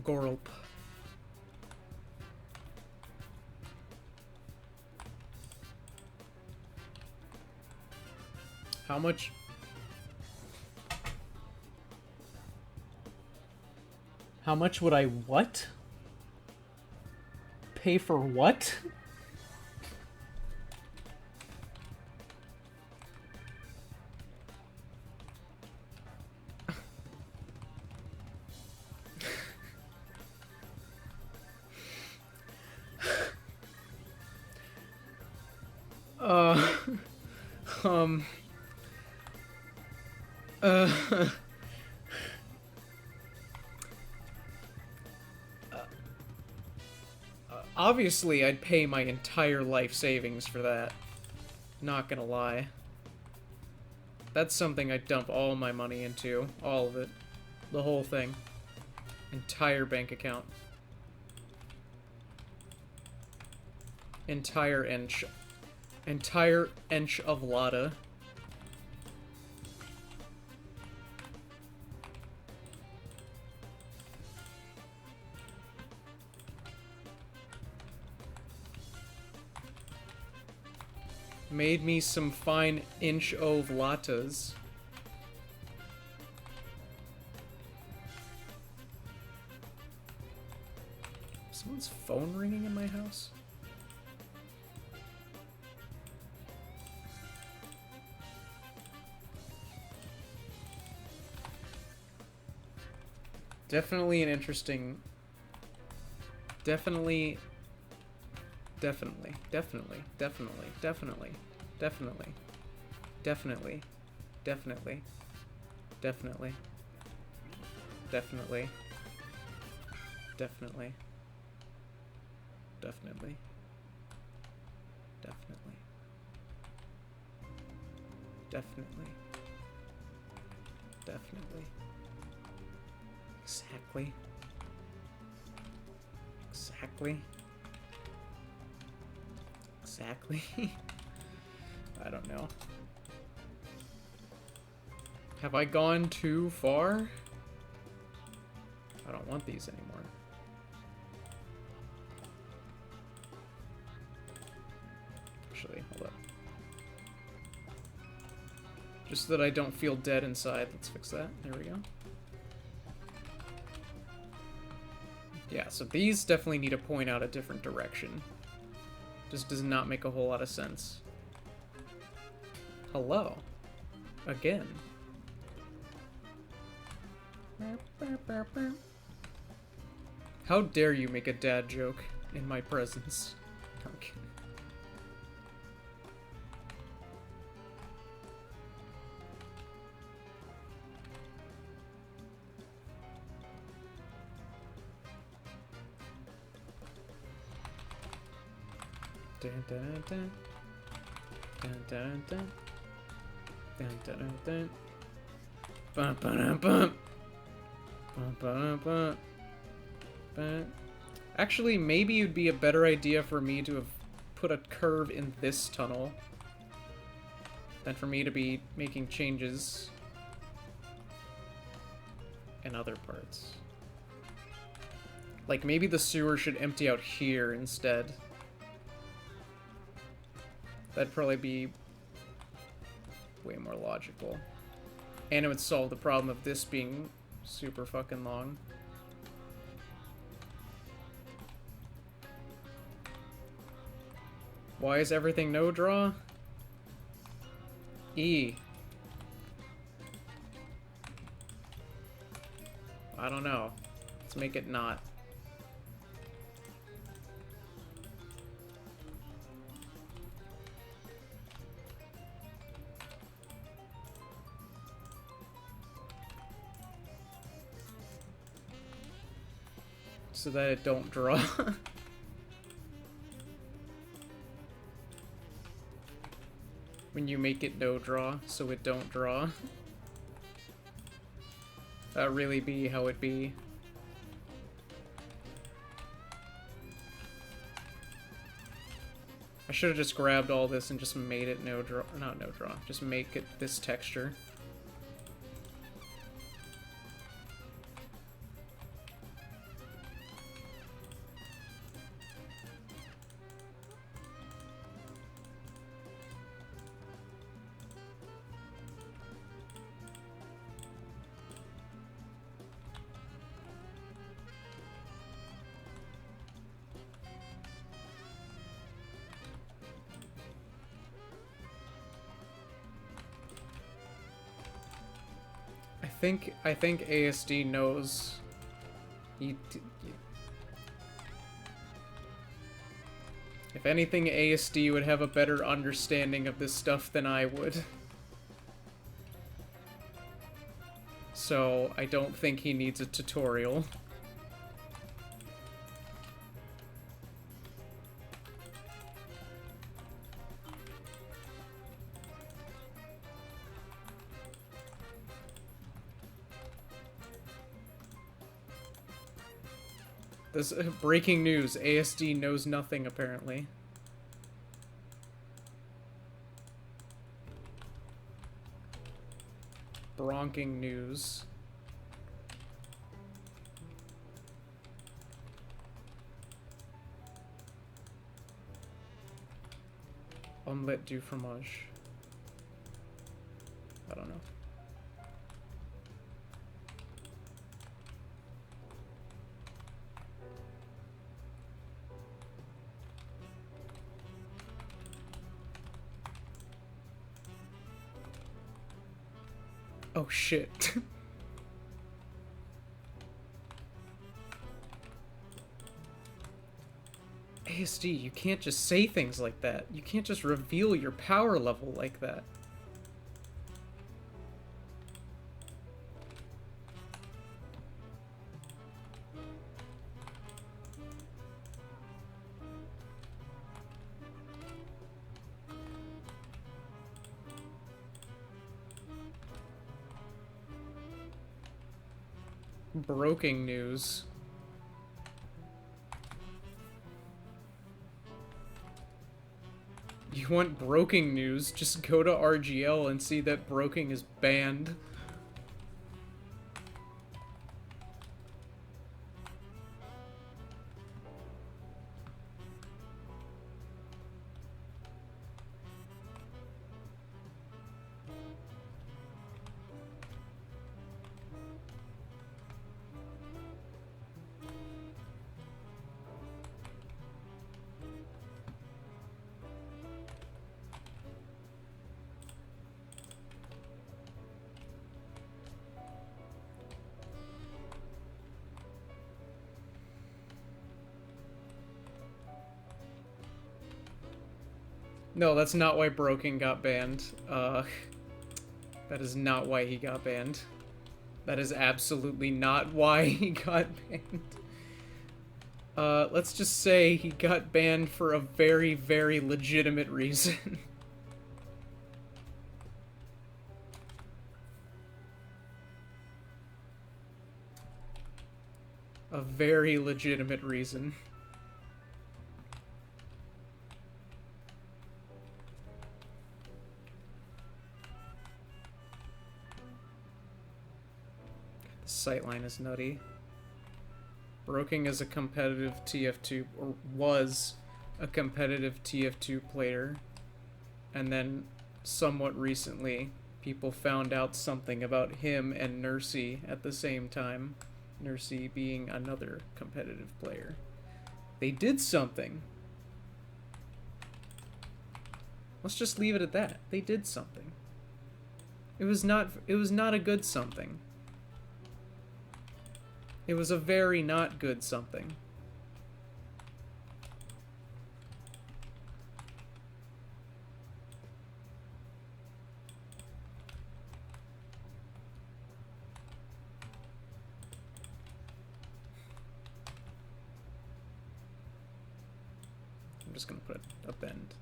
Gorlp. How much? How much would I what? Pay for what? Obviously, I'd pay my entire life savings for that. Not gonna lie. That's something I'd dump all my money into. All of it. The whole thing. Entire bank account. Entire inch. Entire inch of Lada. Made me some fine inch of lattes. Someone's phone ringing in my house? Definitely an interesting... Definitely, definitely, definitely, definitely, definitely, definitely, definitely, definitely, definitely, definitely, definitely, definitely, definitely, definitely, definitely, exactly. Exactly. Exactly. I don't know. Have I gone too far? I don't want these anymore. Actually, hold up. Just so that I don't feel dead inside. Let's fix that. There we go. Yeah, so these definitely need to point out a different direction. Just does not make a whole lot of sense. Hello. Again. How dare you make a dad joke in my presence? Okay. Dun, dun, dun. Dun, dun, dun. Dun, dun, dun, dun. Bum, ba-dum, bum. Bum, ba-dum, bum. Bum. Actually, maybe it'd be a better idea for me to have put a curve in this tunnel than for me to be making changes in other parts. Like, maybe the sewer should empty out here instead. That'd probably be way more logical. And it would solve the problem of this being super fucking long. Why is everything no draw? E. I don't know. Let's make it not. So that it don't draw. When you make it no draw, so it don't draw. That really be how it be. I should have just grabbed all this and just made it no draw, not no draw, just make it this texture. I think ASD knows. If anything, ASD would have a better understanding of this stuff than I would. So I don't think he needs a tutorial. This breaking news, ASD knows nothing apparently. Bronking news. Omelette du fromage. I don't know. Oh shit. ASD, you can't just say things like that. You can't just reveal your power level like that. Broken news. You want broken news? Just go to RGL and see that broking is banned. No, that's not why broking got banned. That is not why he got banned. That is absolutely not why he got banned. Let's just say he got banned for a very, very legitimate reason. A very legitimate reason. The sightline is nutty. Broking is a competitive TF2, or was a competitive TF2 player, and then somewhat recently people found out something about him and Nursey at the same time. Nursey being another competitive player. They did something. Let's just leave it at that. They did something. It was not a good something. It was a very not good something. I'm just gonna put a bend.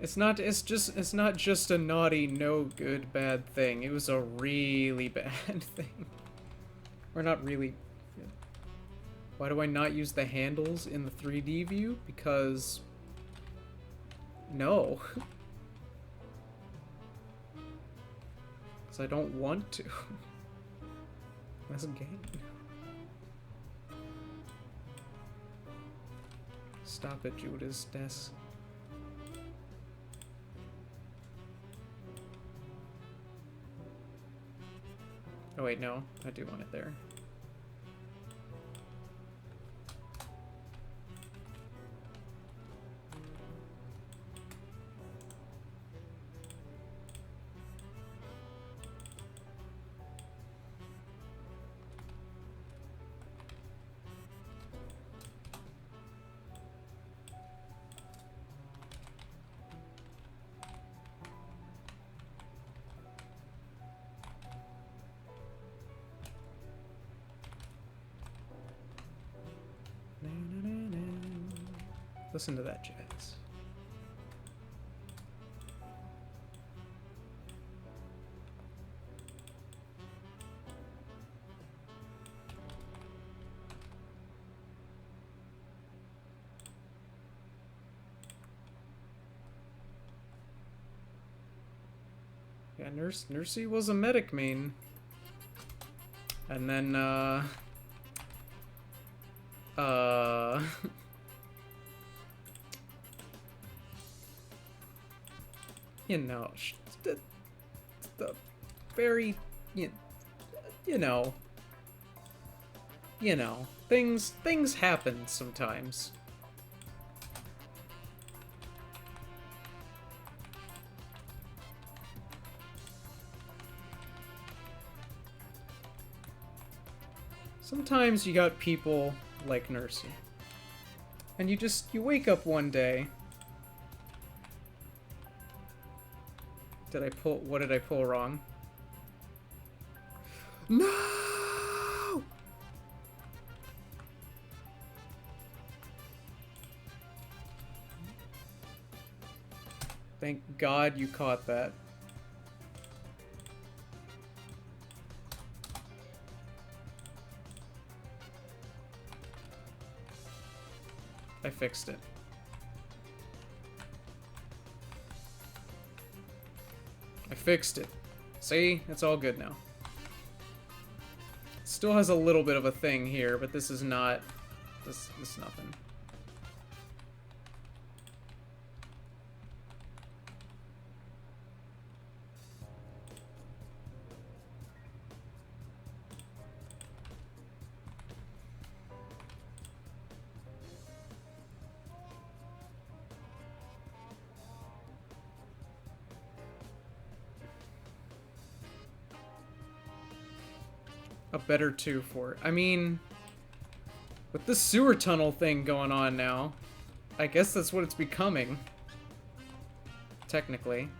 It's not just a naughty, no good, bad thing. It was a really bad thing. Or not really. Why do I not use the handles in the 3D view? Because no. Because I don't want to. That's a game. Stop it, Judas. Des. Oh wait, no. I do want it there. Listen to that jazz. Nursey was a medic main. And then, you know, the very, you know, things happen sometimes. Sometimes you got people like Nursey. And you wake up one day. What did I pull wrong? No! Thank God you caught that. I fixed it. I fixed it. See? It's all good now. Still has a little bit of a thing here, but this is not... This is nothing. A better 2 for it. I mean, with the sewer tunnel thing going on now, I guess that's what it's becoming. Technically.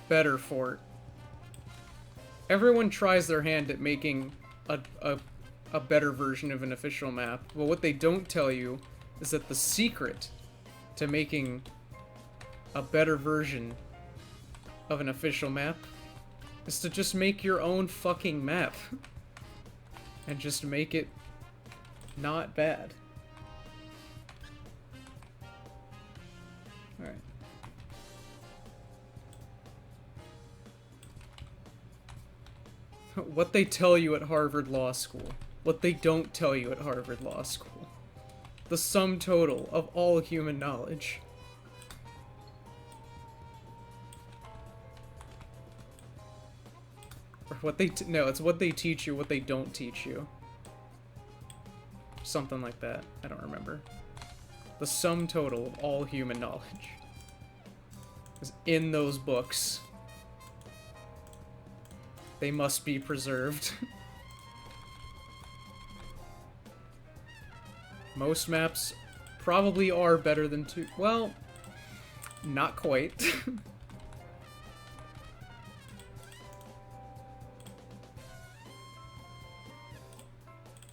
Better fort. Everyone tries their hand at making a better version of an official map, but what they don't tell you is that the secret to making a better version of an official map is to just make your own fucking map. And just make it not bad. Alright. What they tell you at Harvard Law School. What they don't tell you at Harvard Law School. The sum total of all human knowledge. Or what they no, it's what they teach you, what they don't teach you. Something like that. I don't remember. The sum total of all human knowledge is in those books. They must be preserved. Most maps probably are better than 2. Well, not quite.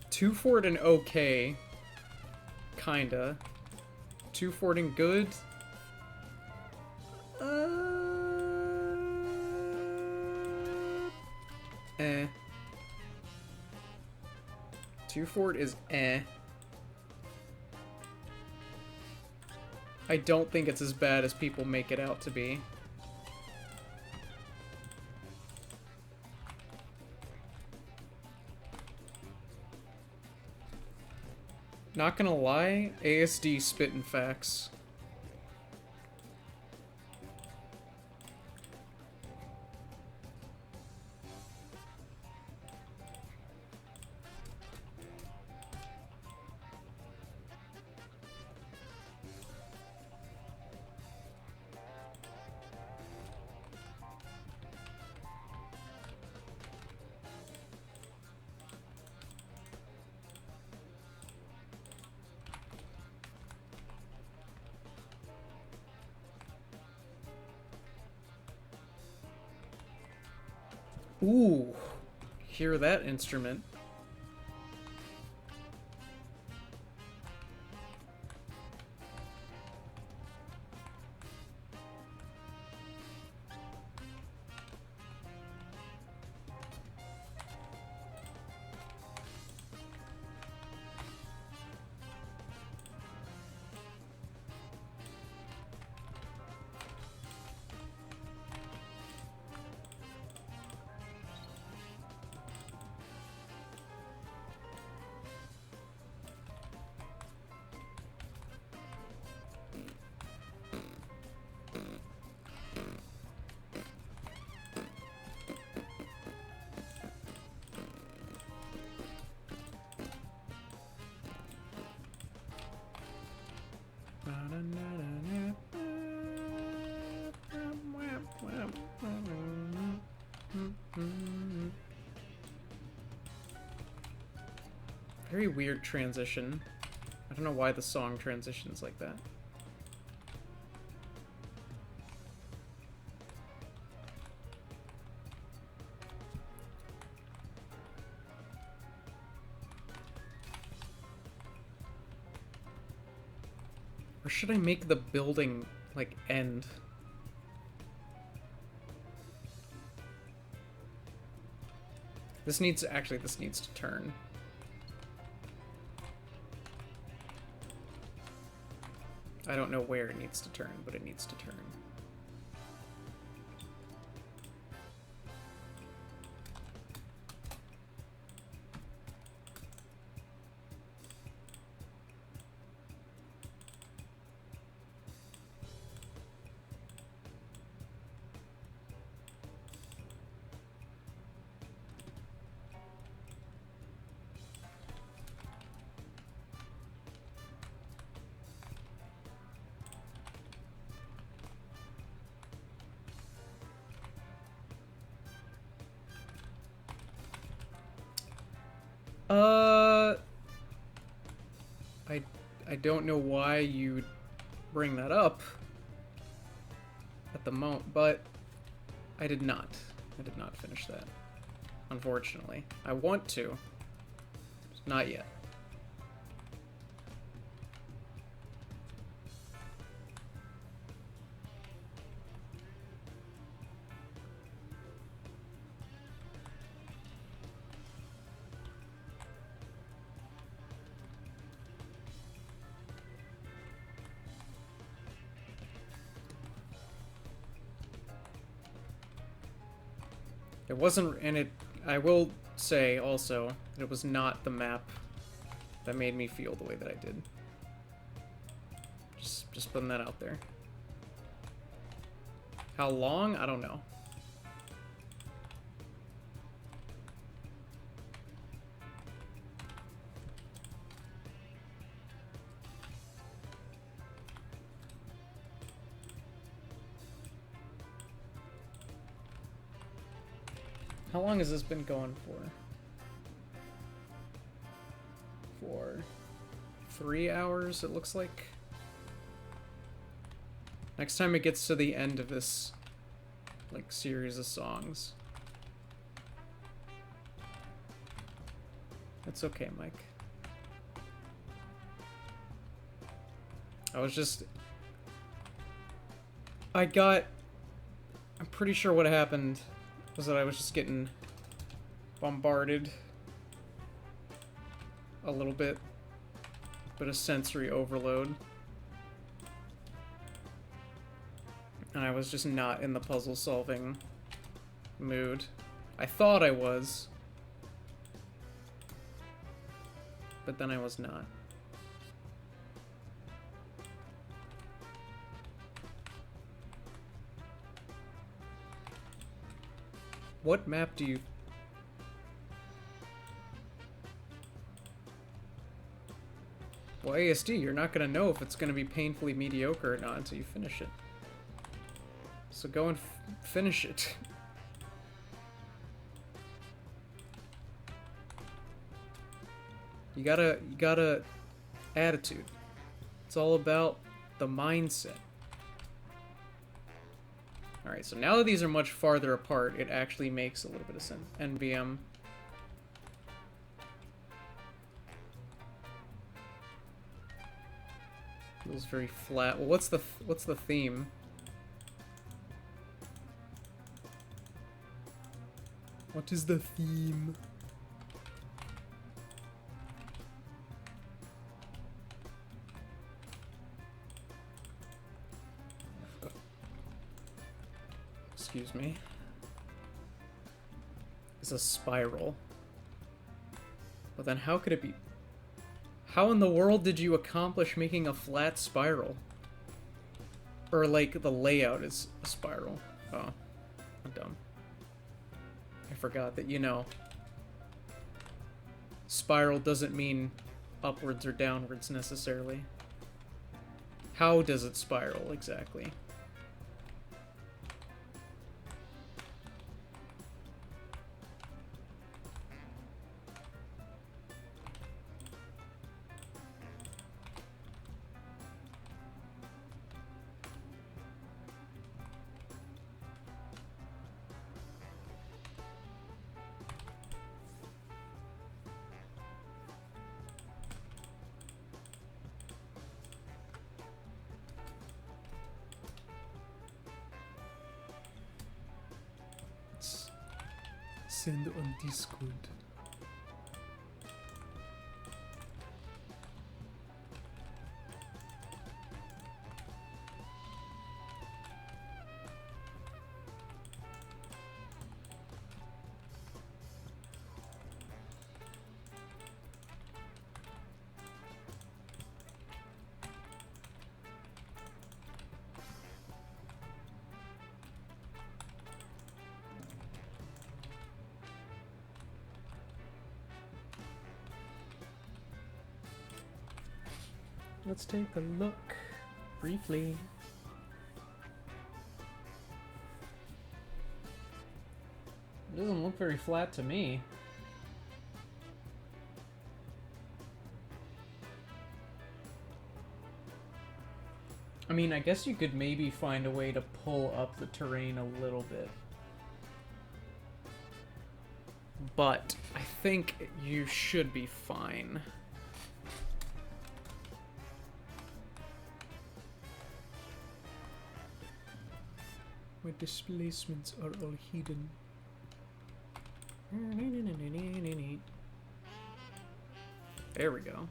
2 fort and okay. Kinda. 2 fort and good. Eh. 2 fort is eh. I don't think it's as bad as people make it out to be. Not gonna lie, ASD spittin' facts. Ooh, hear that instrument. Very weird transition. I don't know why the song transitions like that. Or should I make the building, like, end? This needs, actually, this needs to turn. I don't know where it needs to turn, but it needs to turn. I don't know why you'd bring that up at the moment, but I did not. I did not finish that, unfortunately. I want to. Not yet. It wasn't, and it, I will say also, that it was not the map that made me feel the way that I did. Just putting that out there. How long? I don't know. How long has this been going for? For 3 hours, it looks like. Next time it gets to the end of this, like, series of songs. It's okay, Mike. I was just... I'm pretty sure what happened was that I was just getting bombarded a little bit of sensory overload. And I was just not in the puzzle solving mood. I thought I was, but then I was not. What map do you... Well, ASD, you're not going to know if it's going to be painfully mediocre or not until you finish it. So go and finish it. You gotta attitude. It's all about the mindset. Alright, so now that these are much farther apart, it actually makes a little bit of sense. NVM. Feels very flat. Well, what's the theme? What is the theme? Excuse me. It's a spiral. But then how could it be? How in the world did you accomplish making a flat spiral? Or, like, the layout is a spiral. Oh, I'm dumb. I forgot that, you know, spiral doesn't mean upwards or downwards necessarily. How does it spiral exactly? send on Discord. Let's take a look briefly. It doesn't look very flat to me. I mean, I guess you could maybe find a way to pull up the terrain a little bit. But I think you should be fine. My displacements are all hidden. There we go.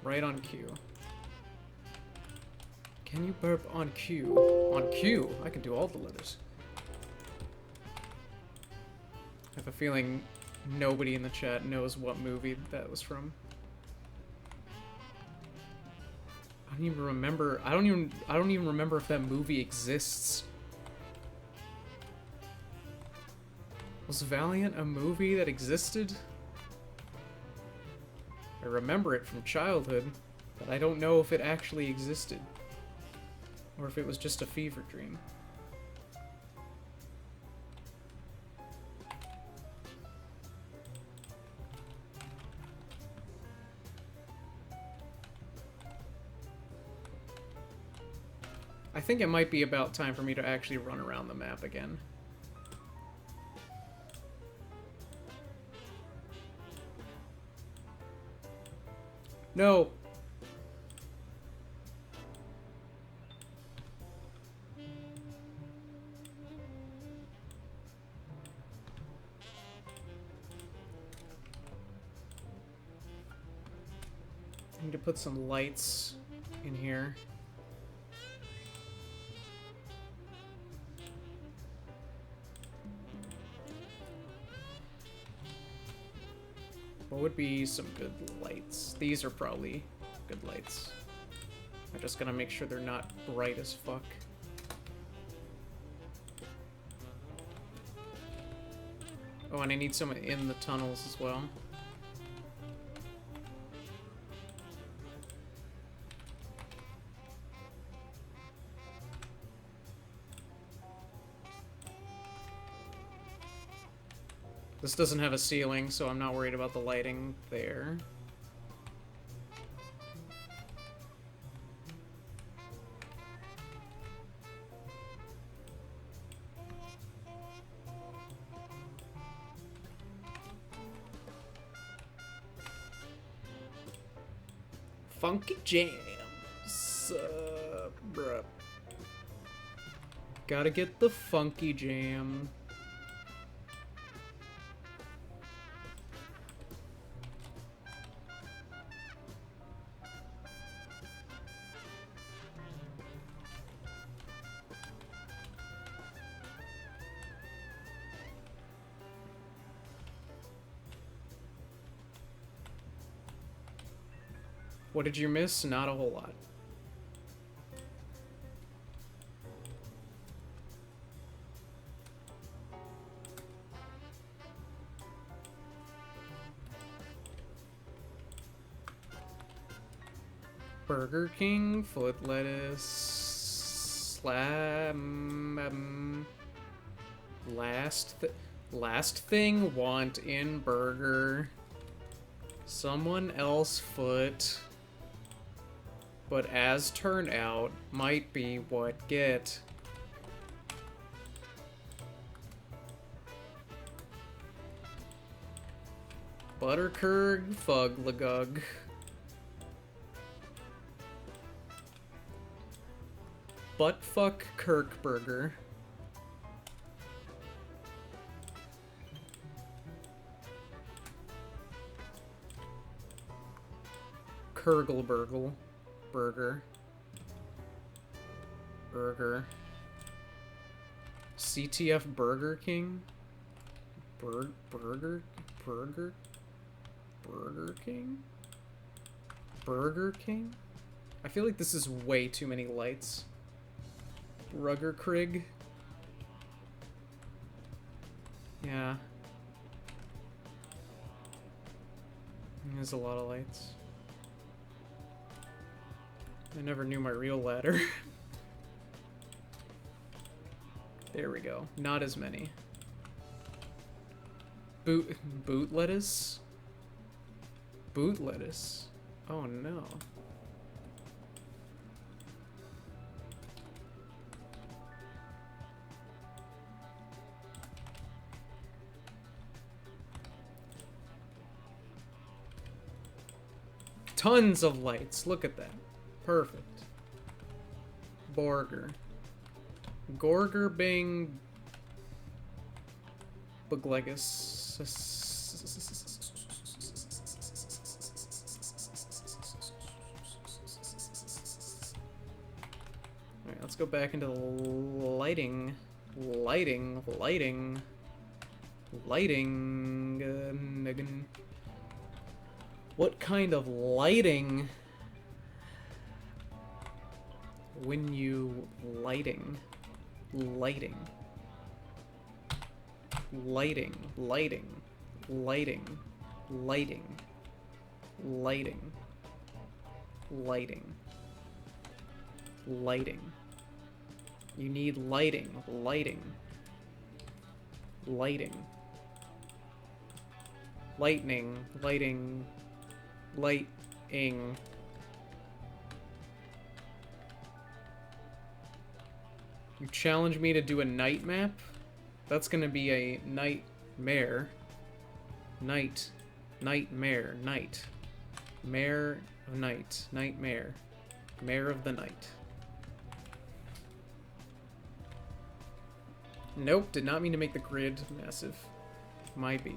Right on cue. Can you burp on cue? On cue? I can do all the letters. I have a feeling nobody in the chat knows what movie that was from. I don't even remember. I don't even remember if that movie exists. Was Valiant a movie that existed? I remember it from childhood, but I don't know if it actually existed. Or if it was just a fever dream. I think it might be about time for me to actually run around the map again. No! I need to put some lights in here. What would be some good lights? These are probably good lights. I'm just gonna make sure they're not bright as fuck. Oh, and I need some in the tunnels as well. This doesn't have a ceiling, so I'm not worried about the lighting there. Funky jams. Bruh. Gotta get the funky jam. What did you miss? Not a whole lot. Burger King, foot lettuce, last thing want in burger. Someone else foot. But as turned out, might be what get. Buttercurd Fuglagug. Buttfuck Kirkburger. Hergelburgle. Burger. Burger. CTF Burger King? Burger King? Burger King? I feel like this is way too many lights. Ruggerkrig? Yeah. There's a lot of lights. I never knew my real ladder. There we go. Not as many. Boot lettuce? Boot lettuce. Oh no. Tons of lights. Look at that. Perfect. Borger. Gorger Bing Buglegus. Alright, let's go back into the lighting. Lighting. What kind of lighting? When you lighting. Lighting. Lighting. Lighting. Lighting. Lighting. Lighting. Lighting. Lighting. You need lighting. Lighting. Lighting. Lightning. Lighting. Lighting. You challenge me to do a night map? That's gonna be a nightmare. Night. Nightmare. Night. Mare of night. Nightmare. Mare of the night. Nope, did not mean to make the grid massive. Might be.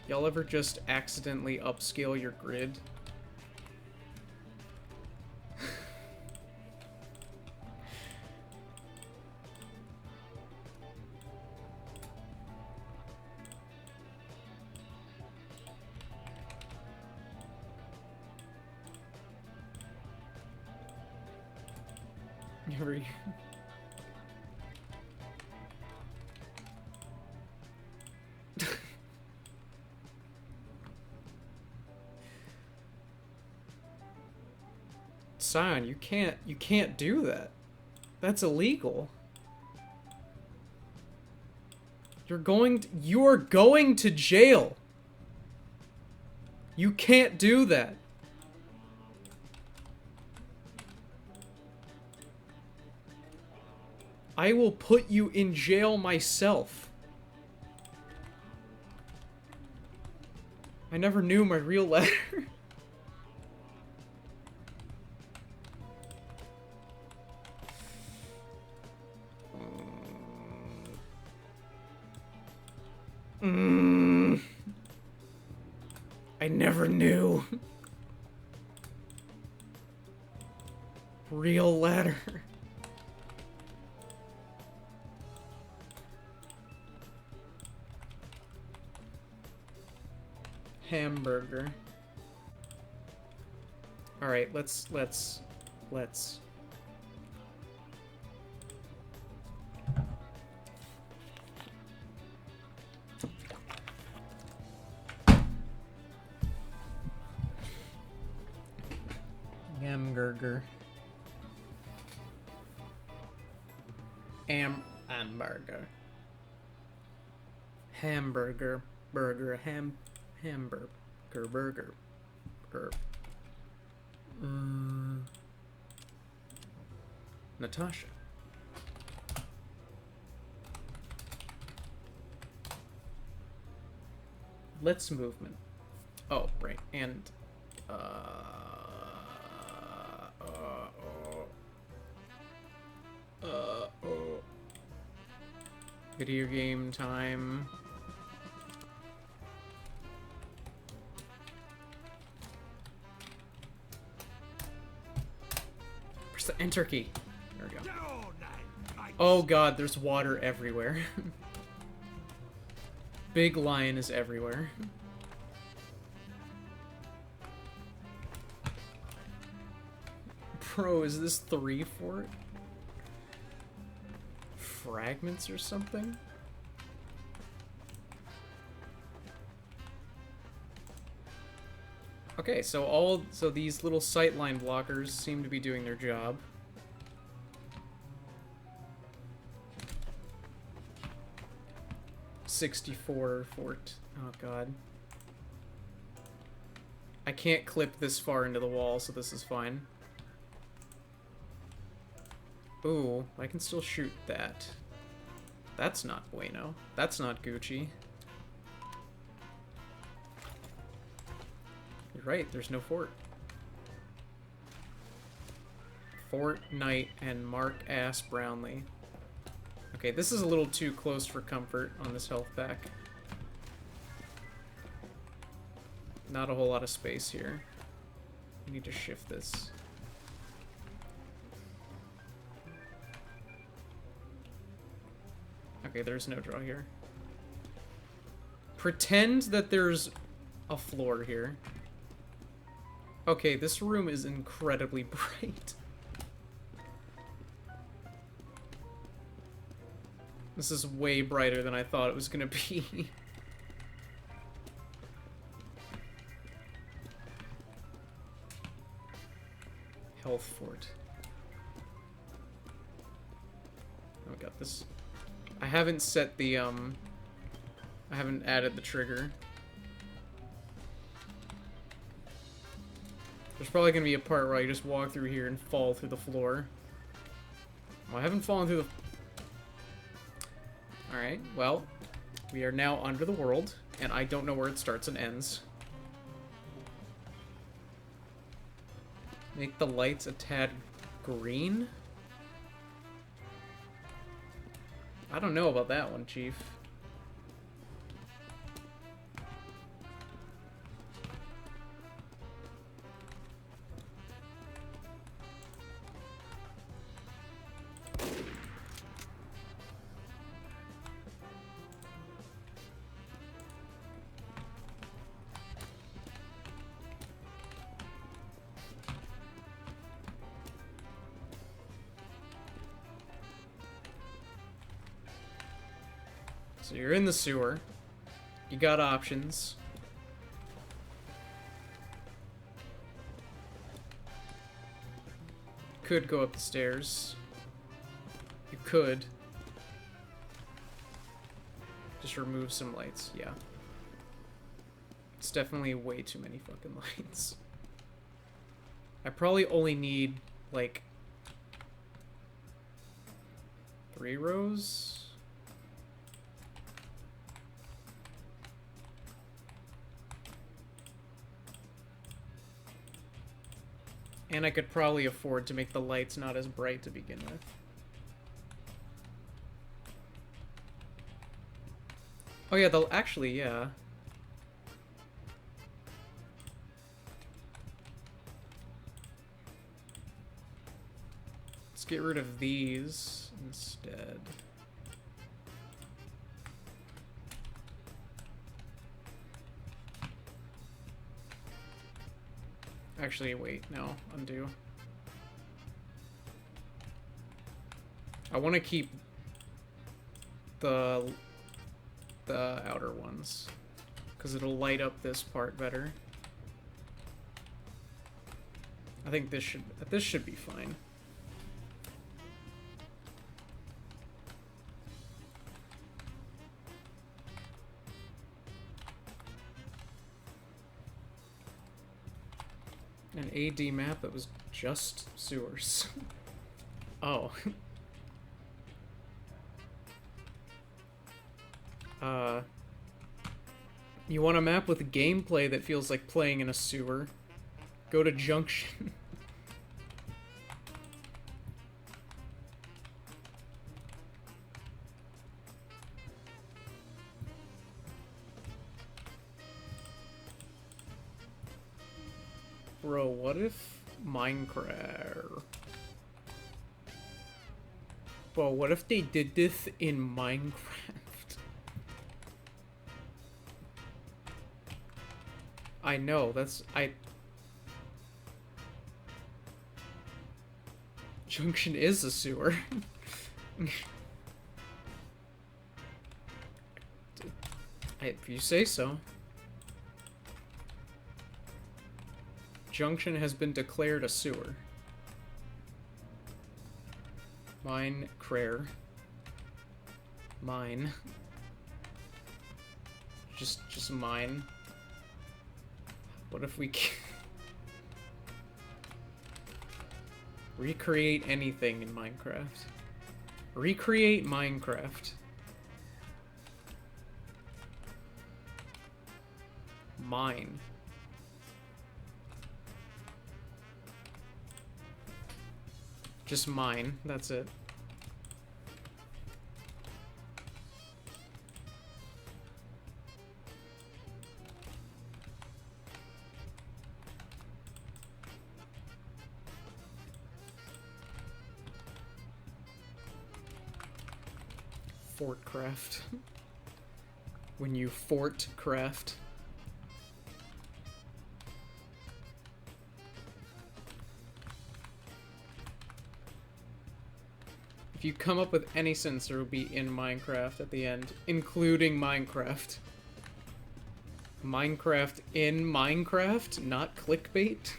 Y'all ever just accidentally upscale your grid? Every... Scion, you can't do that. That's illegal. You're going to jail. You can't do that. I will put you in jail myself. I never knew my real letter. I never knew. Real letter. Hamburger. All right, let's. Hamburger. Hamburger. Hamburger. Burger. Hamburger. Burger. Natasha. Let's movement. Oh, right. And, video game time. Enter key. There we go. Get on that, mate. Oh god, there's water everywhere. Big lion is everywhere. Bro, is this 3 fort? Fragments or something? Okay, so these little sightline blockers seem to be doing their job. $64 fort. Oh god. I can't clip this far into the wall, so this is fine. Ooh, I can still shoot that. That's not bueno. That's not Gucci. You're right, there's no fort. Fort Knight and Mark Ass Brownlee. Okay, this is a little too close for comfort on this health pack. Not a whole lot of space here. I need to shift this. Okay, there's no draw here. Pretend that there's a floor here. Okay, this room is incredibly bright. This is way brighter than I thought it was gonna be. Health fort. Oh, we got this. I haven't set the, I haven't added the trigger. There's probably gonna be a part where I just walk through here and fall through the floor. Well, I haven't fallen through the... Alright, well, we are now under the world, and I don't know where it starts and ends. Make the lights a tad green? I don't know about that one, Chief. So you're in the sewer. You got options. Could go up the stairs. You could. Just remove some lights, yeah. It's definitely way too many fucking lights. I probably only need, like, 3 rows? And I could probably afford to make the lights not as bright to begin with. Oh yeah, they'll actually, yeah. Let's get rid of these instead. Actually, wait, no, undo. I want to keep the outer ones, because it'll light up this part better. I think this should be fine. An AD map that was just sewers. Oh. You want a map with gameplay that feels like playing in a sewer? Go to Junction. Bro, what if Minecraft... Well, what if they did this in Minecraft? I know, Junction is a sewer. If you say so. Junction has been declared a sewer. Minecraft. Mine. Just mine. What if we recreate anything in Minecraft? Recreate Minecraft. Mine. Just mine, that's it. Fortcraft. When you fortcraft. If you come up with any sentence, there will be in Minecraft at the end, including Minecraft. Minecraft in Minecraft, not clickbait.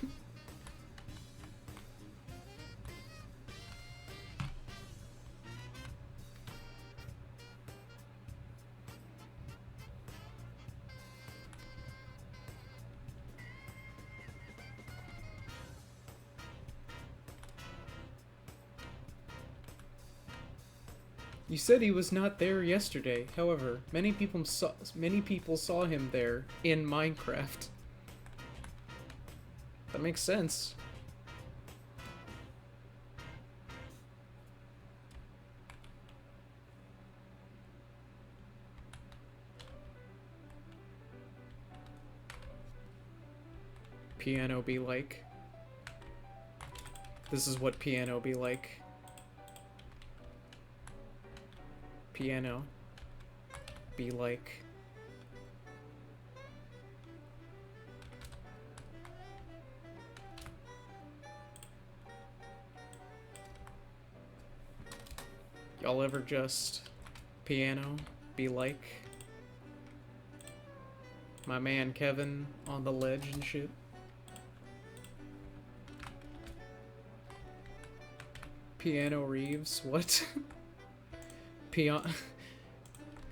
You said he was not there yesterday. However, many people saw him there in Minecraft. That makes sense. Piano be like. This is what piano be like. Piano be like. Y'all ever just piano be like my man Kevin on the ledge and shit? Piano Reeves, what?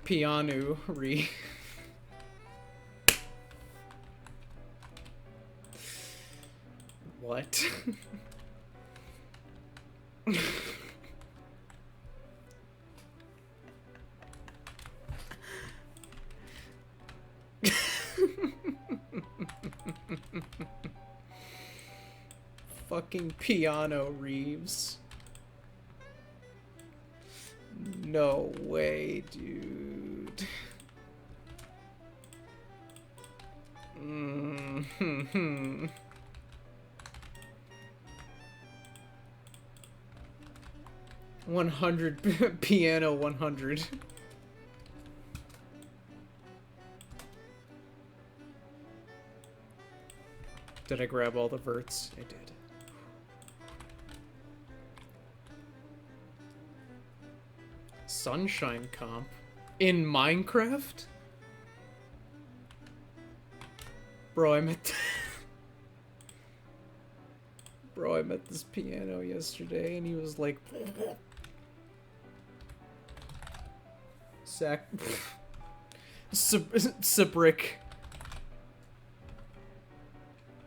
Piano Re. What? Fucking Piano Reeves. No way, dude. 100 piano 100. Did I grab all the verts? I did. Sunshine comp in Minecraft? Bro, I met Bro, I met this piano yesterday and he was like Sabrick.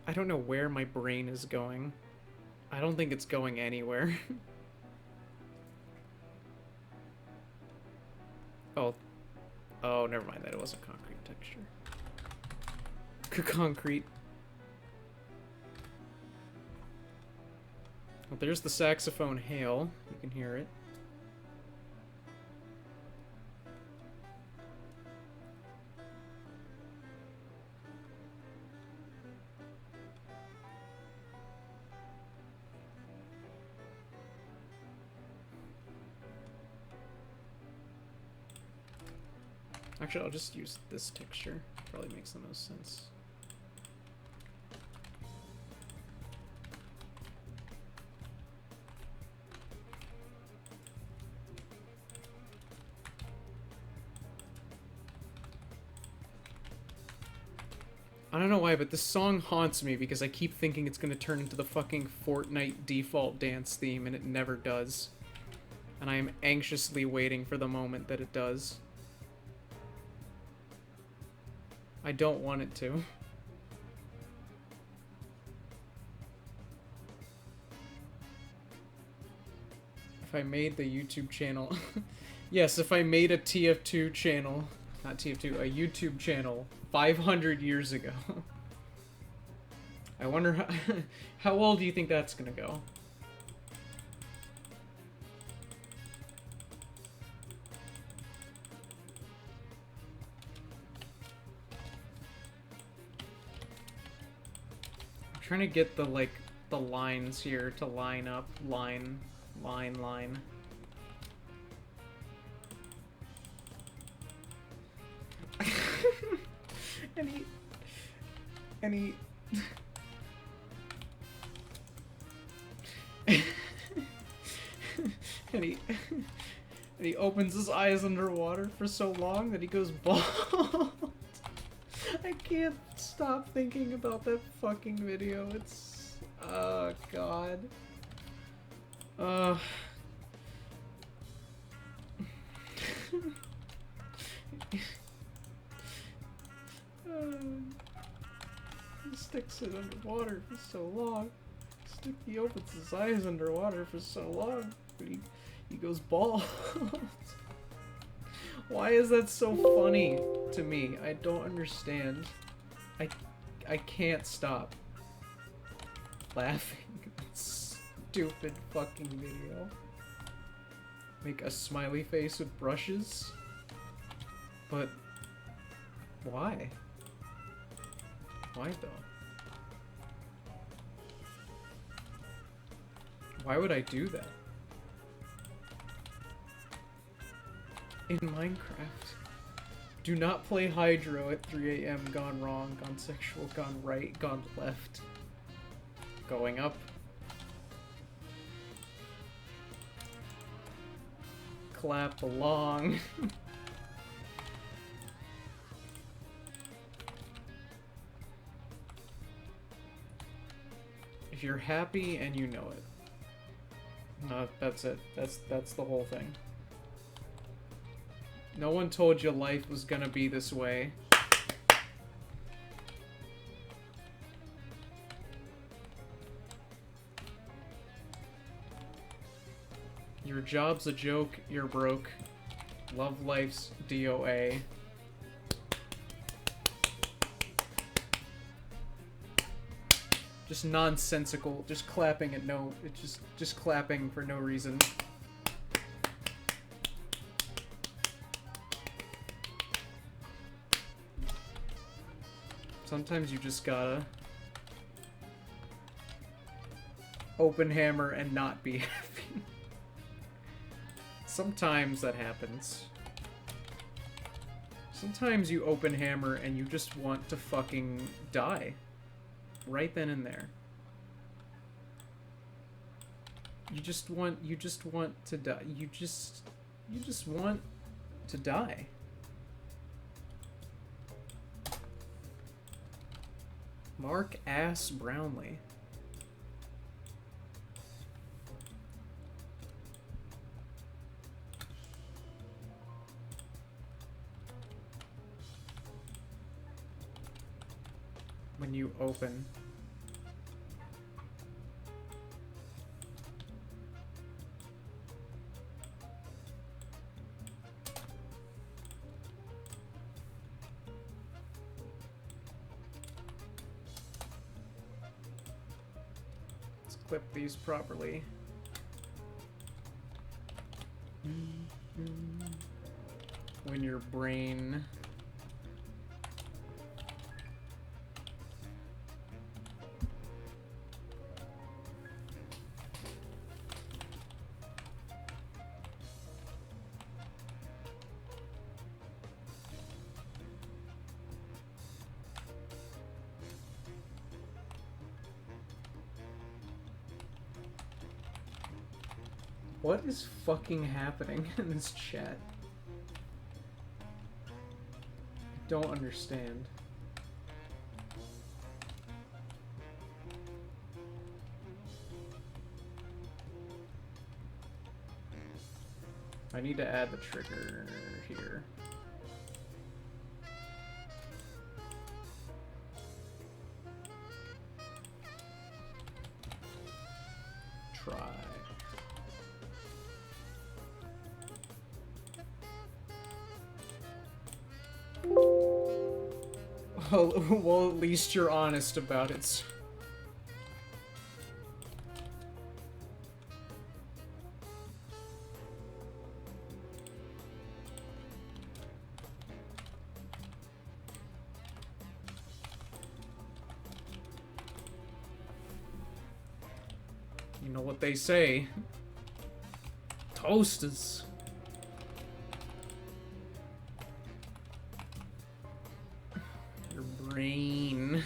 I don't know where my brain is going. I don't think it's going anywhere. Oh, never mind. That it wasn't concrete texture. Concrete. Well, there's the saxophone hail. You can hear it. Actually, I'll just use this texture. Probably makes the most sense. I don't know why, but this song haunts me because I keep thinking it's gonna turn into the fucking Fortnite default dance theme, and it never does. And I am anxiously waiting for the moment that it does. I don't want it to. If I made the YouTube channel... Yes, if I made a tf2 channel... Not tf2, a YouTube channel 500 years ago. I wonder how... How old do you think that's gonna go? I'm trying to get the, like, the lines here to line up. Line. Any and he opens his eyes underwater for so long that he goes bald. I can't stop thinking about that fucking video. It's oh god. He sticks it underwater for so long. He opens his eyes underwater for so long, but he goes bald. Why is that so funny to me? I don't understand. I can't stop laughing at this stupid fucking video. Make a smiley face with brushes? But why? Why though? Why would I do that? In Minecraft. Do not play Hydro at 3 AM. Gone wrong, gone sexual, gone right, gone left. Going up. Clap along. If you're happy and you know it. No, that's it. That's the whole thing. No one told you life was gonna be this way. Your job's a joke, you're broke. Love life's DOA. Just nonsensical, just clapping at no, it's just clapping for no reason. Sometimes you just gotta open hammer and not be happy. Sometimes that happens. Sometimes you open hammer and you just want to fucking die. Right then and there. You just want to die. You just want to die. Mark Ass Brownlee. When you open. Let's clip these properly. When your brain What is fucking happening in this chat? I don't understand. I need to add the trigger here. Try. Well, at least you're honest about it. You know what they say. Toasters. Your brain.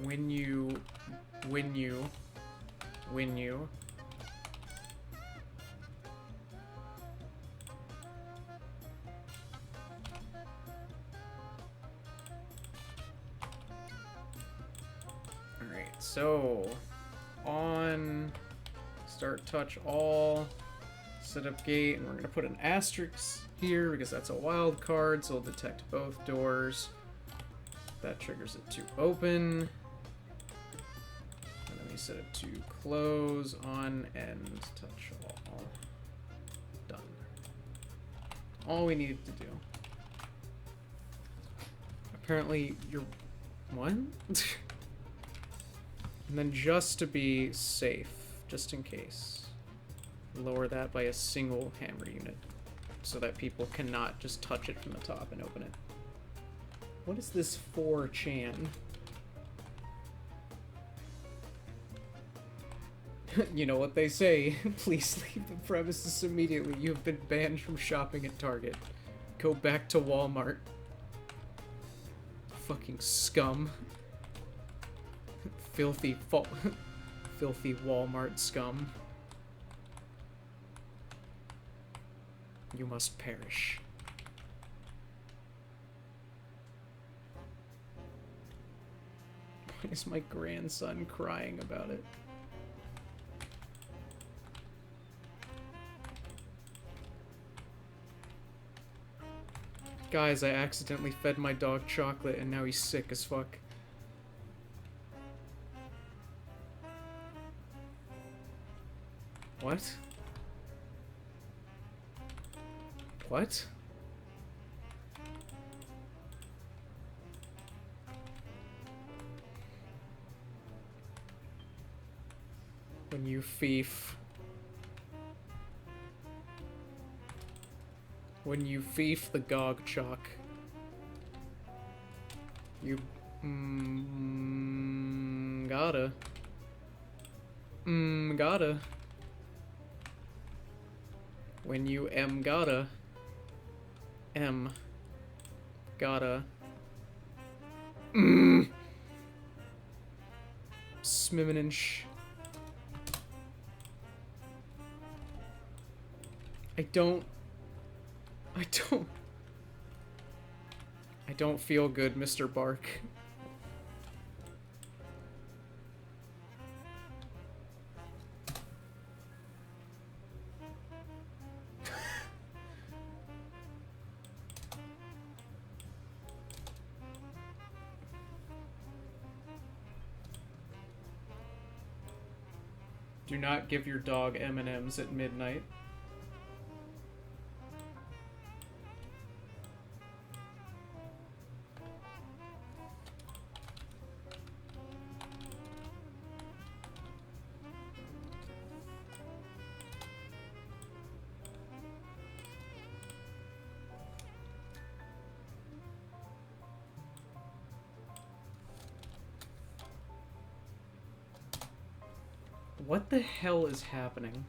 When you Alright, so on start touch all, set up gate, and we're gonna put an asterisk here because that's a wild card, so it'll detect both doors. That triggers it to open. And then we set it to close, on, end, touch all. Done. All we needed to do. Apparently, you're... What? And then just to be safe, just in case, lower that by a single hammer unit so that people cannot just touch it from the top and open it. What is this 4chan? You know what they say. Please leave the premises immediately. You have been banned from shopping at Target. Go back to Walmart. Fucking scum. Filthy Walmart scum. You must perish. Why is my grandson crying about it? Guys, I accidentally fed my dog chocolate and now he's sick as fuck. What? What? When you thief. When you thief the Gog Chalk. You gotta. Gotta. When you gotta. Gotta. Smiminensh. I don't feel good, Mr. Bark. Do not give your dog M&Ms at midnight. What the hell is happening?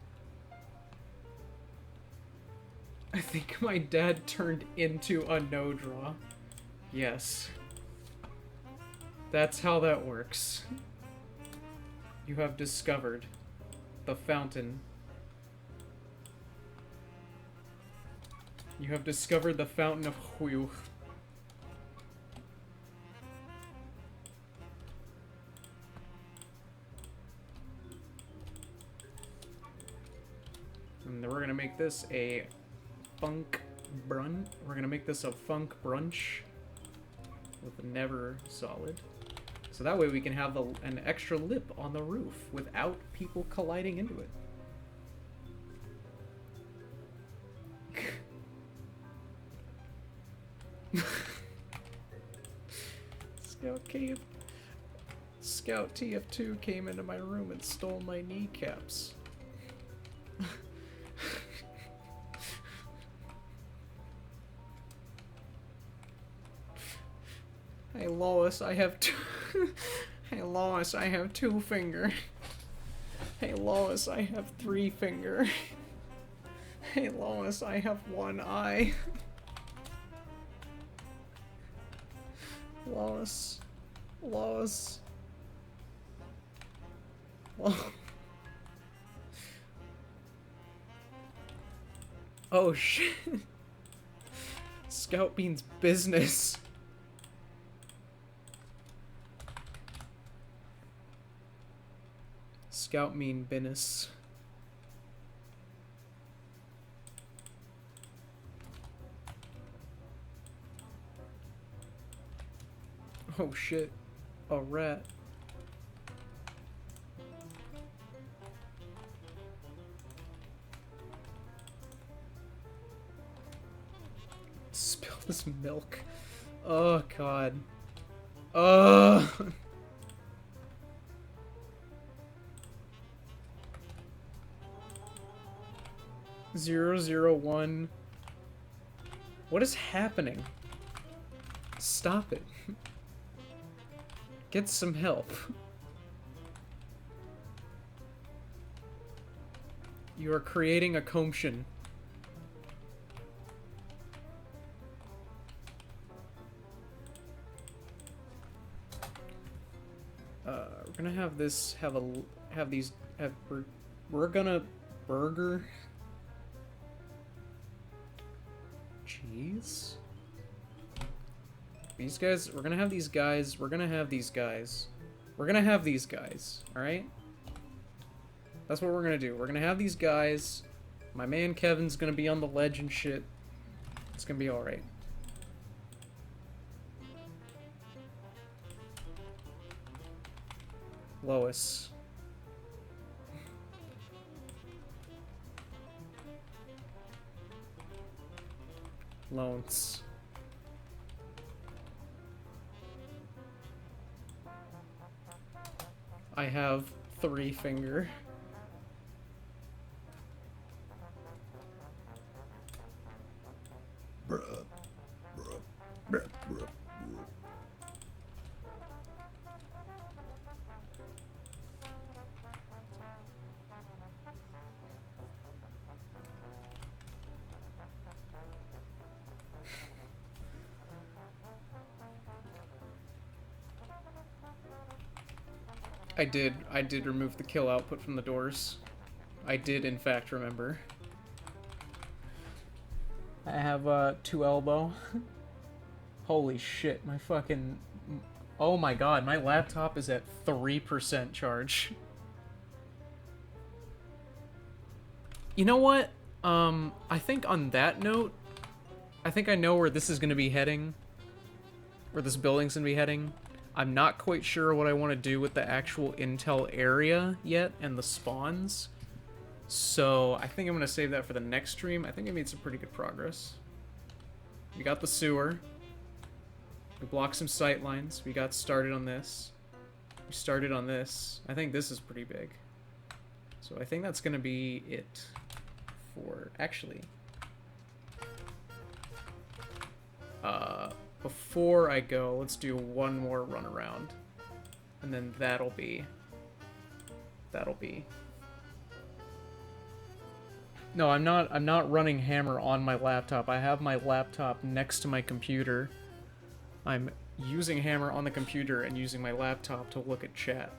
I think my dad turned into a no-draw. Yes. That's how that works. You have discovered the fountain. You have discovered the fountain of Huyu. And we're gonna make this a funk brunch. We're gonna make this a funk brunch with never solid. So that way we can have an extra lip on the roof without people colliding into it. Scout tf2 came into my room and stole my kneecaps. Hey Lois, I have two. Hey Lois, I have 2 finger. Hey Lois, I have 3 finger. Hey Lois, I have 1 eye. Lois. Lois. Oh shit. Scout means business. Scout mean business. Oh shit. A rat. Spill this milk. Oh god. Ugh. 001. What is happening? Stop it. Get some help. You are creating a commotion. We're gonna have this, we're gonna burger cheese. These guys, we're gonna have these guys, we're gonna have these guys, alright? That's what we're gonna do. We're gonna have these guys. My man Kevin's gonna be on the ledge and shit. It's gonna be alright. Lois. Loans. I have 3 finger. I did remove the kill output from the doors. I did, in fact, remember. I have, 2 elbow. Holy shit, my fucking... Oh my god, my laptop is at 3% charge. You know what? I think on that note, I think I know where this is gonna be heading. Where this building's gonna be heading. I'm not quite sure what I want to do with the actual intel area yet and the spawns. So I think I'm going to save that for the next stream. I think I made some pretty good progress. We got the sewer. We blocked some sight lines. We got started on this. We started on this. I think this is pretty big. So I think that's going to be it for... Actually... before I go, let's do one more run around. And then that'll be... No, I'm not running Hammer on my laptop. I have my laptop next to my computer. I'm using Hammer on the computer and using my laptop to look at chat.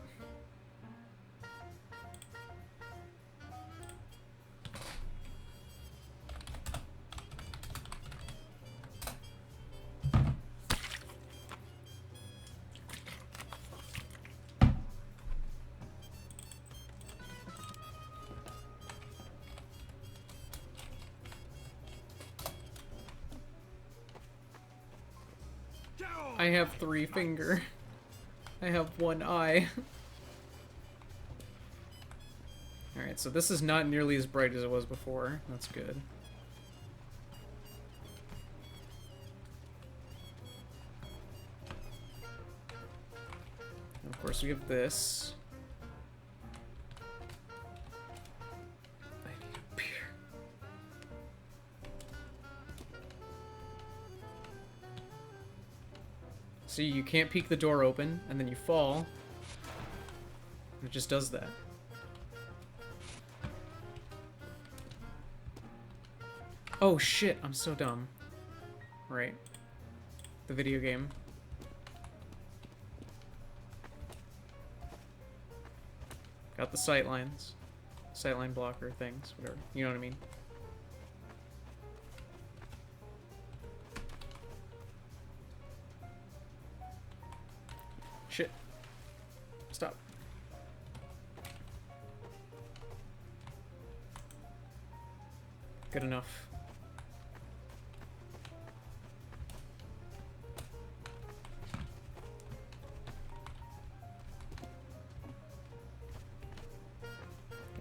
I have 3 finger. I have 1 eye. Alright, so this is not nearly as bright as it was before. That's good. And of course we have this. I need a beer. See, you can't peek the door open, and then you fall. And it just does that. Oh shit, I'm so dumb. Right. The video game. Got the sightlines. Sightline blocker things, whatever. You know what I mean? Shit. Stop. Good enough.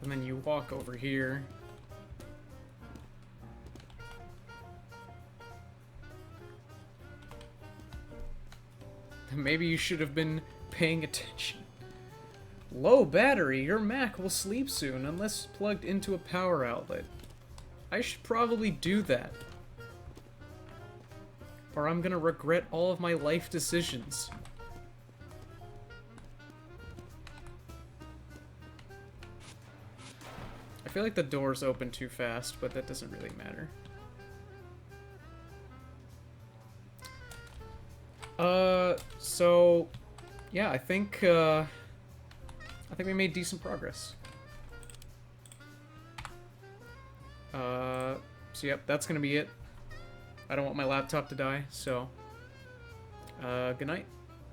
And then you walk over here. Maybe you should have been paying attention. Low battery, your Mac will sleep soon unless plugged into a power outlet. I should probably do that. Or I'm gonna regret all of my life decisions. I feel like the doors open too fast, but that doesn't really matter. So yeah, I think we made decent progress. So yep, that's gonna be it. I don't want my laptop to die, so good night.